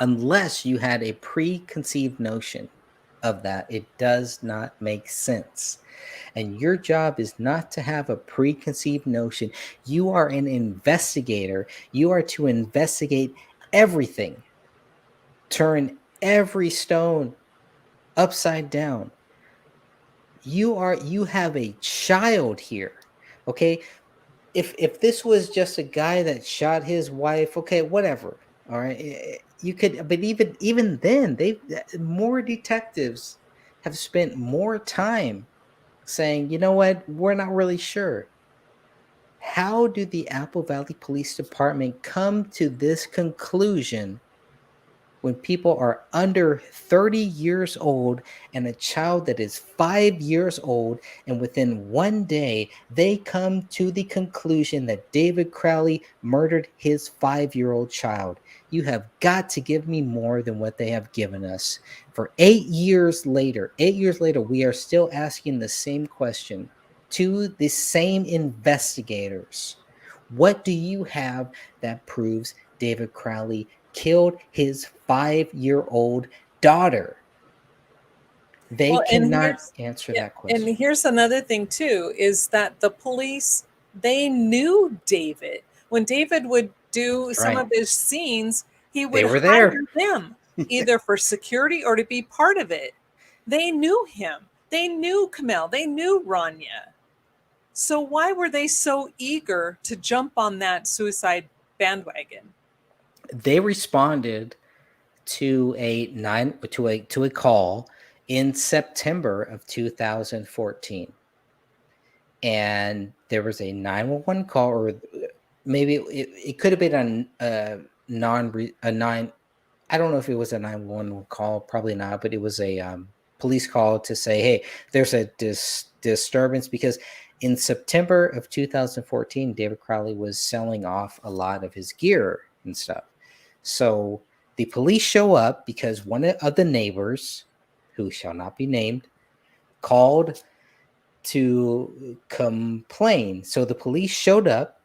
Unless you had a preconceived notion of that, it does not make sense. And your job is not to have a preconceived notion. You are an investigator. You are to investigate everything, turn every stone upside down. You have a child here. Okay. If this was just a guy that shot his wife, okay, whatever. All right. You could, but even then, more detectives have spent more time saying, you know what, we're not really sure. How do the Apple Valley Police Department come to this conclusion when people are under 30 years old and a child that is 5 years old, and within one day they come to the conclusion that David Crowley murdered his 5-year-old child? You have got to give me more than what they have given us. For 8 years later, we are still asking the same question to the same investigators. What do you have that proves David Crowley killed his 5-year-old daughter? They cannot answer that question. And here's another thing too, is that the police, they knew David. When David would do some of his scenes, he would hire them either for security or to be part of it. They knew him. They knew Kamel. They knew Rania. So why were they so eager to jump on that suicide bandwagon? They responded to a call in September of 2014, and there was a 911 call, or maybe it could have been I don't know if it was a 911 call, probably not, but it was a police call to say, hey, there's a disturbance, because in September of 2014, David Crowley was selling off a lot of his gear and stuff. So the police show up because one of the neighbors, who shall not be named, called to complain. So the police showed up,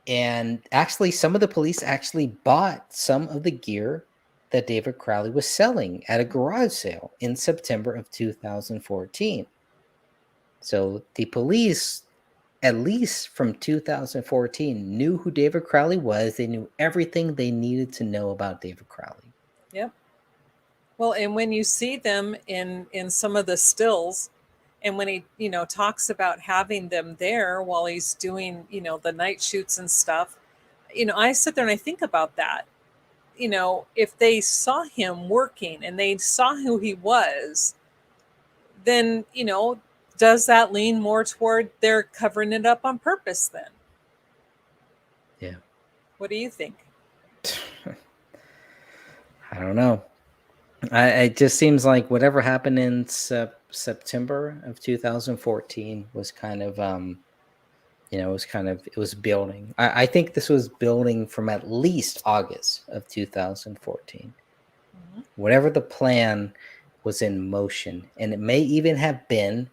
and actually some of the police actually bought some of the gear that David Crowley was selling at a garage sale in September of 2014. So the police, at least from 2014, knew who David Crowley was. They knew everything they needed to know about David Crowley. Yep. Well, and when you see them in some of the stills, and when he, talks about having them there while he's doing, the night shoots and stuff, I sit there and I think about that. If they saw him working and they saw who he was, then, does that lean more toward they're covering it up on purpose then? Yeah. What do you think? I don't know. It just seems like whatever happened in September of 2014 was kind of, it was building. I think this was building from at least August of 2014. Mhm. Whatever the plan was in motion, and it may even have been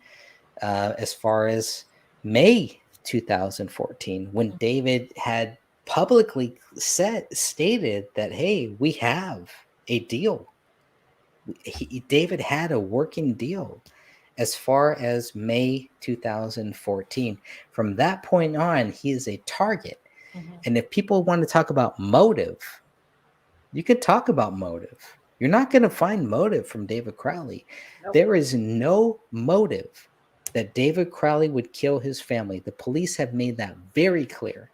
as far as May 2014, when David had publicly stated that, hey, we have a deal. David had a working deal as far as May 2014. From that point on, he is a target. Mhm. And if people want to talk about motive, you could talk about motive. You're not going to find motive from David Crowley. Nope. There is no motive that David Crowley would kill his family. The police have made that very clear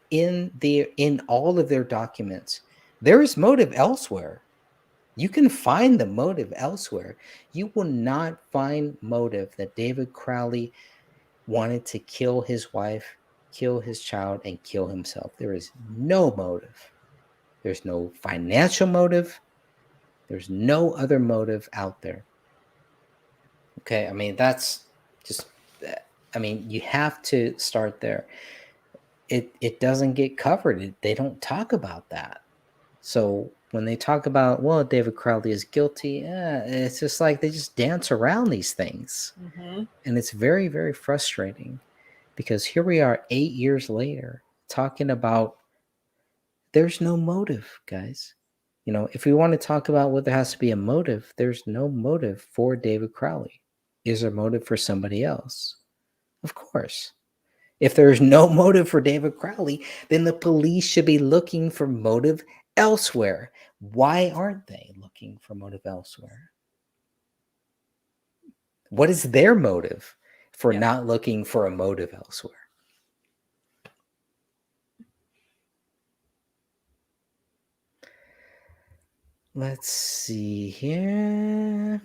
in all of their documents. There is motive elsewhere. You can find the motive elsewhere. You will not find motive that David Crowley wanted to kill his wife, kill his child, and kill himself. There is no motive. There's no financial motive. There's no other motive out there. Okay, I mean, that's just, you have to start there. It doesn't get covered. They don't talk about that. So when they talk about, well, David Crowley is guilty, it's just like they just dance around these things. Mm-hmm. And it's very, very frustrating because here we are 8 years later talking about there's no motive, guys. If we want to talk about what there has to be a motive, there's no motive for David Crowley. Is there motive for somebody else? Of course. If there's no motive for David Crowley, then the police should be looking for motive elsewhere. Why aren't they looking for motive elsewhere? What is their motive for not looking for a motive elsewhere? Let's see here.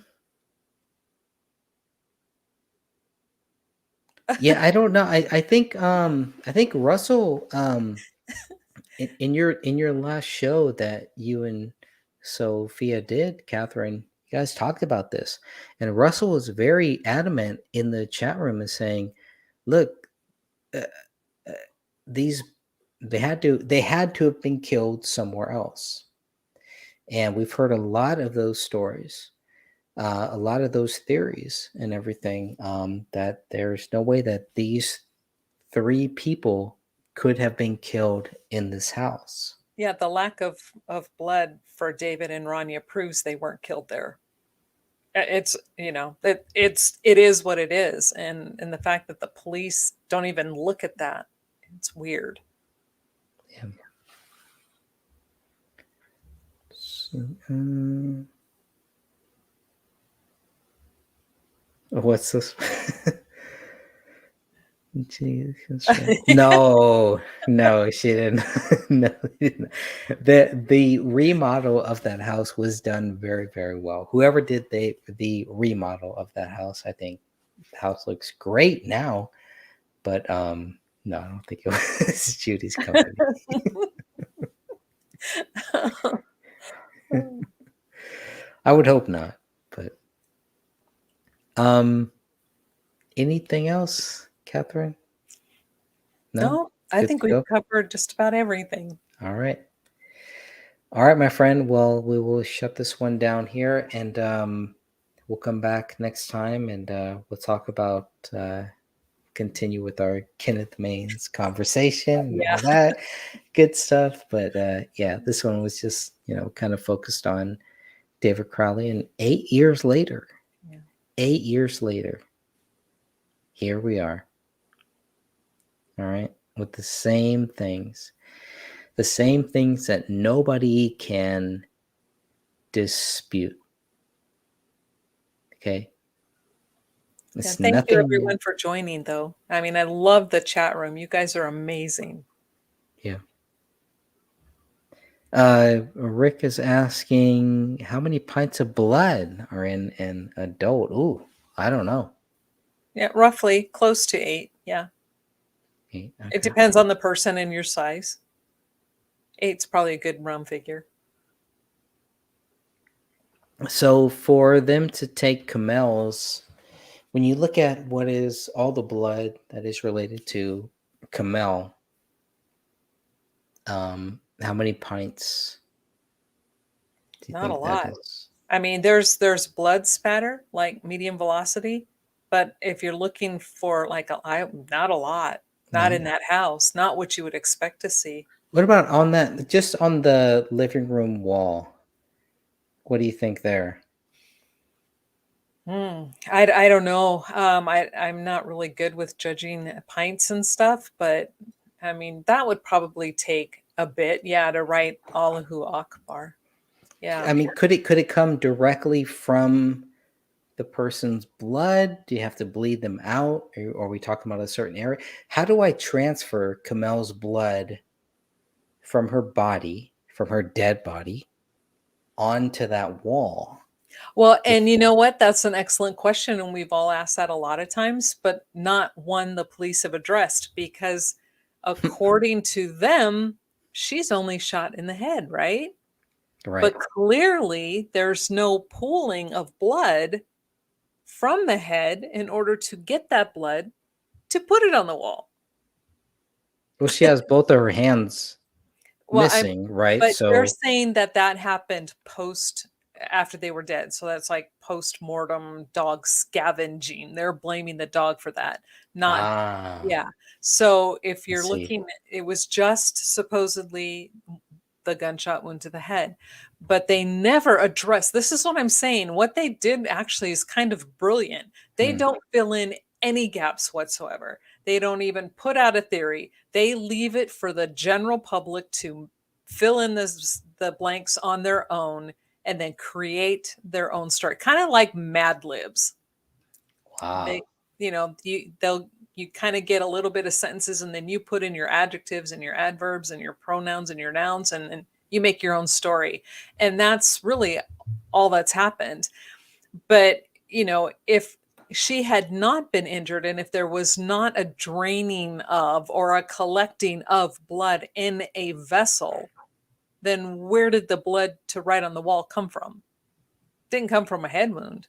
Yeah, I don't know. I think Russell in your last show that you and Sophia did, Catherine, you guys talked about this, and Russell was very adamant in the chat room and saying, "Look, these they had to have been killed somewhere else," and we've heard a lot of those stories. A lot of those theories and everything, that there's no way that these 3 people could have been killed in this house. Yeah, the lack of blood for David and Rania proves they weren't killed there. It's it is what it is, and the fact that the police don't even look at that, it's weird. Yeah. So, what's this? No, she didn't. No, the remodel of that house was done very, very well. Whoever did the remodel of that house, I think the house looks great now. But no, I don't think it was Judy's company. I would hope not. But anything else, Catherine? No, I Good think to we've go? covered just about everything. All right, my friend. Well, we will shut this one down here, and we'll come back next time, and we'll talk about continue with our Kenneth Maines conversation and all that good stuff. But yeah, this one was just kind of focused on David Crowley, and 8 years later. Yeah. 8 years later. here we are. All right, with the same things that nobody can dispute. Okay. Yeah, It's thank you nothing. everyone for joining though. I mean, I love the chat room. You guys are amazing. Yeah. Rick is asking how many pints of blood are in an adult. Ooh, I don't know. Yeah, roughly close to 8. Yeah. Okay. It depends on the person and your size. 8's probably a good round figure. So for them to take Kamel's, when you look at what is all the blood that is related to Kamel, how many pints do you Not a think that lot. is? I mean, there's blood spatter, like medium velocity, but if you're looking for like not a lot, not No? in that house, not what you would expect to see. What about on that, just on the living room wall? What do you think there? I don't know. I'm not really good with judging pints and stuff, but I mean, that would probably take a bit, yeah, to write Allahu Akbar. Yeah. I mean, could it come directly from the person's blood? Do you have to bleed them out? Or are we talking about a certain area? How do I transfer Kamel's blood from her body, from her dead body, onto that wall? Well, and you know what? That's an excellent question. And we've all asked that a lot of times, but not one the police have addressed because according to them, she's only shot in the head, right? Right. But clearly there's no pooling of blood from the head in order to get that blood to put it on the wall. Well, she has both of her hands Well, missing, right? but they're So saying that happened after they were dead. So that's like post-mortem dog scavenging. They're blaming the dog for that. Not yeah. So if you're see. looking, it was just supposedly the gunshot wound to the head, but they never addressed. This is what I'm saying. What they did actually is kind of brilliant. They don't fill in any gaps whatsoever. They don't even put out a theory. They leave it for the general public to fill in the blanks on their own and then create their own story. Kind of like Mad Libs. Wow. They, you kind of get a little bit of sentences and then you put in your adjectives and your adverbs and your pronouns and your nouns and you make your own story. And that's really all that's happened. But, if she had not been injured and if there was not a draining of or a collecting of blood in a vessel, then where did the blood to write on the wall come from? Didn't come from a head wound.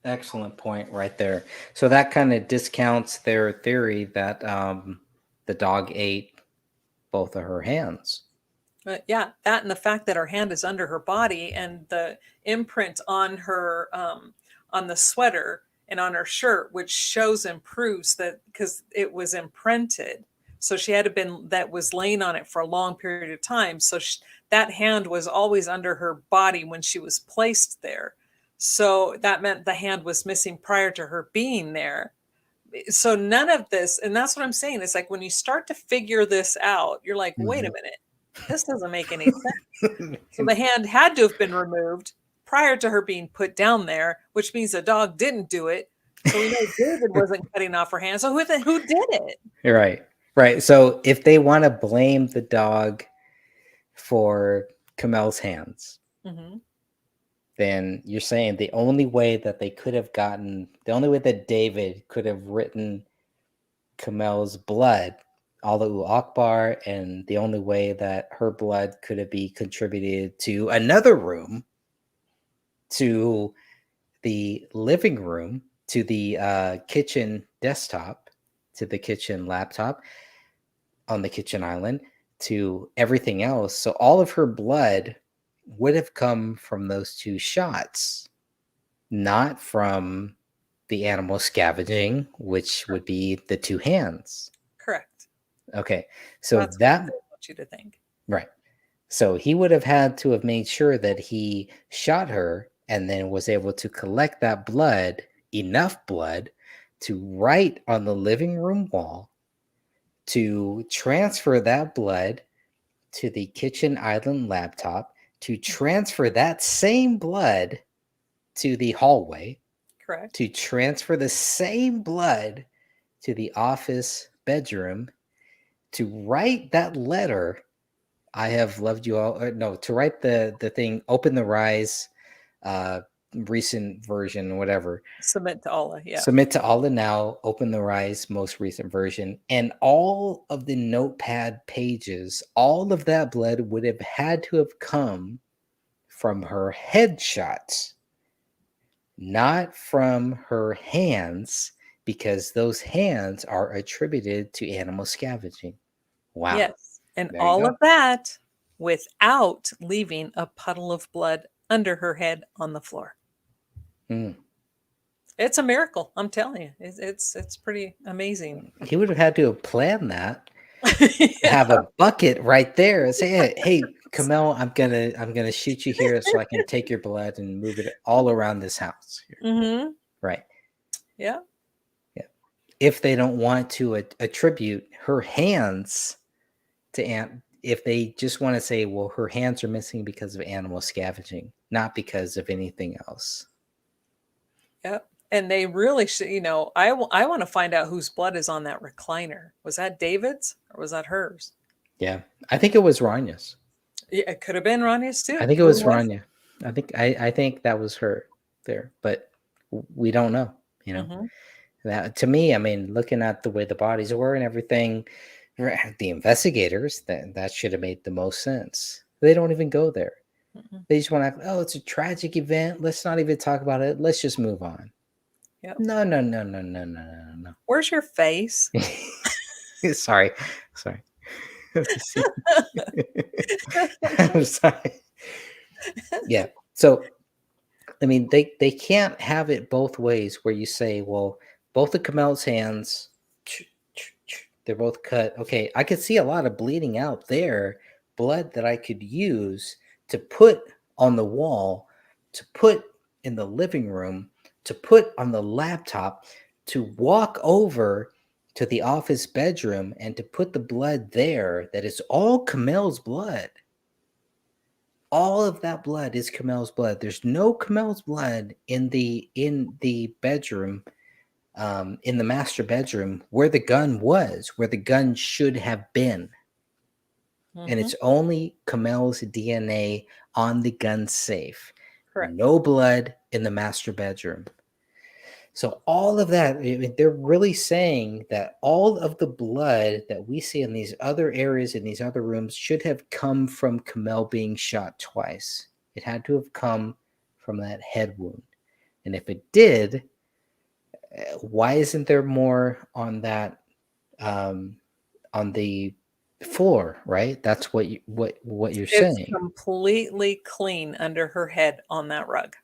Excellent point right there. So that kind of discounts their theory that the dog ate both of her hands. But yeah, that and the fact that her hand is under her body and the imprint on her on the sweater and on her shirt, which shows and proves that because it was imprinted. So she had that was laying on it for a long period of time. So that hand was always under her body when she was placed there. So that meant the hand was missing prior to her being there. So none of this, and that's what I'm saying. It's like when you start to figure this out, you're like, wait a minute, this doesn't make any sense. So the hand had to have been removed prior to her being put down there, which means the dog didn't do it. So we know David wasn't cutting off her hand. So who did it? Right. So if they want to blame the dog for Kamel's hands, then you're saying the only way that David could have written Kamel's blood, Allahu Akbar, and the only way that her blood could have been contributed to another room, to the living room, to the kitchen desktop, to the kitchen laptop on the kitchen island, to everything else. So all of her blood would have come from those two shots, not from the animal scavenging, which would be the two hands. Correct. Okay. So that's that what I want you to think. Right. So he would have had to have made sure that he shot her and then was able to collect that blood, enough blood, to write on the living room wall, to transfer that blood to the kitchen island laptop, to transfer that same blood to the hallway, Correct. to transfer the same blood to the office bedroom, to write that letter, I have loved you all. Or no, to write the thing, open the rise, recent version, whatever. Submit to Allah. Yeah. Submit to Allah now, open the rise, most recent version. And all of the notepad pages, all of that blood would have had to have come from her headshots, not from her hands, because those hands are attributed to animal scavenging. Wow. Yes. And There you all go. of that without leaving a puddle of blood under her head on the floor. Mm. It's a miracle. I'm telling you. It's pretty amazing. He would have had to have planned that. Yeah. Have a bucket right there and say, hey, Kamel, I'm gonna shoot you here so I can take your blood and move it all around this house. Mm-hmm. Right. Yeah. If they don't want to attribute her hands to if they just want to say, well, her hands are missing because of animal scavenging, not because of anything else. Yep. And they really should, I want to find out whose blood is on that recliner. Was that David's or was that hers? Yeah, I think it was Ranya's. Yeah, it could have been Rania's too. I think it Who was Rania. I think that was her there, but we don't know. Mhm. That, to me, I mean, looking at the way the bodies were and everything, the investigators, that should have made the most sense. They don't even go there. Mhm. They just want to, oh, it's a tragic event. Let's not even talk about it. Let's just move on. Yep. No. Where's your face? Sorry. I'm sorry. Yeah. So, I mean, they can't have it both ways where you say, well, both of Kamel's hands, they're both cut. Okay, I could see a lot of bleeding out there, blood that I could use to put on the wall, to put in the living room, to put on the laptop, to walk over to the office bedroom and to put the blood there that is all Kamel's blood. All of that blood is Kamel's blood. There's no Kamel's blood in the bedroom, in the master bedroom where the gun was, where the gun should have been. And Mhm. it's only Kamel's DNA on the gun safe. Correct. No blood in the master bedroom. So all of that, I mean, they're really saying that all of the blood that we see in these other areas, in these other rooms, should have come from Kamel being shot twice. It had to have come from that head wound. And if it did, why isn't there more on that, on the floor, right? That's what you're It's saying. completely clean under her head on that rug.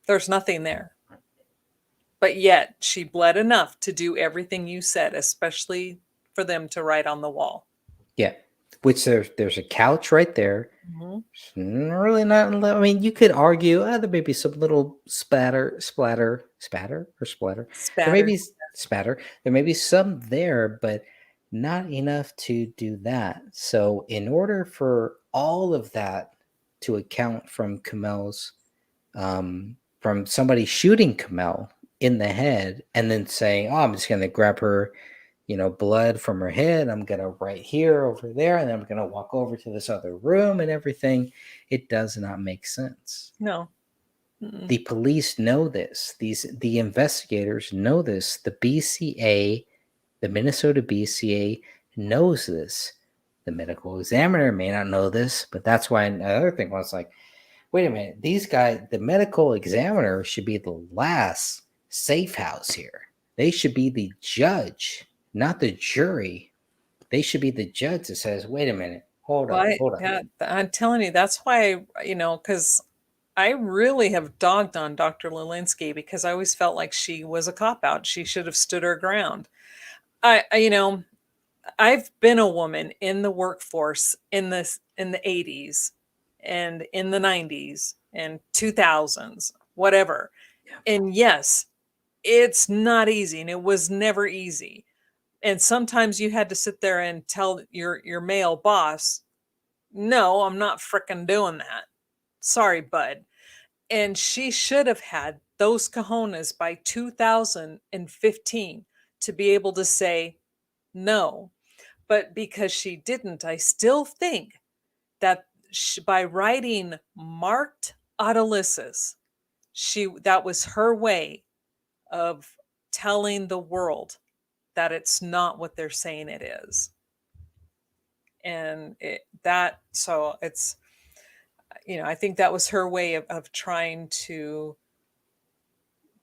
There's nothing there. But yet she bled enough to do everything you said, especially for them to write on the wall. Yeah. Which there's a couch right there. Mhm. Really not. I mean, you could argue there may be some little splatter. There may be spatter. There may be some there, but not enough to do that. So, in order for all of that to account from Kamel's, from somebody shooting Kamel in the head and then saying, "Oh, I'm just going to grab her." Blood from her head. I'm going to right here over there, and then I'm going to walk over to this other room and everything. It does not make sense. No. The police know this. The investigators know this. The BCA, the Minnesota BCA knows this. The medical examiner may not know this, but that's why another thing was like, wait a minute, these guys, the medical examiner should be the last safe house here. They should be the judge, not the jury. They should be the judge that says, wait a minute, hold on. Yeah, I'm telling you, that's why, because I really have dogged on Dr. Lelinski because I always felt like she was a cop-out. She should have stood her ground. I've been a woman in the workforce in the 80s and in the 90s and 2000s, whatever. Yeah. And yes, it's not easy, and it was never easy. And sometimes you had to sit there and tell your male boss, no, I'm not frickin' doing that. Sorry, bud. And she should have had those cojones by 2015 to be able to say no. But because she didn't, I still think that by writing marked Autolysis, that was her way of telling the world that it's not what they're saying it is. And so it's, I think that was her way of trying to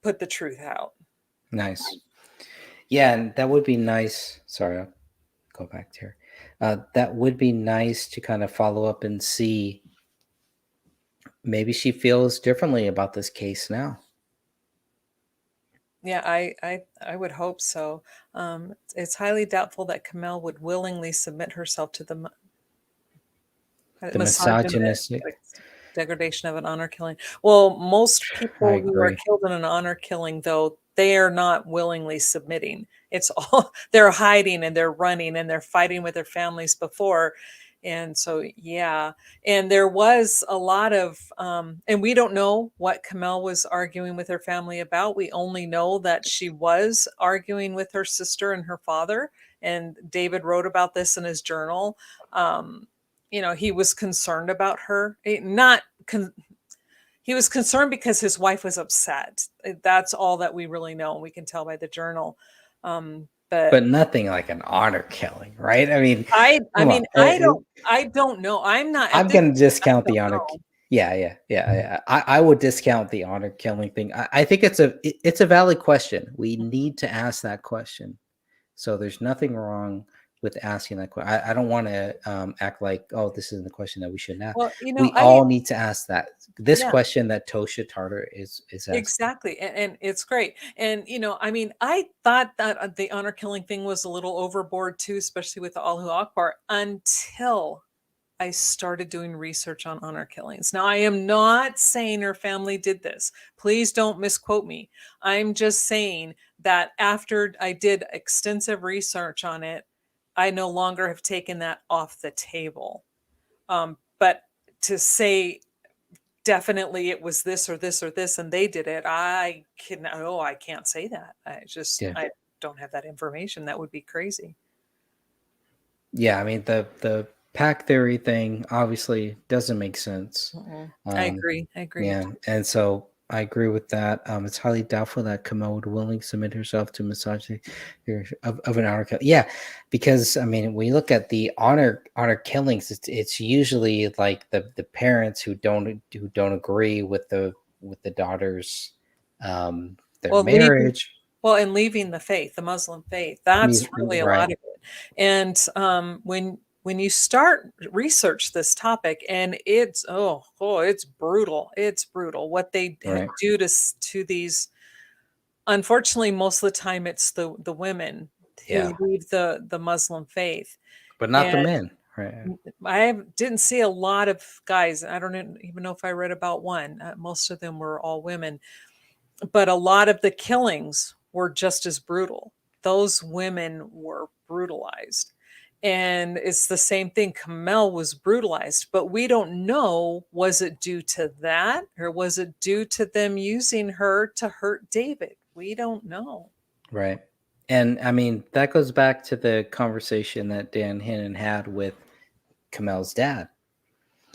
put the truth out. Nice. Yeah, and that would be nice. Sorry, I'll go back to here. That would be nice to kind of follow up and see maybe she feels differently about this case now. Yeah, I would hope so. It's highly doubtful that Kamel would willingly submit herself to the misogynistic degradation of an honor killing. Well, most people who are agree. killed in an honor killing, though, they are not willingly submitting. It's all they're hiding and they're running and they're fighting with their families before. And so, yeah. And there was a lot of, and we don't know what Kamel was arguing with her family about. We only know that she was arguing with her sister and her father. And David wrote about this in his journal. He was concerned about her. He was concerned because his wife was upset. That's all that we really know. We can tell by the journal. But nothing like an honor killing, right? I mean, I don't know. I'm going to discount the honor. Yeah. I would discount the honor killing thing. I think it's a valid question. We need to ask that question. So there's nothing wrong with asking that question. I don't want to act like, oh, this isn't the question that we shouldn't ask. Well, we all need to ask this question that Tosha Tartar is asking. Exactly. And it's great. And, I thought that the honor killing thing was a little overboard too, especially with the Allahu Akbar, until I started doing research on honor killings. Now, I am not saying her family did this. Please don't misquote me. I'm just saying that after I did extensive research on it, I no longer have taken that off the table. But to say definitely it was this or this or this and they did it, I can't say that. I don't have that information. That would be crazy. Yeah, I mean the pack theory thing obviously doesn't make sense. I agree. Yeah, and so I agree with that. It's highly doubtful that Kamel would willingly submit herself to misogyny of an honor kill. Yeah, because I mean, when you look at the honor killings, it's usually like the parents who don't agree with the daughter's marriage. And leaving the faith, the Muslim faith. That's really a lot of it. And when you start research this topic, and it's brutal. It's brutal what they do to these. Unfortunately, most of the time it's the women who leave the Muslim faith, but not the men. Right. I didn't see a lot of guys. I don't even know if I read about one. Most of them were all women, but a lot of the killings were just as brutal. Those women were brutalized. And it's the same thing. Kamel was brutalized, but we don't know, was it due to that or was it due to them using her to hurt David? We don't know. Right. And I mean, that goes back to the conversation that Dan Hinnon had with Kamel's dad.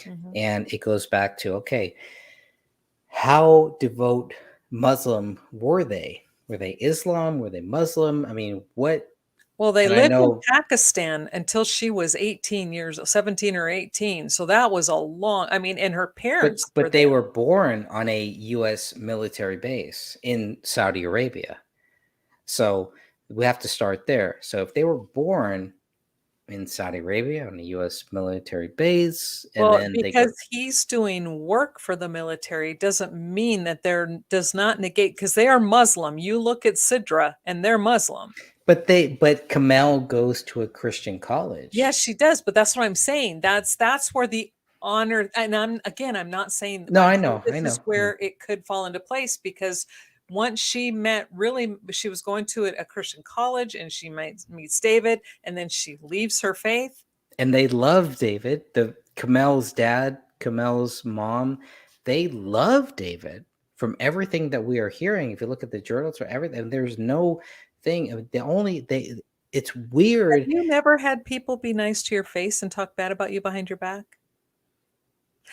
Mm-hmm. And it goes back to, okay, how devout Muslim were they? Were they Islam? Were they Muslim? I mean, what? Well, they lived in Pakistan until she was 17 or 18. So that was a long, and her parents. But they were born on a U.S. military base in Saudi Arabia. So we have to start there. So if they were born in Saudi Arabia on a U.S. military base, because he's doing work for the military doesn't mean that does not negate, because they are Muslim. You look at Sidra and they're Muslim. But Kamel goes to a Christian college. Yes, she does. But that's what I'm saying. That's where the honor, and I'm not saying. No, I know. This is where it could fall into place, because once she she was going to a Christian college, and she meets David, and then she leaves her faith. And they love David. The Kamel's dad, Kamel's mom, they love David from everything that we are hearing. If you look at the journals or everything, there's no thing. It's weird. Have you never had people be nice to your face and talk bad about you behind your back?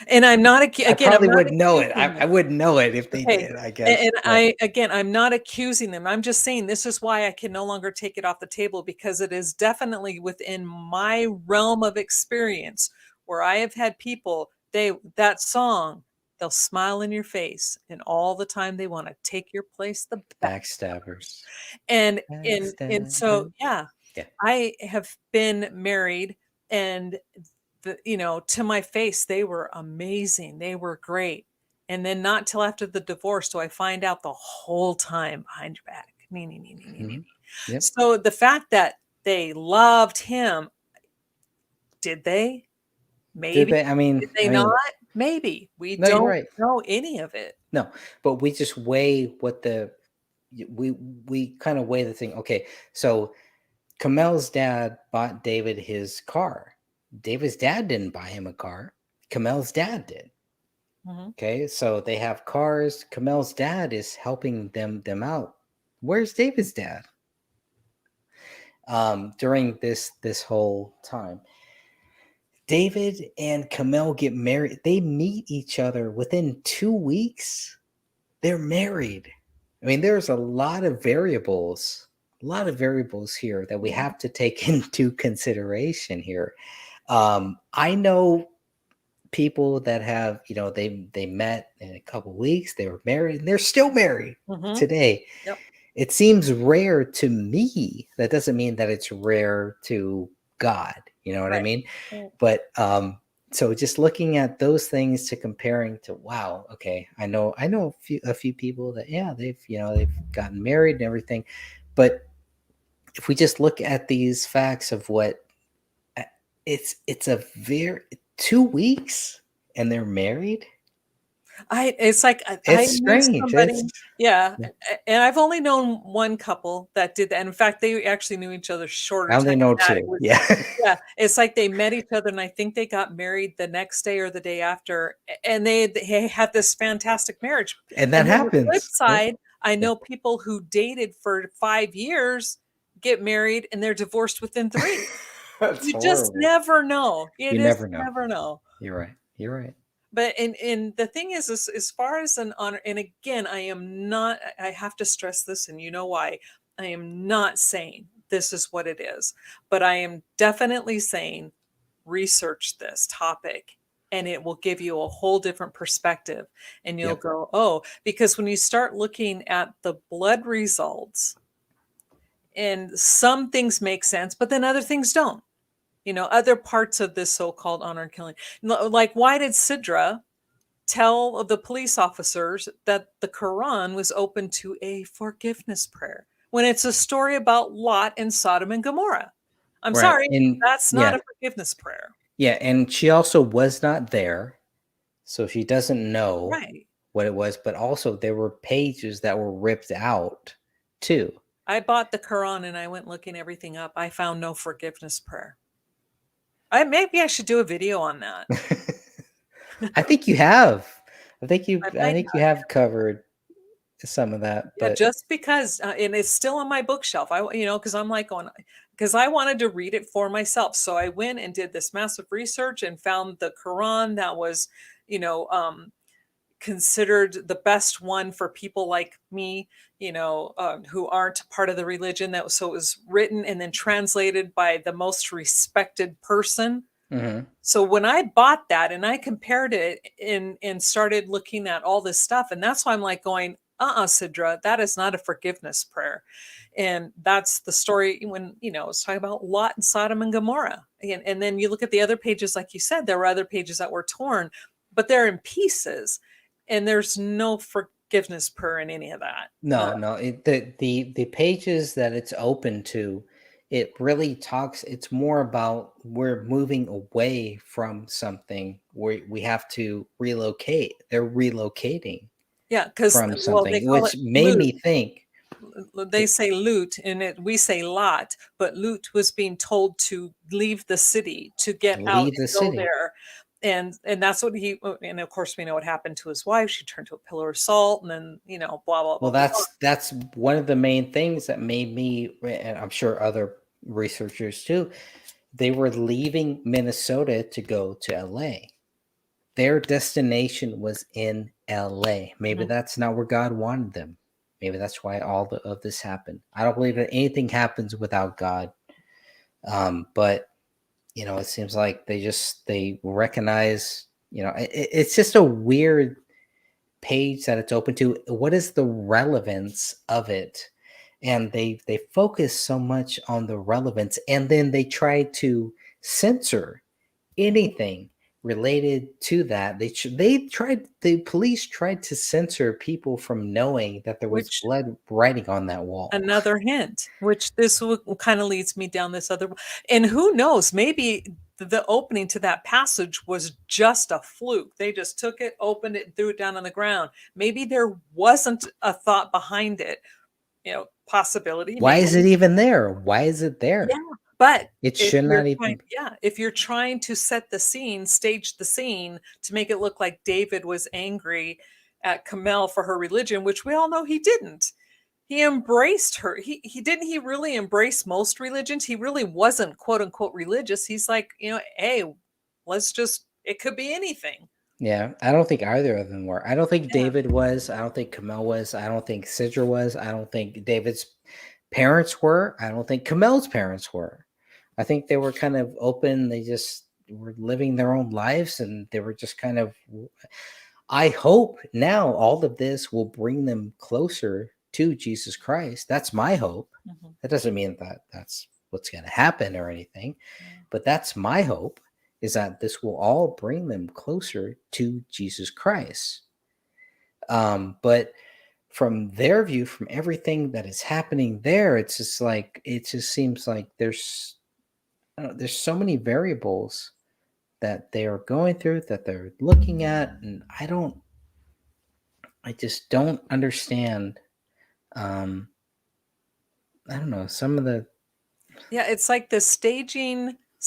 And I'm not I probably wouldn't know it. I wouldn't know it if they did, I guess. And I'm not accusing them. I'm just saying this is why I can no longer take it off the table, because it is definitely within my realm of experience where I have had people, that song, they'll smile in your face, and all the time they want to take your place the back. Backstabbers. And so Yeah. I have been married, and to my face, they were amazing. They were great. And then not till after the divorce do I find out the whole time behind your back. Yep. So the fact that they loved him, did they? Maybe. Did they not? Maybe. We don't know any of it. No, but we just weigh we kind of weigh the thing. Okay, so Kamel's dad bought David his car. David's dad didn't buy him a car. Kamel's dad did. Mm-hmm. Okay, so they have cars. Kamel's dad is helping them out. Where's David's dad? During this whole time, David and Kamel get married. They meet each other within 2 weeks. They're married. I mean, there's a lot of variables here that we have to take into consideration here. I know people that have, they met in a couple weeks, they were married, and they're still married today. Yep. It seems rare to me. That doesn't mean that it's rare to God. You know what I mean? Right. But so just looking at those things to comparing to, wow, okay, I know a few people that they've gotten married and everything, but if we just look at these facts of what it's a very 2 weeks and they're married. It's like It's strange. And I've only known one couple that did that. And in fact, they actually knew each other shorter. I only know two. Yeah. It's like they met each other, and I think they got married the next day or the day after, and they had this fantastic marriage. And that happens. On the flip side, I know people who dated for 5 years get married and they're divorced within 3. That's you horrible. just never know. You never know. Never know. You're right. But and the thing is as far as an honor, and again, I have to stress this, and you know why. I am not saying this is what it is, but I am definitely saying research this topic, and it will give you a whole different perspective, and you'll go, oh, because when you start looking at the blood results, and some things make sense, but then other things don't. Other parts of this so-called honor killing. Like, why did Sidra tell the police officers that the Quran was open to a forgiveness prayer when it's a story about Lot and Sodom and Gomorrah? I'm sorry, that's not a forgiveness prayer. Yeah, and she also was not there, so she doesn't know what it was, but also there were pages that were ripped out too. I bought the Quran and I went looking everything up. I found no forgiveness prayer. Maybe I should do a video on that. I think you have. I think you have covered some of that. Yeah, just because, and it's still on my bookshelf. Because I'm like because I wanted to read it for myself. So I went and did this massive research and found the Quran that was, considered the best one for people like me, who aren't part of the religion. So it was written and then translated by the most respected person. Mm-hmm. So when I bought that and I compared it and started looking at all this stuff, and that's why I'm like going, Sidra, that is not a forgiveness prayer. And that's the story when, it's talking about Lot and Sodom and Gomorrah. And then you look at the other pages, like you said, there were other pages that were torn, but they're in pieces. And there's no forgiveness prayer in any of that. No. The pages that it's open to, it really talks. It's more about we're moving away from something where we have to relocate. They're relocating. Yeah, because from they something, call it which made loot. me think. They say loot, and we say lot, but Loot was being told to leave the city, to get out Leave the and go city. there. And that's what and of course we know what happened to his wife. She turned to a pillar of salt, and then, blah, blah, blah, Well, blah, blah. that's one of the main things that made me, and I'm sure other researchers too, they were leaving Minnesota to go to LA. Their destination was in LA. Maybe Mhm. that's not where God wanted them. Maybe that's why of this happened. I don't believe that anything happens without God. But it seems like they recognize, it's just a weird page that it's open to. What is the relevance of it? And they focus so much on the relevance, and then they try to censor anything related to that. The police tried to censor people from knowing that there was Which blood writing on that wall. another hint, which this kind of leads me down this other, and who knows, maybe the opening to that passage was just a fluke. They just took it, opened it, and threw it down on the ground. Maybe there wasn't a thought behind it. Possibility, Why is maybe. it even there? Why is it Yeah, there? but It should not even. if you're trying to set the scene, stage the scene to make it look like David was angry at Camille for her religion, which we all know he didn't. He embraced her. He didn't he really embrace most religions? He really wasn't quote unquote religious. He's like, hey, it could be anything. Yeah, I don't think either of them were. I don't think Yeah. David was. I don't think Camille was. I don't think Sidra was. I don't think David's parents were. I don't think Camille's parents were. I think they were kind of open. They just were living their own lives, and they were just kind of. I hope now all of this will bring them closer to Jesus Christ. That's my hope. Mhm. That doesn't mean that that's what's going to happen or anything, but that's my hope, is that this will all bring them closer to Jesus Christ. But from their view, from everything that is happening there, it's just like, it just seems like there's so many variables that they are going through, that they're looking at, and I just don't understand. um I don't know, some of the. Yeah, it's like the staging